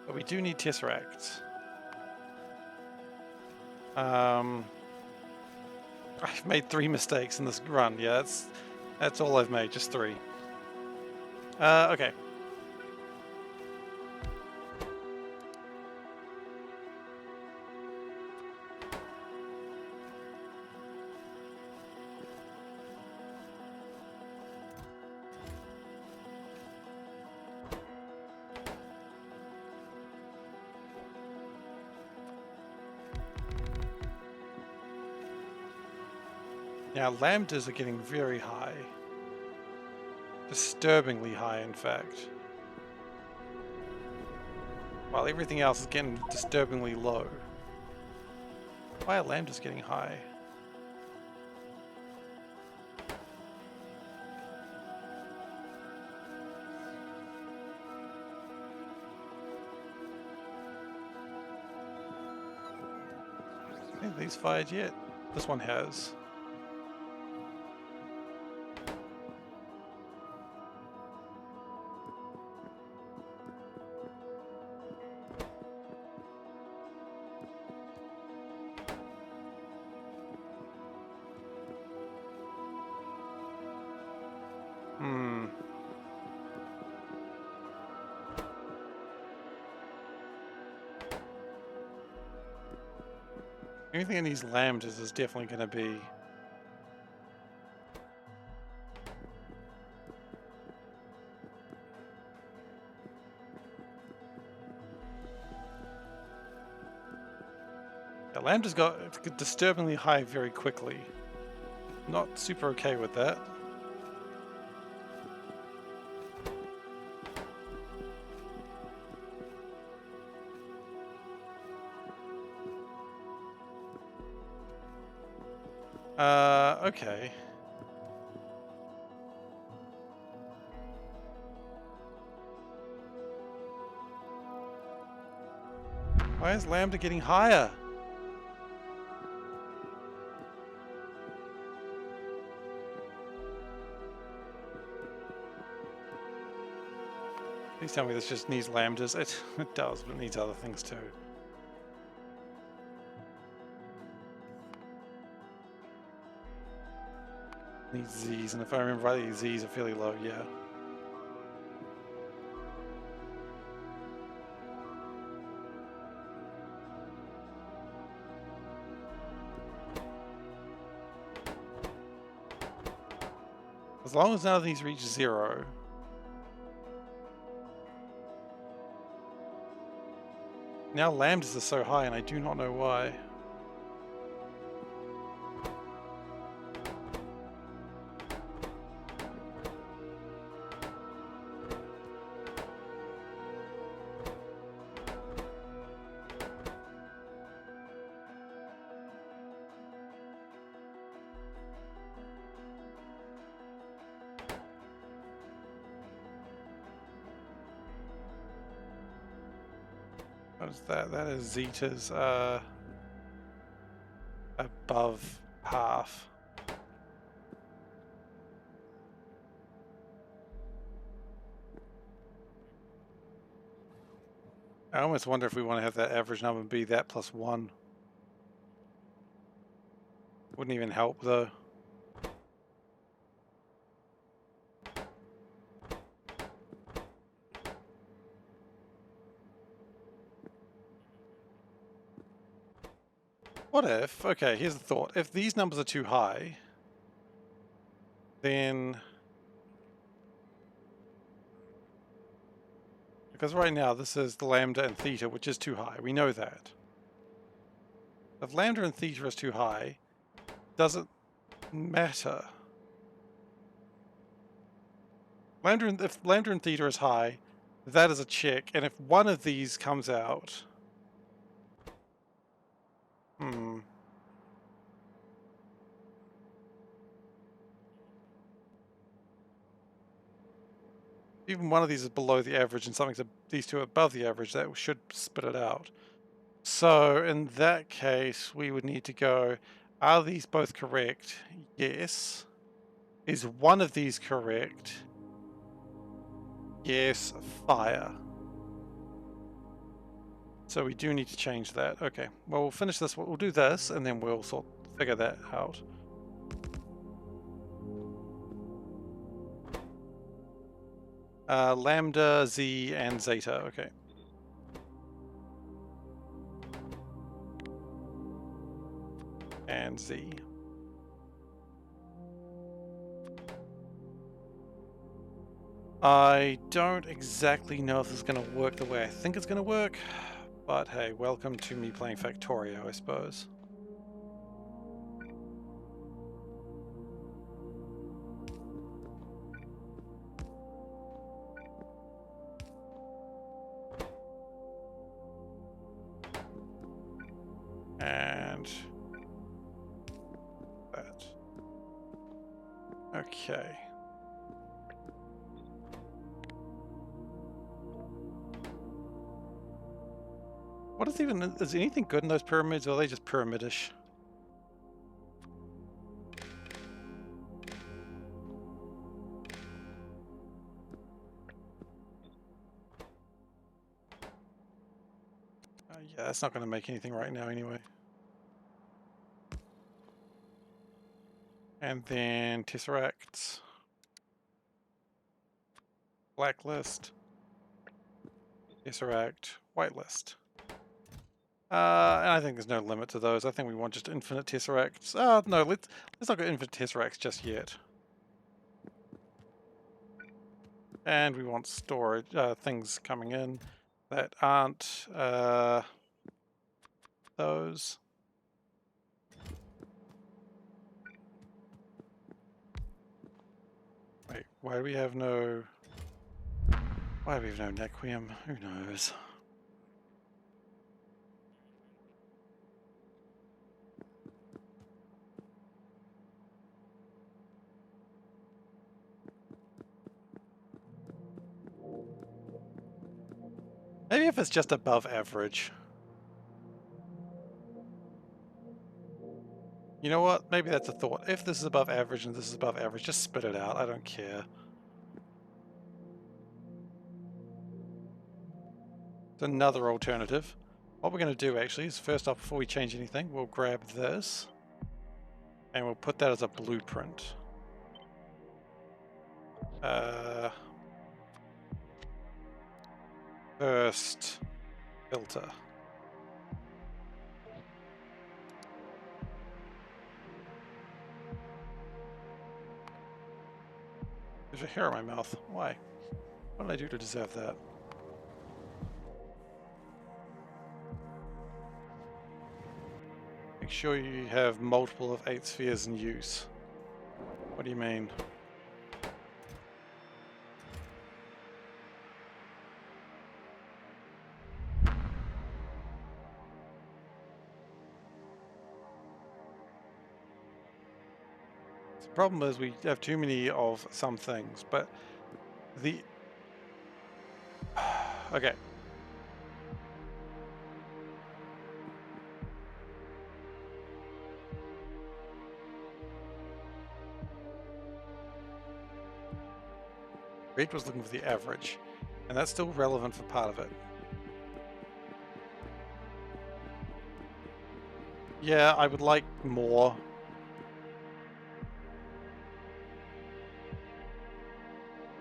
But we do need Tesseracts. I've made 3 mistakes in this run. Yeah, that's all I've made, just 3. Okay. Now, lambdas are getting very high. Disturbingly high, in fact. While everything else is getting disturbingly low. Why are lambdas getting high? Have these fired yet? This one has. Anything in these lambdas is definitely going to be... Yeah, lambdas got disturbingly high very quickly. Not super okay with that. Okay. Why is lambda getting higher? Please tell me this just needs lambdas. It does, but it needs other things too. Needs Z's, and if I remember right, these Z's are fairly low, yeah. As long as none of these reach 0. Now lambdas are so high, and I do not know why. What is that? That is Zeta's above half. I almost wonder if we want to have that average number be that plus 1. Wouldn't even help though. What if, okay, here's the thought. If these numbers are too high, then... Because right now this is the lambda and theta, which is too high. We know that. If lambda and theta is too high, doesn't matter. If lambda and theta is high, that is a check, and if one of these comes out... Even one of these is below the average and these two are above the average, that should spit it out. So in that case, we would need to go, are these both correct? Yes. Is one of these correct? Yes, fire. So we do need to change that. Okay, well, we'll finish this. We'll do this, and then we'll figure that out. Lambda, Z, and zeta. Okay. And Z. I don't exactly know if this is going to work the way I think it's going to work, but hey, welcome to me playing Factorio, I suppose. And that. Okay. What is anything good in those pyramids, or are they just pyramidish? Yeah, that's not going to make anything right now anyway. And then tesseracts. Blacklist. Tesseract. Whitelist. And I think there's no limit to those. I think we want just infinite tesseracts. No, let's not go infinite tesseracts just yet. And we want storage, things coming in that aren't those. Wait, why do we have no... Why do we have no Nequium? Who knows? Maybe if it's just above average. You know what? Maybe that's a thought. If this is above average and this is above average, just spit it out. I don't care. It's another alternative. What we're going to do actually is, first off, before we change anything, we'll grab this and we'll put that as a blueprint. First filter. There's a hair in my mouth. Why? What did I do to deserve that? Make sure you have multiple of 8 spheres in use. What do you mean? The problem is we have too many of some things, but the... Okay. Red was looking for the average, and that's still relevant for part of it. Yeah, I would like more.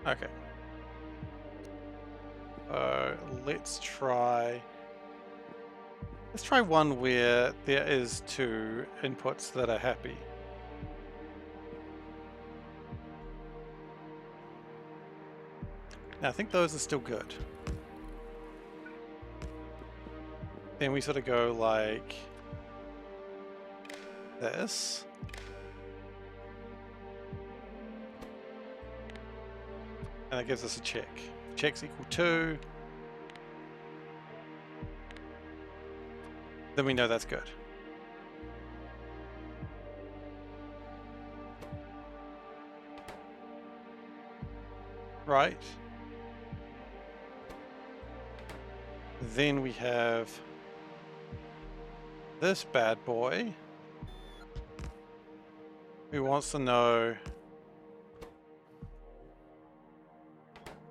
Okay. Let's try one where there is 2 inputs that are happy. Now I think those are still good. Then we sort of go like this. And that gives us a check. Check's equal to... Then we know that's good. right? Then we have this bad boy who wants to know,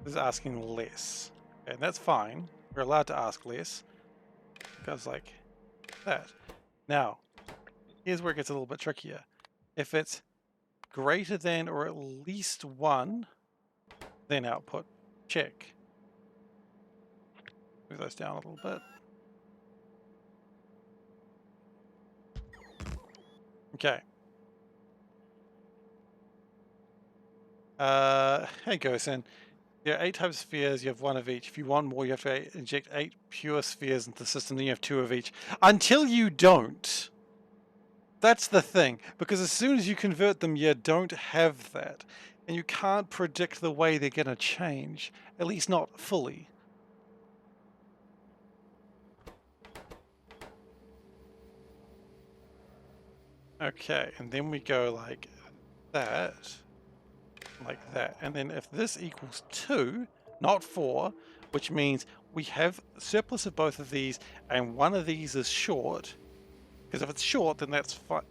is asking less. And that's fine. We're allowed to ask less. It goes like that. Now, here's where it gets a little bit trickier. If it's greater than or at least 1, then output check. Move those down a little bit. Okay. Hey Gosen. There are 8 types of spheres, you have 1 of each. If you want more, you have to inject 8 pure spheres into the system, then you have 2 of each. Until you don't. That's the thing. Because as soon as you convert them, you don't have that. And you can't predict the way they're going to change. At least not fully. Okay, and then we go like that. Like that. And then if this equals 2, not 4, which means we have surplus of both of these and one of these is short, because if it's short, then that's fine.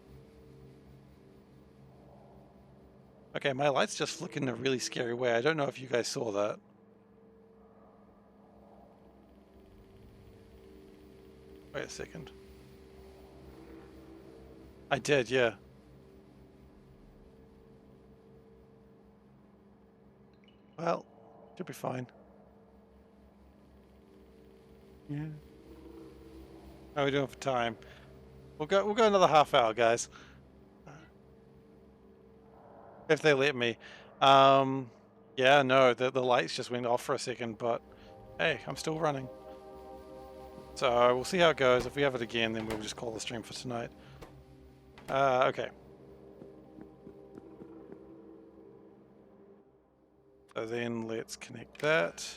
Okay, my light's just flicking in a really scary way. I don't know if you guys saw that. Wait a second. I did, yeah. Well, should be fine. Yeah. How are we doing for time? We'll go another half hour, guys. If they let me. Yeah, no, the lights just went off for a second, but hey, I'm still running. So we'll see how it goes. If we have it again, then we'll just call the stream for tonight. Okay. So then let's connect that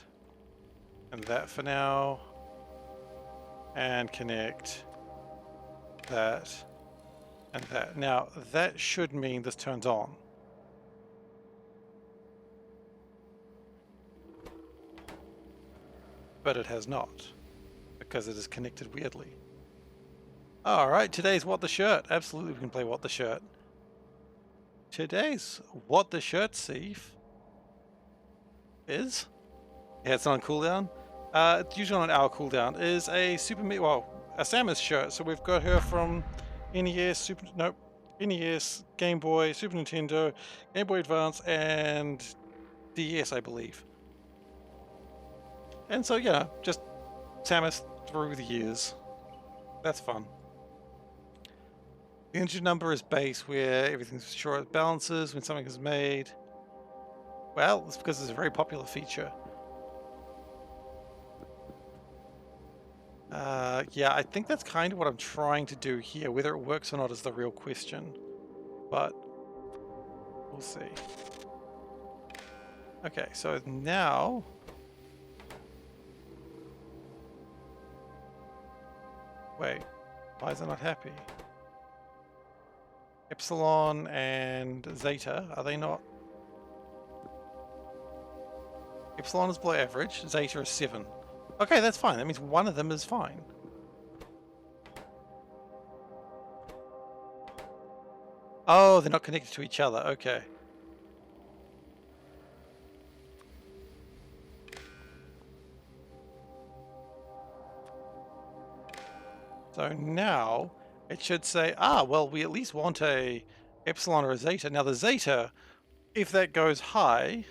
and that for now, and connect that and that. Now that should mean this turns on. But it has not, because it is connected weirdly. Alright, today's What the Shirt. Absolutely we can play What the Shirt. Today's What the Shirt, Seif, is... Yeah, it's on cooldown. It's usually on an hour cooldown. Is a a Samus shirt. So we've got her from NES, NES, Game Boy, Super Nintendo, Game Boy Advance, and DS, I believe. And so, yeah, just Samus through the years. That's fun. The engine number is base, where everything's sure it balances when something is made. Well, it's because it's a very popular feature. Yeah, I think that's kind of what I'm trying to do here. Whether it works or not is the real question. But we'll see. Okay, so now... Wait, why is it not happy? Epsilon and Zeta, are they not? Epsilon is below average, Zeta is 7. Okay, that's fine. That means one of them is fine. Oh, they're not connected to each other. Okay. So now it should say, well, we at least want a epsilon or a zeta. Now the zeta, if that goes high,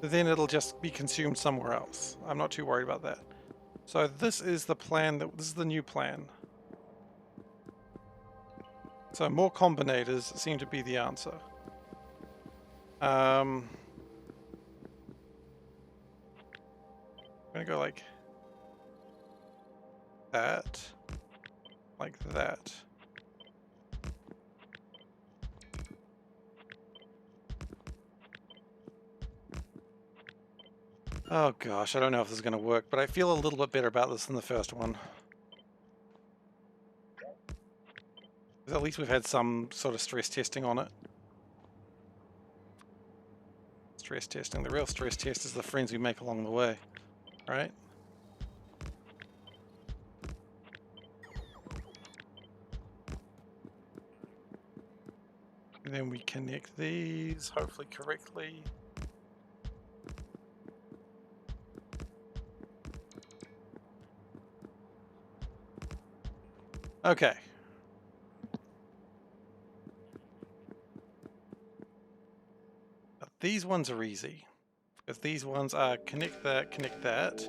then it'll just be consumed somewhere else. I'm not too worried about that. So this is the plan, this is the new plan. So more combinators seem to be the answer. I'm gonna go like that, like that. Oh gosh, I don't know if this is going to work, but I feel a little bit better about this than the first one. At least we've had some sort of stress testing on it. Stress testing. The real stress test is the friends we make along the way, right? And then we connect these, hopefully correctly. Okay. But these ones are easy. Because these ones are connect that, connect that,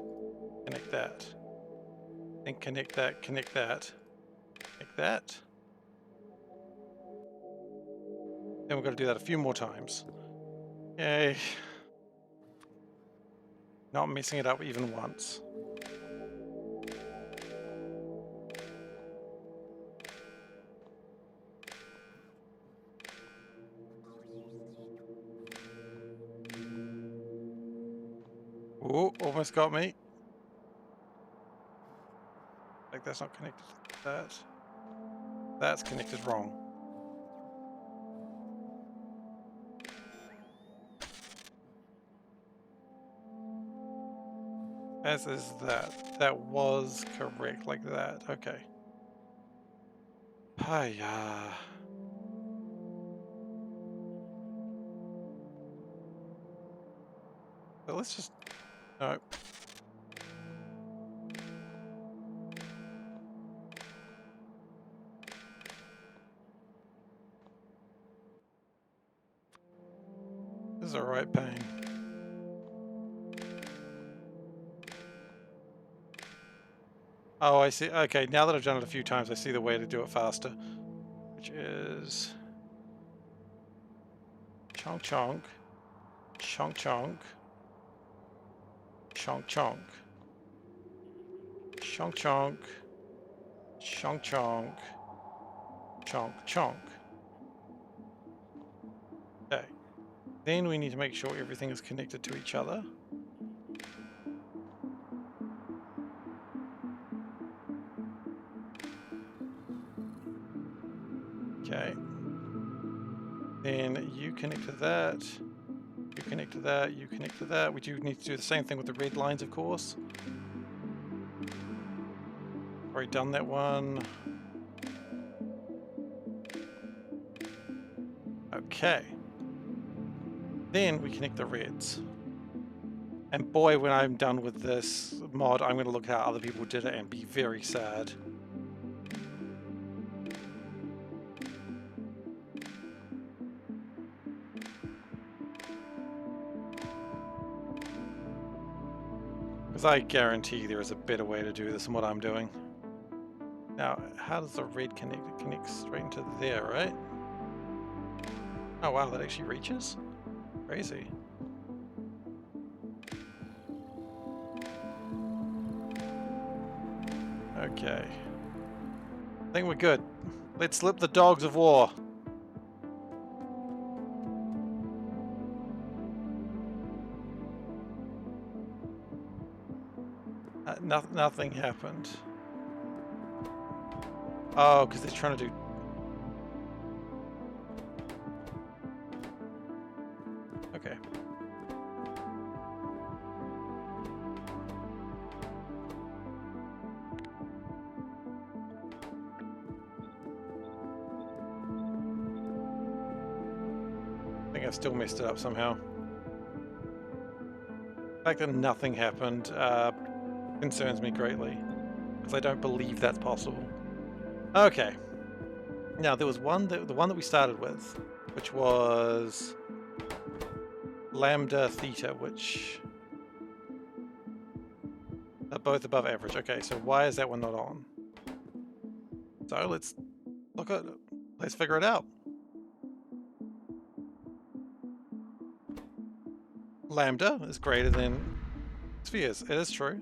connect that. Then connect that, connect that, connect that. Then we've got to do that a few more times. Yay. Not messing it up even once. Oh, almost got me. Like that's not connected to that. That's connected wrong. As is that. That was correct like that. Okay. Hiya. So let's just... No. This is alright pain. Oh, I see. Okay, now that I've done it a few times, I see the way to do it faster. Which is... Chonk chonk. Chonk chonk. Chonk chonk. Chonk chonk. Chonk chonk. Chonk chonk. Okay. Then we need to make sure everything is connected to each other. Okay. Then you connect to that. You connect to that. You connect to that. We do need to do the same thing with the red lines, of course. Already done that one. Okay. Then we connect the reds. And boy, when I'm done with this mod, I'm going to look how other people did it and be very sad. Because I guarantee there is a better way to do this than what I'm doing. Now, how does the red connect? It connects straight into there, right? Oh wow, that actually reaches? Crazy. Okay. I think we're good. Let's slip the dogs of war. Nothing happened. Oh, because they're trying to do... Okay. I think I still messed it up somehow. The fact that nothing happened concerns me greatly, because I don't believe that's possible. Okay. Now there was one the one that we started with, which was lambda theta, which are both above average. Okay, so why is that one not on? So let's figure it out. Lambda is greater than spheres. It is true.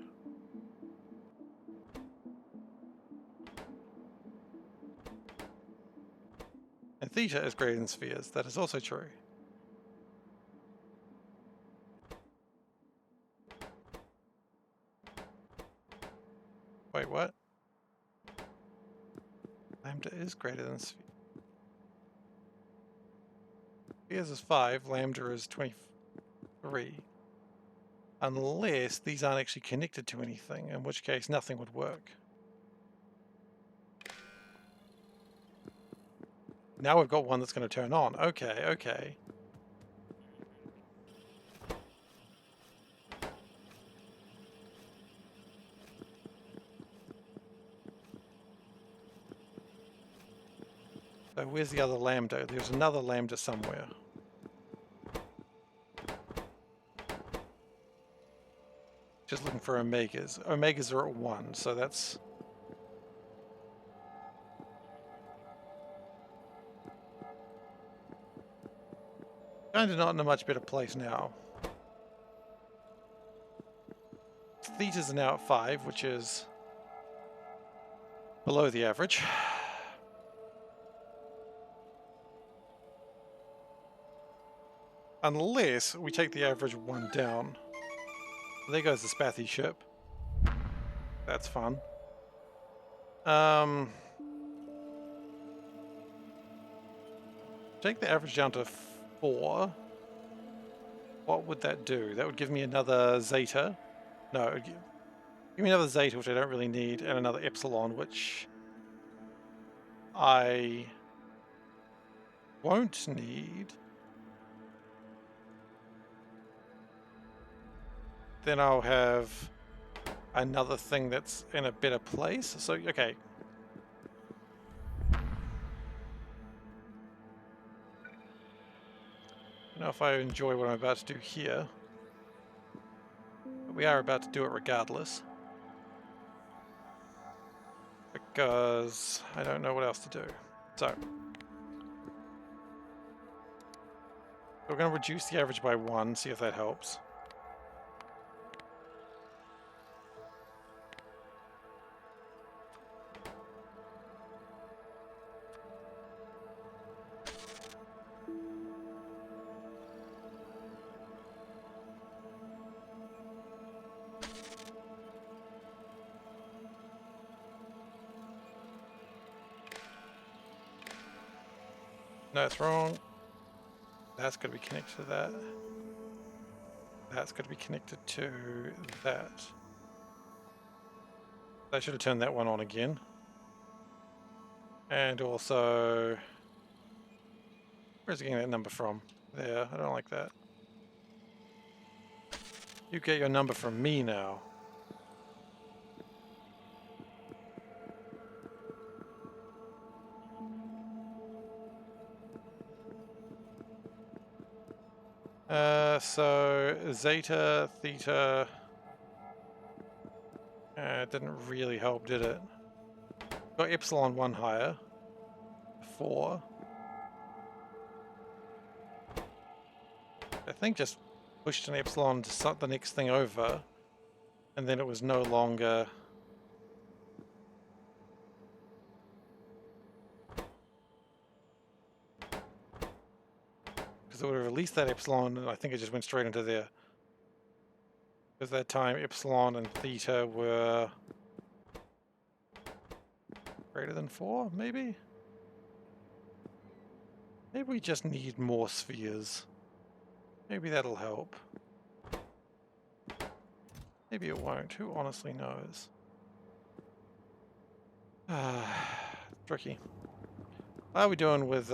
And theta is greater than spheres. That is also true. Wait, what? Lambda is greater than spheres. Spheres is 5, lambda is 20. 3. Unless these aren't actually connected to anything, in which case nothing would work. Now we've got one that's going to turn on. Okay, okay. So where's the other lambda? There's another lambda somewhere. Just looking for omegas. Omegas are at 1, so that's... kind of not in a much better place now. Thetas are now at 5, which is below the average. Unless we take the average 1 down. There goes the Spathy ship. That's fun. Take the average down to 4. What would that do? That would give me another zeta. No, it would give me another zeta, which I don't really need, and another epsilon, which I won't need. Then I'll have another thing that's in a better place. So, okay. I don't know if I enjoy what I'm about to do here. But we are about to do it regardless. Because I don't know what else to do. So. We're going to reduce the average by 1, see if that helps. No, it's wrong. That's going to be connected to that. That's going to be connected to that. I should have turned that one on again. And also... where's it getting that number from? There, I don't like that. You get your number from me now. So zeta, theta, it didn't really help, did it? Got epsilon 1 higher, 4. I think just pushed an epsilon to suck the next thing over, and then it was no longer... because it would have released that epsilon, and I think it just went straight into there. Because that time epsilon and theta were greater than 4, maybe? Maybe we just need more spheres. Maybe that'll help. Maybe it won't. Who honestly knows? Tricky. How are we doing with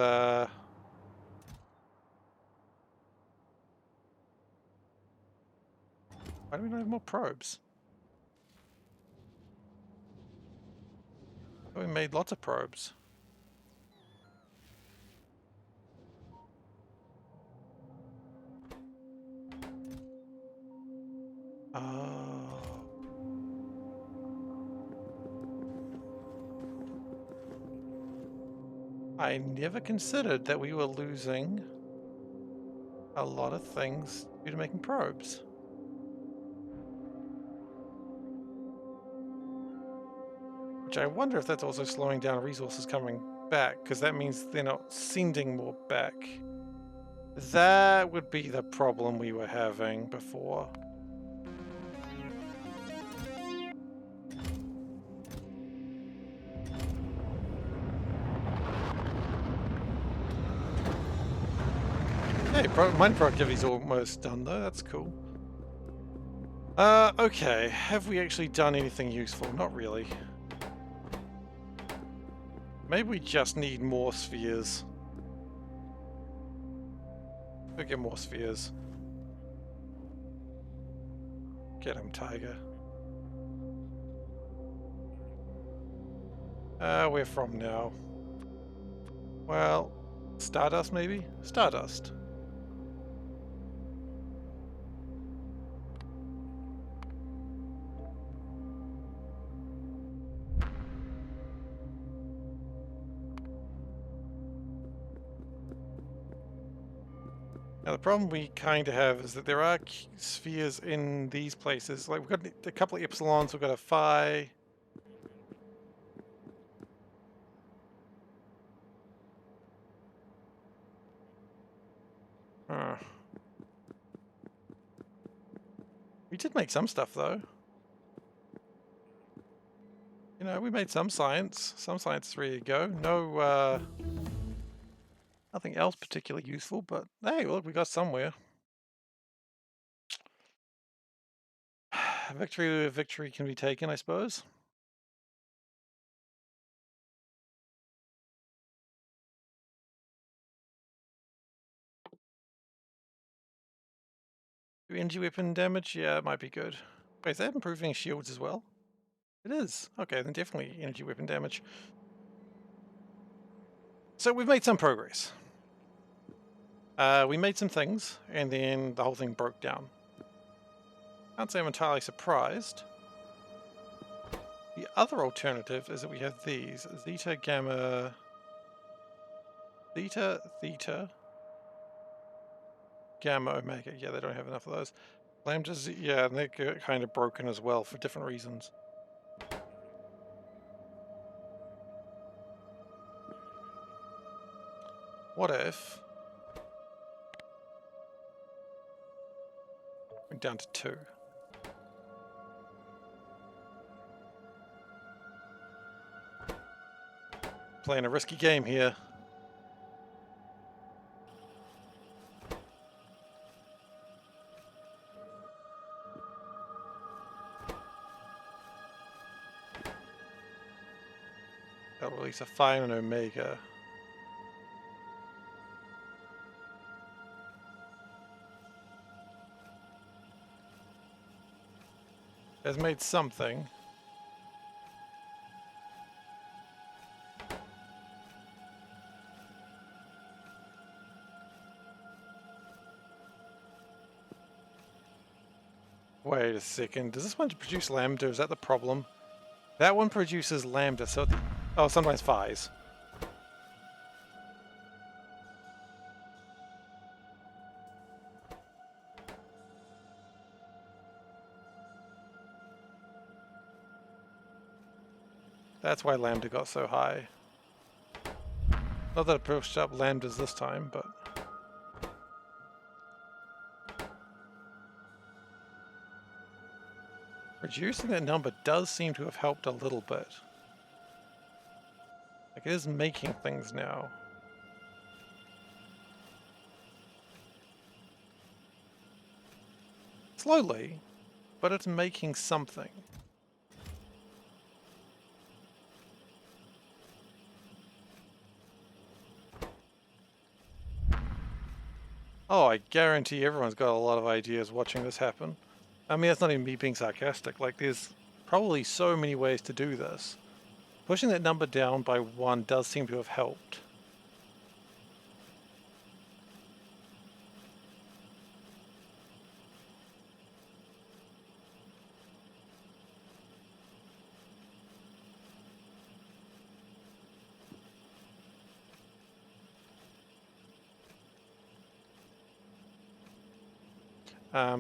why do we not have more probes? We made lots of probes. I never considered that we were losing a lot of things due to making probes. Which I wonder if that's also slowing down resources coming back, because that means they're not sending more back. That would be the problem we were having before. Hey, mine productivity's almost done though, that's cool. Okay, have we actually done anything useful? Not really. Maybe we just need more spheres. We'll get more spheres. Get him, Tiger. Where from now? Well, Stardust maybe? Stardust. Now the problem we kind of have is that there are spheres in these places. Like we've got a couple of epsilons, we've got a phi. Huh. We did make some stuff though. You know, we made some science. Some science 3 to go. No, nothing else particularly useful, but hey, look, we got somewhere. Victory can be taken, I suppose. Do energy weapon damage? Yeah, it might be good. Wait, is that improving shields as well? It is. Okay, then definitely energy weapon damage. So we've made some progress. We made some things, and then the whole thing broke down. Can't say I'm entirely surprised. The other alternative is that we have these. Zeta, Gamma... Theta, Theta... Gamma, Omega. Yeah, they don't have enough of those. Lambda, yeah, and they're kind of broken as well for different reasons. What if... went down to 2. Playing a risky game here. That'll release a Phi and an Omega. Has made something. Wait a second. Does this one produce lambda? Is that the problem? That one produces lambda, so... oh, sometimes phis. That's why lambda got so high. Not that it pushed up lambdas this time, but... reducing that number does seem to have helped a little bit. Like, it is making things now. Slowly, but it's making something. Oh, I guarantee everyone's got a lot of ideas watching this happen. I mean, that's not even me being sarcastic. Like, there's probably so many ways to do this. Pushing that number down by 1 does seem to have helped.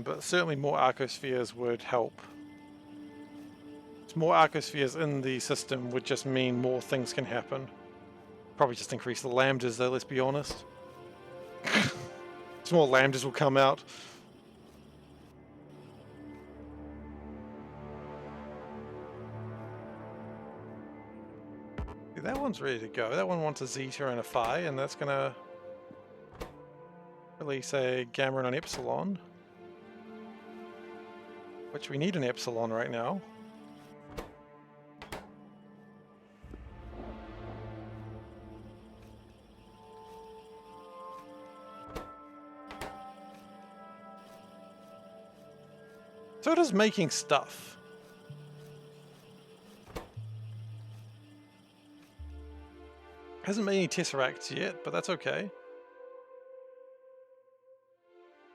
But certainly more arcospheres would help. More arcospheres in the system would just mean more things can happen. Probably just increase the lambdas though, let's be honest. Some more lambdas will come out. That one's ready to go. That one wants a zeta and a phi, and that's gonna... Release a gamma and an epsilon, which we need an epsilon right now. So it is making stuff. Hasn't made any tesseracts yet, but that's okay.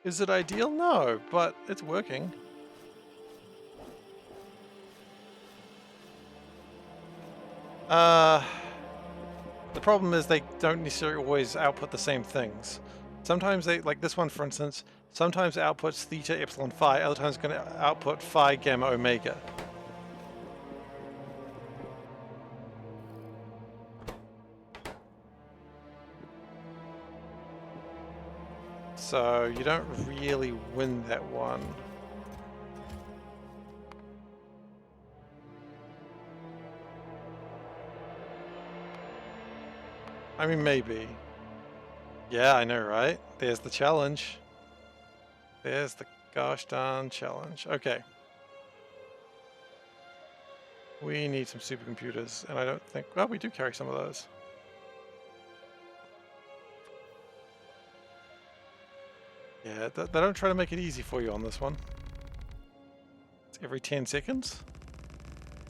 Is it ideal? No, but it's working. The problem is they don't necessarily always output the same things. Sometimes they, like this one for instance, sometimes it outputs theta epsilon phi, other times it's going to output phi gamma omega. So you don't really win that one. I mean, maybe. Yeah, I know, right? There's the challenge. There's the gosh darn challenge. Okay. We need some supercomputers, and I don't think... Well, we do carry some of those. Yeah, they don't try to make it easy for you on this one. It's every 10 seconds.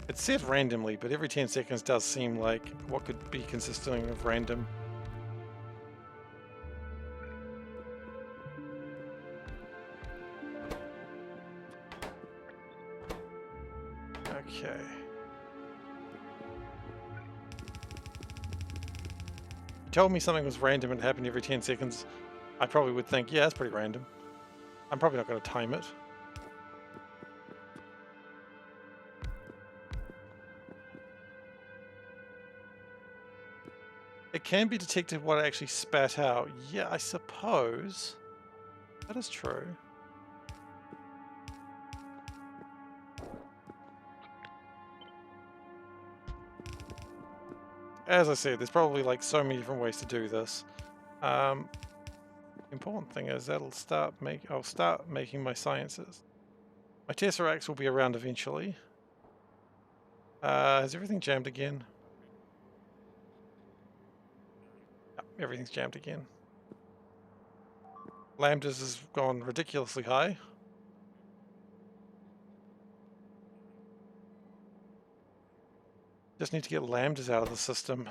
It's set randomly, but every 10 seconds does seem like what could be consisting of random. Okay. You told me something was random and happened every 10 seconds, I probably would think, yeah, that's pretty random. I'm probably not going to time it. It can be detected what it actually spat out. Yeah, I suppose. That is true. As I said, there's probably like so many different ways to do this. Important thing is that'll I'll start making my sciences. My tesseracts will be around eventually. Is everything jammed again? Yep, everything's jammed again. Lambdas has gone ridiculously high. Just need to get lambdas out of the system.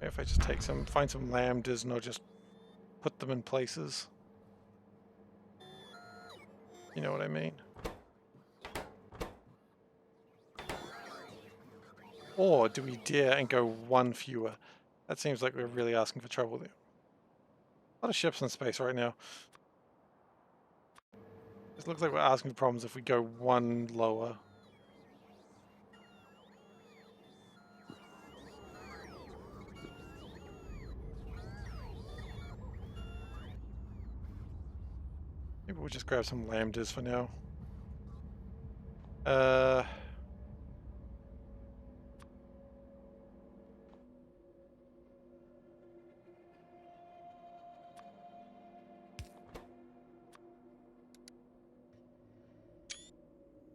If I just find some lambdas and I'll just put them in places. You know what I mean? Or do we dare and go one fewer? That seems like we're really asking for trouble there. A lot of ships in space right now. It looks like we're asking for problems if we go one lower. Maybe we'll just grab some lambdas for now.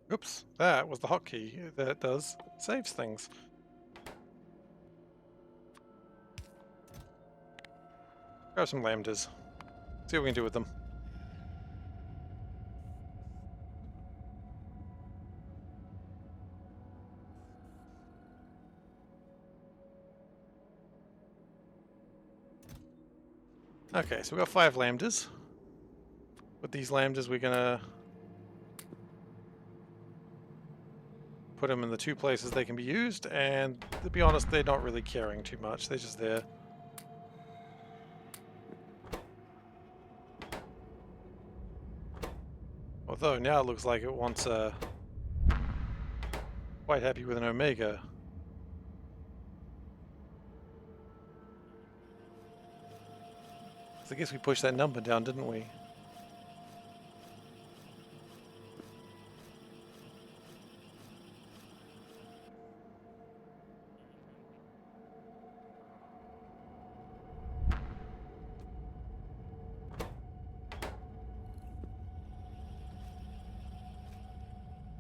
Oops, that was the hotkey that saves things. Grab some lambdas. See what we can do with them. Okay, so we've got 5 lambdas. With these lambdas, we're gonna put them in the 2 places they can be used, and to be honest, they're not really caring too much. They're just there. Although now it looks like it wants a... quite happy with an omega. So I guess we pushed that number down, didn't we?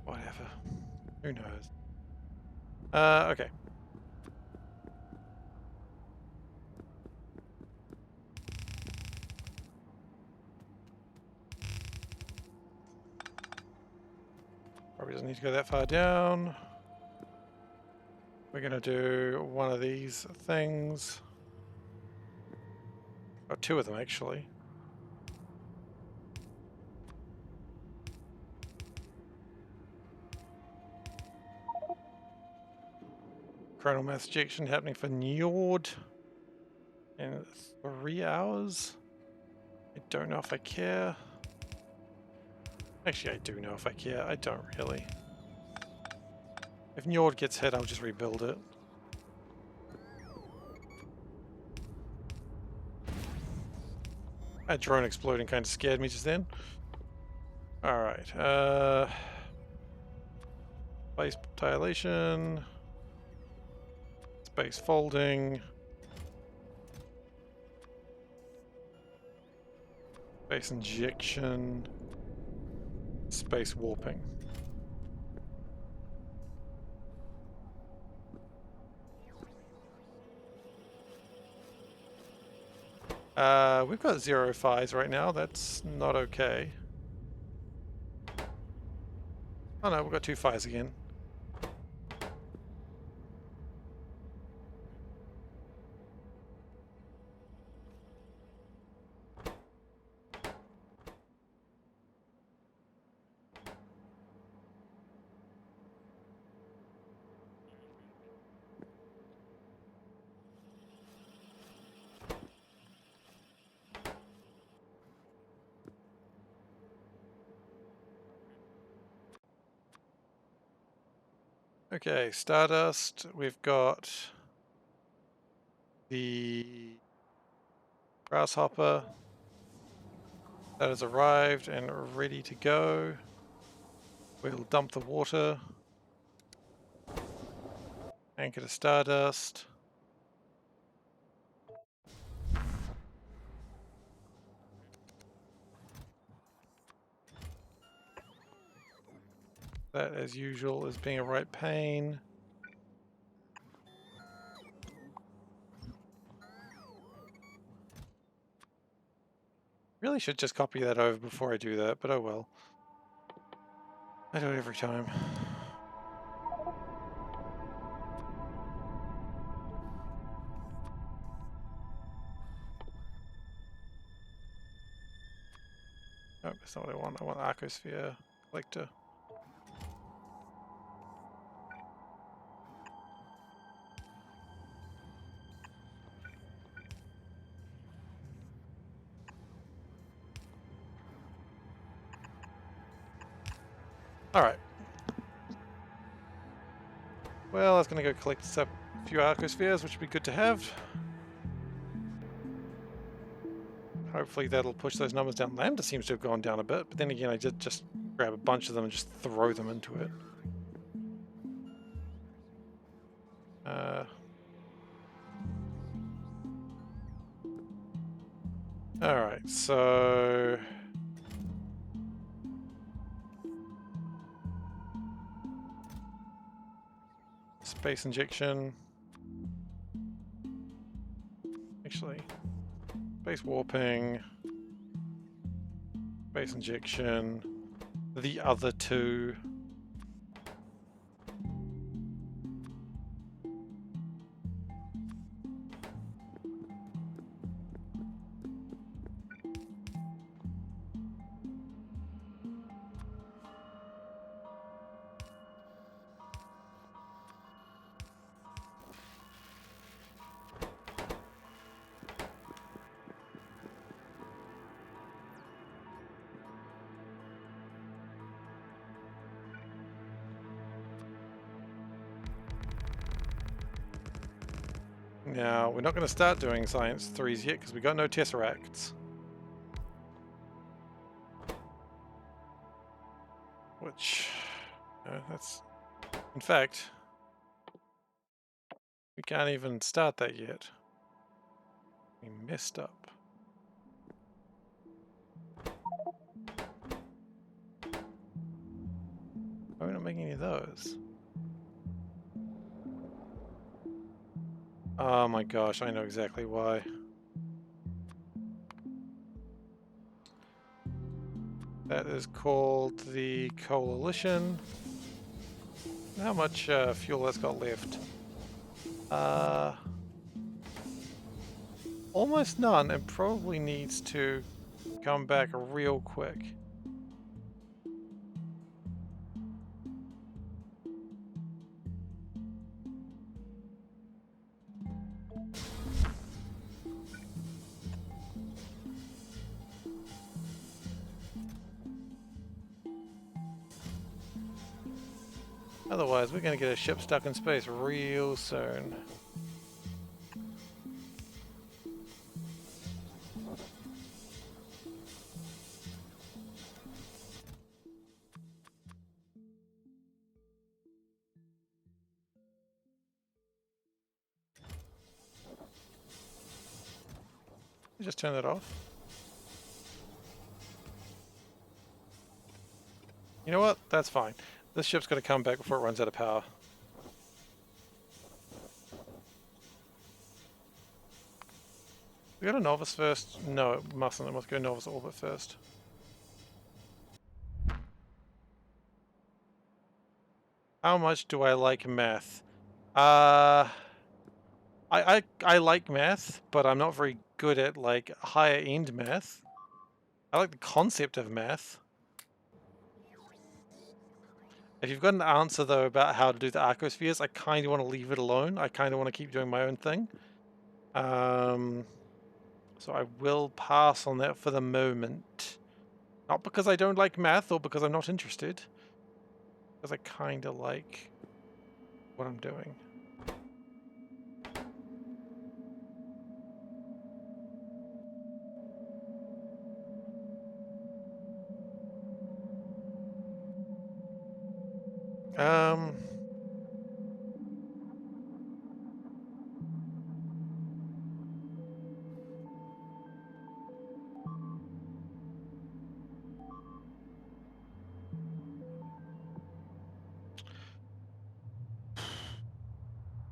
Whatever. Who knows? Okay. Probably doesn't need to go that far down. We're going to do one of these things. Oh, two of them, actually. Coronal mass ejection happening for Njord in 3 hours. I don't know if I care. Actually, I do know if I care. I don't really. If Njord gets hit, I'll just rebuild it. That drone exploding kind of scared me just then. Alright, space dilation, space folding, space injection, space warping. We've got 0 phi's right now. That's not okay. Oh no, we've got 2 phi's again. Okay, Stardust. We've got the Grasshopper that has arrived and ready to go. We'll dump the water. Anchor to Stardust. That, as usual, is being a right pain. Really should just copy that over before I do that, but oh well. I do it every time. Oh, that's not what I want. I want Arcosphere Collector. Alright. Well, I was going to go collect a few Arcospheres, which would be good to have. Hopefully that'll push those numbers down. Lambda seems to have gone down a bit, but then again, I did just grab a bunch of them and just throw them into it. Alright, so... Space injection. Actually, space warping. Space injection. The other two. Now, we're not going to start doing Science 3s yet because we got no Tesseracts. Which, that's... In fact, we can't even start that yet. We messed up. Why are we not making any of those? Oh my gosh, I know exactly why. That is called the Coalition. How much fuel that's got left? Almost none, and probably needs to come back real quick. Otherwise, we're going to get a ship stuck in space real soon. Just turn that off. You know what? That's fine. This ship's going to come back before it runs out of power. We got a novice first? No, it mustn't. It must go novice orbit first. How much do I like math? I like math, but I'm not very good at like higher end math. I like the concept of math. If you've got an answer though about how to do the arcospheres, I kind of want to leave it alone. I kind of want to keep doing my own thing. So I will pass on that for the moment. Not because I don't like math or because I'm not interested. Because I kind of like what I'm doing.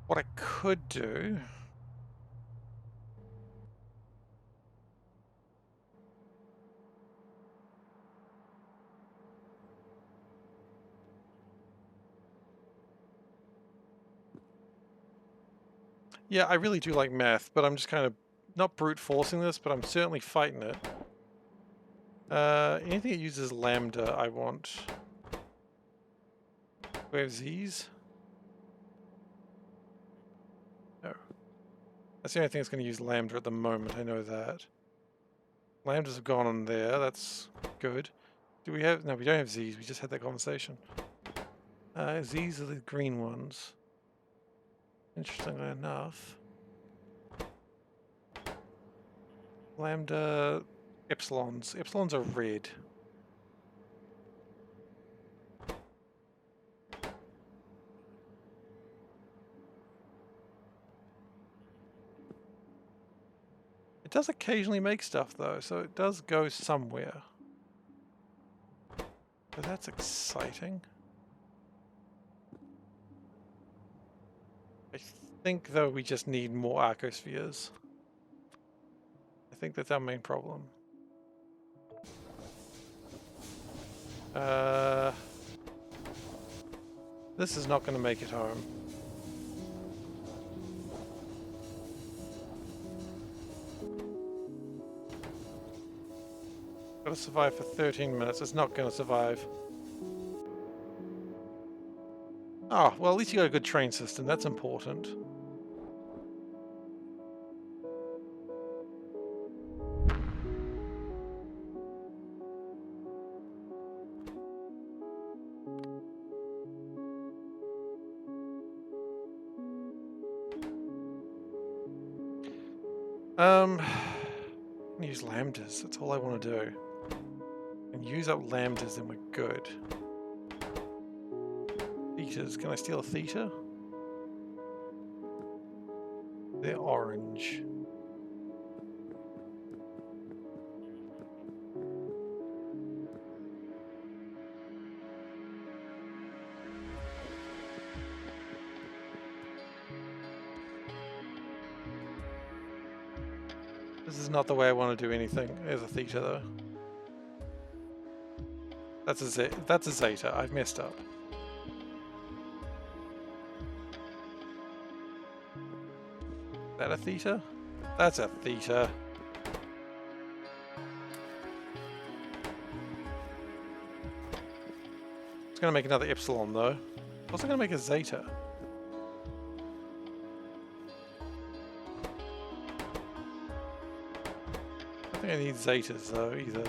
What I could do... Yeah, I really do like math, but I'm just kind of not brute forcing this, but I'm certainly fighting it. Anything that uses lambda, I want. Do we have Z's? No. That's the only thing that's going to use lambda at the moment, I know that. Lambdas have gone on there, that's good. Do we have... No, we don't have Z's, we just had that conversation. Z's are the green ones. Interestingly enough. Lambda... Epsilons. Epsilons are red. It does occasionally make stuff though, so it does go somewhere. So that's exciting. I think though we just need more arcospheres. I think that's our main problem. This is not going to make it home. Gotta survive for 13 minutes. It's not going to survive. Oh, well, at least you got a good train system. That's important. I'm gonna use lambdas. That's all I want to do. And use up lambdas, then we're good. Thetas. Can I steal a theta? They're orange. This is not the way I want to do anything as a theta, though. That's a zeta. I've messed up. Is that a theta? That's a theta. It's going to make another epsilon, though. It's also going to make a zeta. I don't think I need zetas, though, either.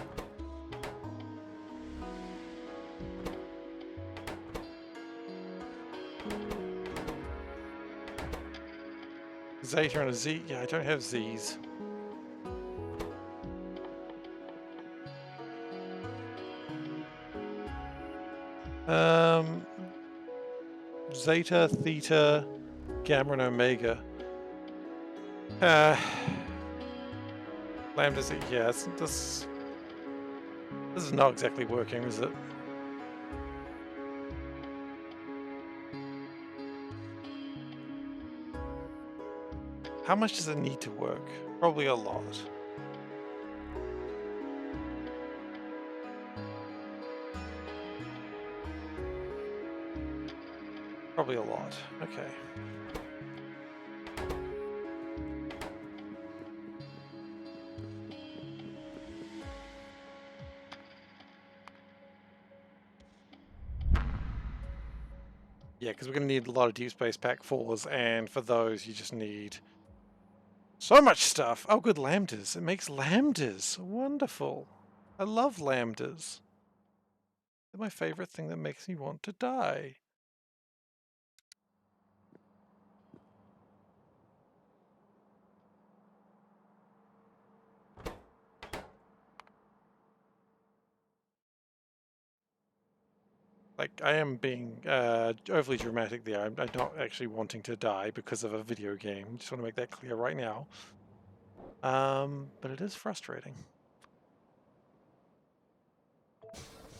Zeta and a Z. Yeah, I don't have Z's. Zeta, theta, gamma, and omega. Lambda Z. Yeah, this is not exactly working, is it? How much does it need to work? Probably a lot. Probably a lot. Okay. Yeah, because we're going to need a lot of Deep Space Pack 4s, and for those you just need so much stuff. Oh, good, lambdas. It makes lambdas. Wonderful. I love lambdas. They're my favorite thing that makes me want to die. Like, I am being overly dramatic there. I'm not actually wanting to die because of a video game. Just want to make that clear right now. But it is frustrating.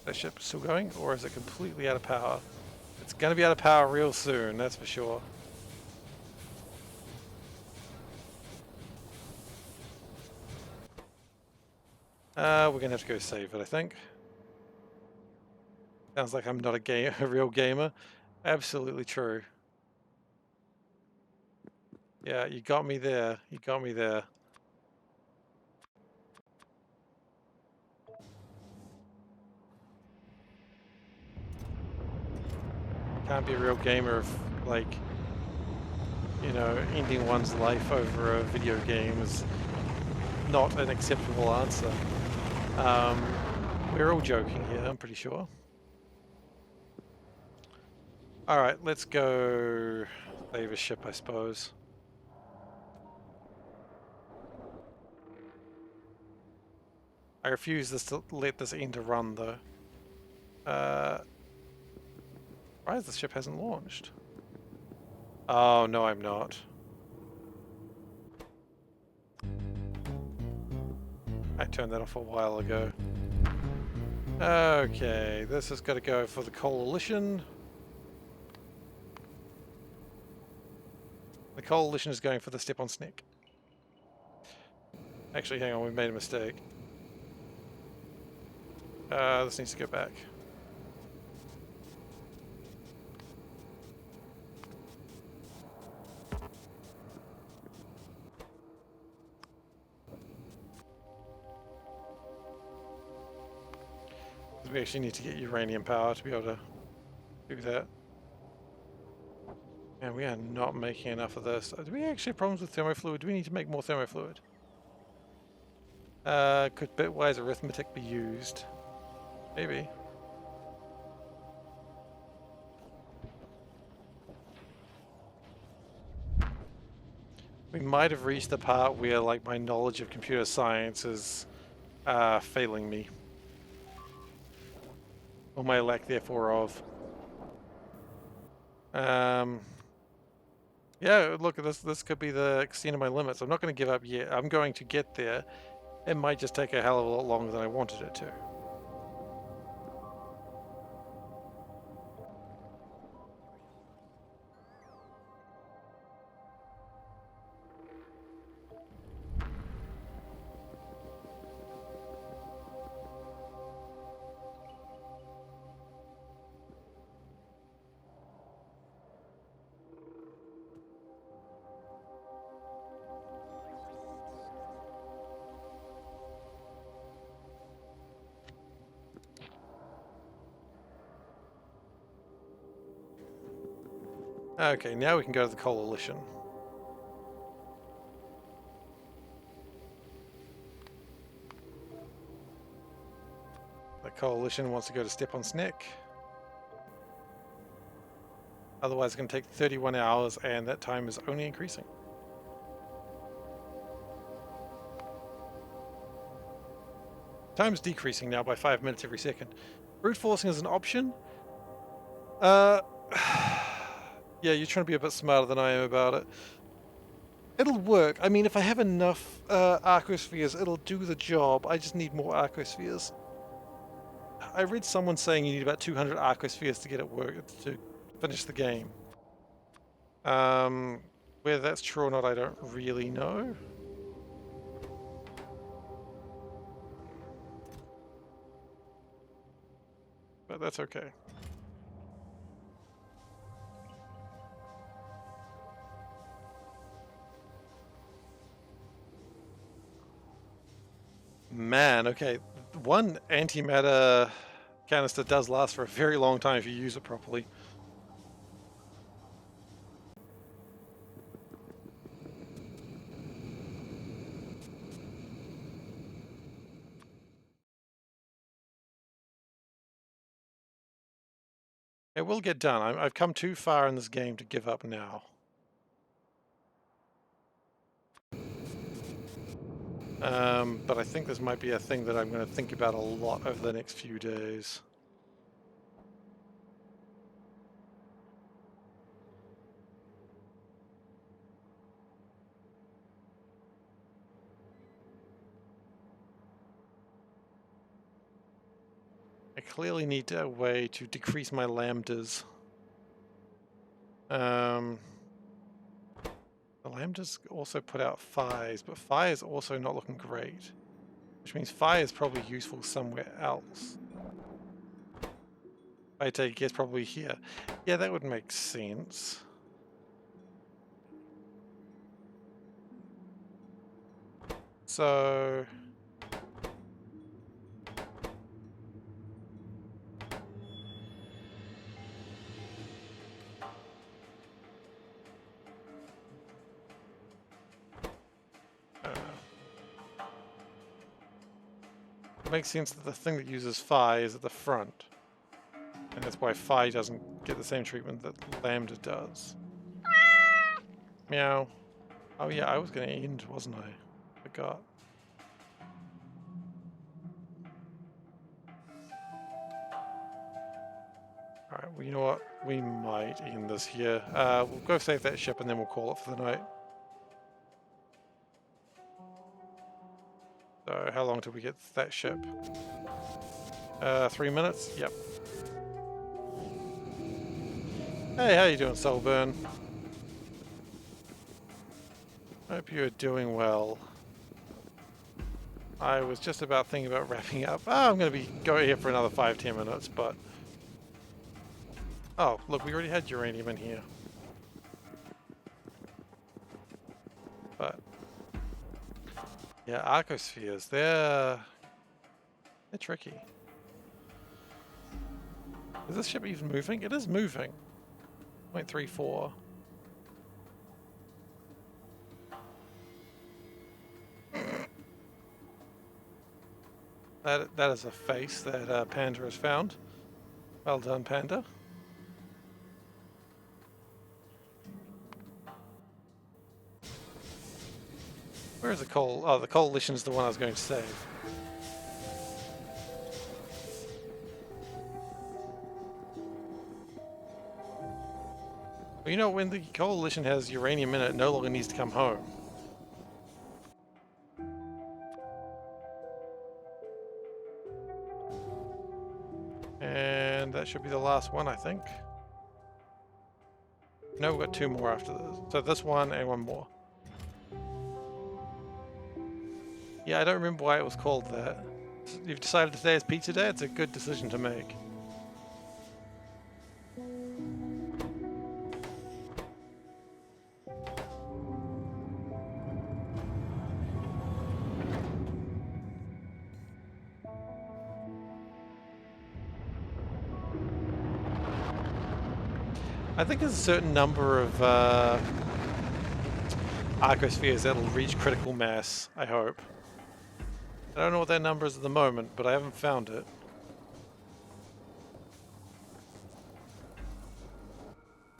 That ship still going, or is it completely out of power? It's going to be out of power real soon, that's for sure. We're going to have to go save it, I think. Sounds like I'm not a real gamer. Absolutely true. Yeah, you got me there. You got me there. Can't be a real gamer if, like, you know, ending one's life over a video game is not an acceptable answer. We're all joking here, I'm pretty sure. Alright, let's go save a ship, I suppose. I refuse to let this end a run, though. Why is the ship hasn't launched? Oh, no, I'm not. I turned that off a while ago. Okay, this has got to go for the coalition. The coalition is going for the step on Snick. Actually, hang on, we made a mistake. This needs to go back. We actually need to get uranium power to be able to do that. And we are not making enough of this. Do we actually have problems with thermofluid? Do we need to make more thermofluid? Could bitwise arithmetic be used? Maybe. We might have reached the part where, like, my knowledge of computer science is failing me. Or my lack, therefore, of. Yeah, look, this could be the extent of my limits. I'm not going to give up yet. I'm going to get there. It might just take a hell of a lot longer than I wanted it to. Okay, now we can go to the coalition. The coalition wants to go to Stepan's Neck. Otherwise it's going to take 31 hours and that time is only increasing. Time's decreasing now by 5 minutes every second. Brute forcing is an option. Yeah, you're trying to be a bit smarter than I am about it. It'll work. I mean, if I have enough arcospheres, it'll do the job. I just need more arcospheres. I read someone saying you need about 200 arcospheres to get it work to finish the game. Whether that's true or not, I don't really know. But that's okay. Man, okay. One antimatter canister does last for a very long time if you use it properly. It will get done. I've come too far in this game to give up now. But I think this might be a thing that I'm going to think about a lot over the next few days. I clearly need a way to decrease my lambdas. The lambdas also put out Phi, but Phi is also not looking great. Which means Phi is probably useful somewhere else. I take a guess probably here. Yeah, that would make sense. So... it makes sense that the thing that uses Phi is at the front. And that's why Phi doesn't get the same treatment that Lambda does. Meow. Oh yeah, I was going to end, wasn't I? Forgot. Alright, well you know what? We might end this here. We'll go save that ship and then we'll call it for the night. So how long till we get that ship? 3 minutes? Yep. Hey, how you doing, Soulburn? Hope you're doing well. I was just about thinking about wrapping up. Oh, I'm going to be going here for another 5-10 minutes, but... Oh, look, we already had uranium in here. But... yeah, arcospheres, they're tricky. Is this ship even moving? It is moving. 0.34. That is a face that Panda has found. Well done, Panda. Where is the coal? Oh, the coalition is the one I was going to save. Well, you know, when the coalition has uranium in it, it no longer needs to come home. And that should be the last one, I think. No, we've got 2 more after this. So this one and 1 more. Yeah, I don't remember why it was called that. You've decided today is pizza day? It's a good decision to make. I think there's a certain number of arcospheres that'll reach critical mass, I hope. I don't know what that number is at the moment, but I haven't found it.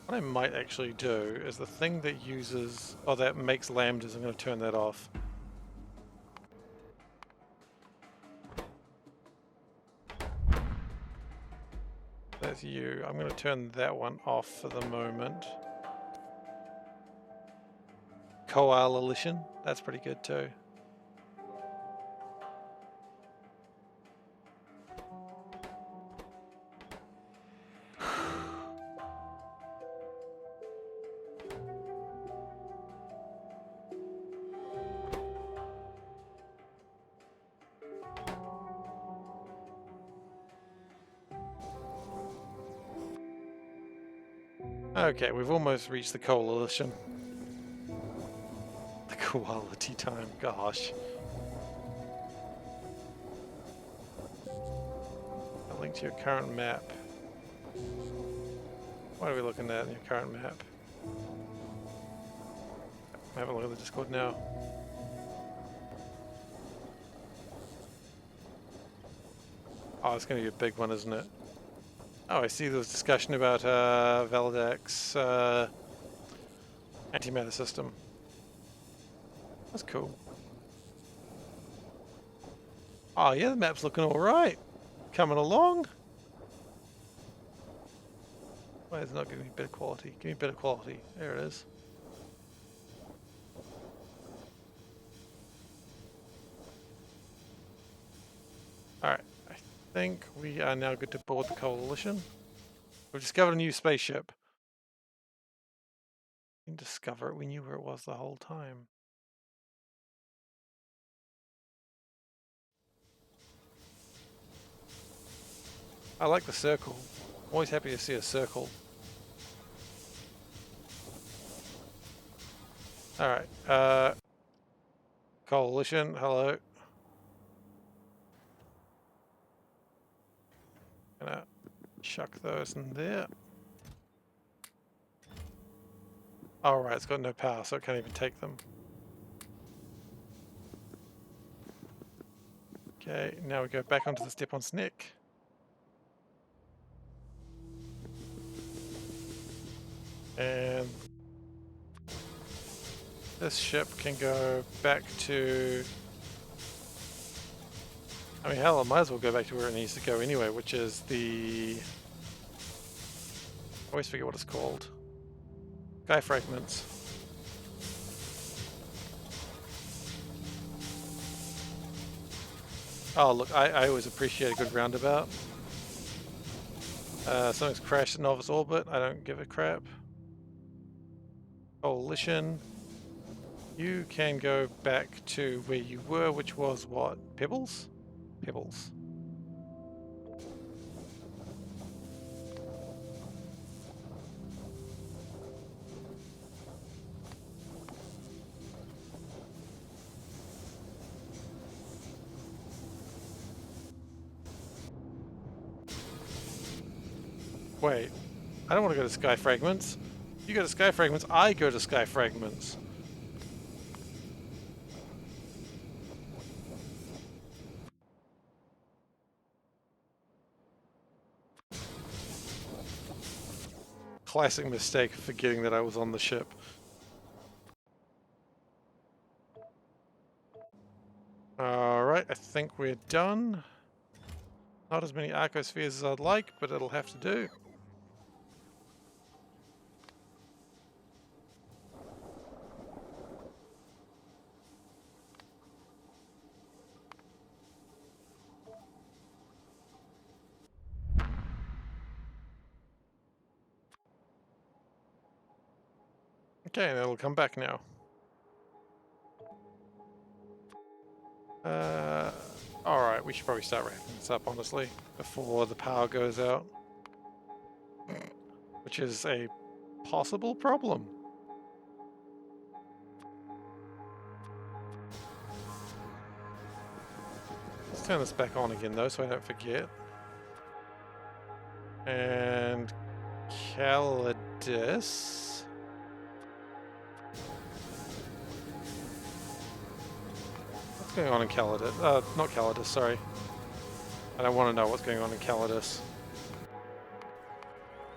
What I might actually do is the thing that uses... oh, that makes lambdas, I'm going to turn that off. That's you. I'm going to turn that one off for the moment. Coalition, that's pretty good too. Okay, we've almost reached the coalition. The quality time, gosh. A link to your current map. What are we looking at in your current map? Have a look at the Discord now. Oh, it's going to be a big one, isn't it? Oh, I see there was discussion about Valadax's antimatter system. That's cool. Oh yeah, the map's looking alright. Coming along. Why is it not giving me better quality? Give me better quality. There it is. Alright, I think we are now good to board the coalition. We've discovered a new spaceship. We didn't discover it, we knew where it was the whole time. I like the circle. Always happy to see a circle. Alright, coalition, hello. Gonna chuck those in there. Alright, it's got no power, so it can't even take them. Okay, now we go back onto the step on Snick. And this ship can go back to... I mean, hell, it might as well go back to where it needs to go anyway, which is the... I always forget what it's called. Sky Fragments. Oh, look, I always appreciate a good roundabout. Something's crashed in Novice Orbit. I don't give a crap. Coalition. You can go back to where you were, which was what? Pebbles? Pebbles. Wait, I don't want to go to Sky Fragments. You go to Sky Fragments, I go to Sky Fragments. Classic mistake of forgetting that I was on the ship. Alright, I think we're done. Not as many arcospheres as I'd like, but it'll have to do. Okay, that'll come back now. Alright, we should probably start wrapping this up, honestly, before the power goes out. Which is a possible problem. Let's turn this back on again, though, so I don't forget. And... Caledon. Calidus. What's going on in Calidus? Not Calidus, sorry. I don't want to know what's going on in Calidus.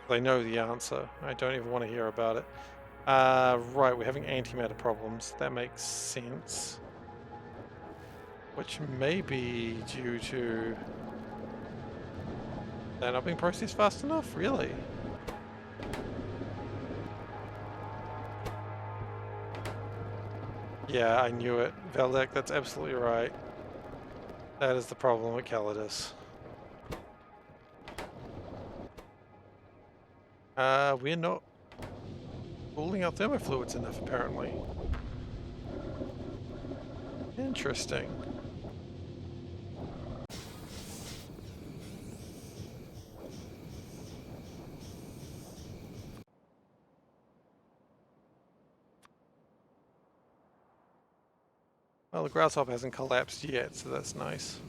I know the answer. I don't even want to hear about it. Right, we're having antimatter problems. That makes sense. Which may be due to... they're not being processed fast enough? Really? Yeah, I knew it. Valdek, that's absolutely right. That is the problem with Calidus. We're not cooling our thermofluids enough, apparently. Interesting. Well, the grasshopper hasn't collapsed yet, so that's nice.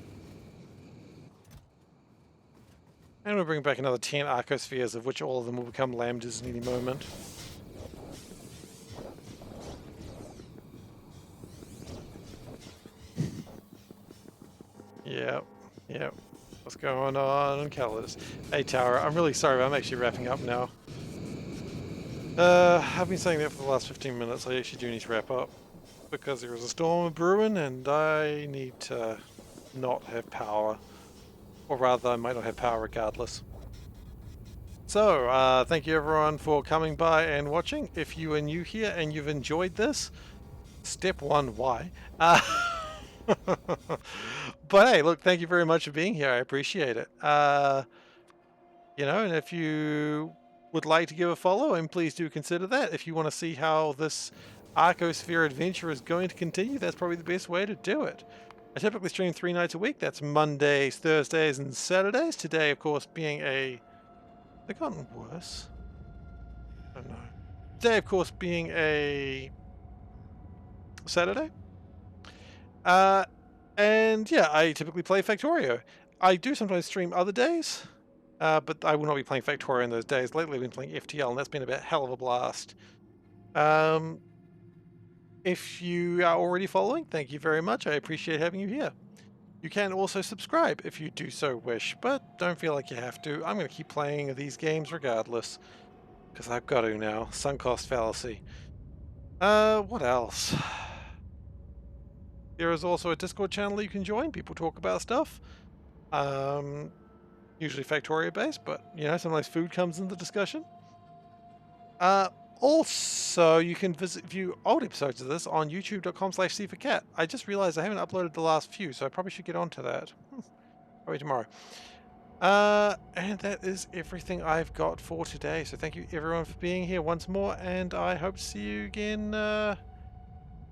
And we'll bring back another 10 arcospheres, of which all of them will become lambdas in any moment. Yep, yep. What's going on in Calidus? Hey Tower, I'm really sorry, but I'm actually wrapping up now. I've been saying that for the last 15 minutes. I actually do need to wrap up. Because there is a storm brewing and I need to not have power. Or rather, I might not have power regardless. So, thank you everyone for coming by and watching. If you are new here and you've enjoyed this, step one, why? But hey, look, thank you very much for being here. I appreciate it. You know, and if you would like to give a follow, and please do consider that. If you want to see how this Arcosphere adventure is going to continue, that's probably the best way to do it. I typically stream 3 nights a week. That's Mondays, Thursdays, and Saturdays. Today, of course, being a... they've gotten worse. I don't know. Today, of course, being a Saturday. And yeah, I typically play Factorio. I do sometimes stream other days, but I will not be playing Factorio in those days. Lately, I've been playing FTL, and that's been a hell of a blast. If you are already following, thank you very much. I appreciate having you here. You can also subscribe if you do so wish, but don't feel like you have to. I'm going to keep playing these games regardless, because I've got to now. Sunk cost fallacy. What else? There is also a Discord channel you can join. People talk about stuff. Usually Factorio based, but you know, sometimes food comes into the discussion. Also, you can view old episodes of this on youtube.com/SeiferKatt. I just realized I haven't uploaded the last few, so I probably should get onto that. Probably tomorrow. And that is everything I've got for today. So thank you everyone for being here once more, and I hope to see you again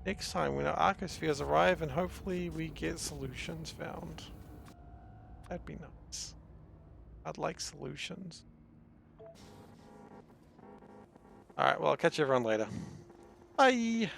next time when our Arcospheres arrive, and hopefully we get solutions found. That'd be nice. I'd like solutions. Alright, well, I'll catch everyone later. Bye!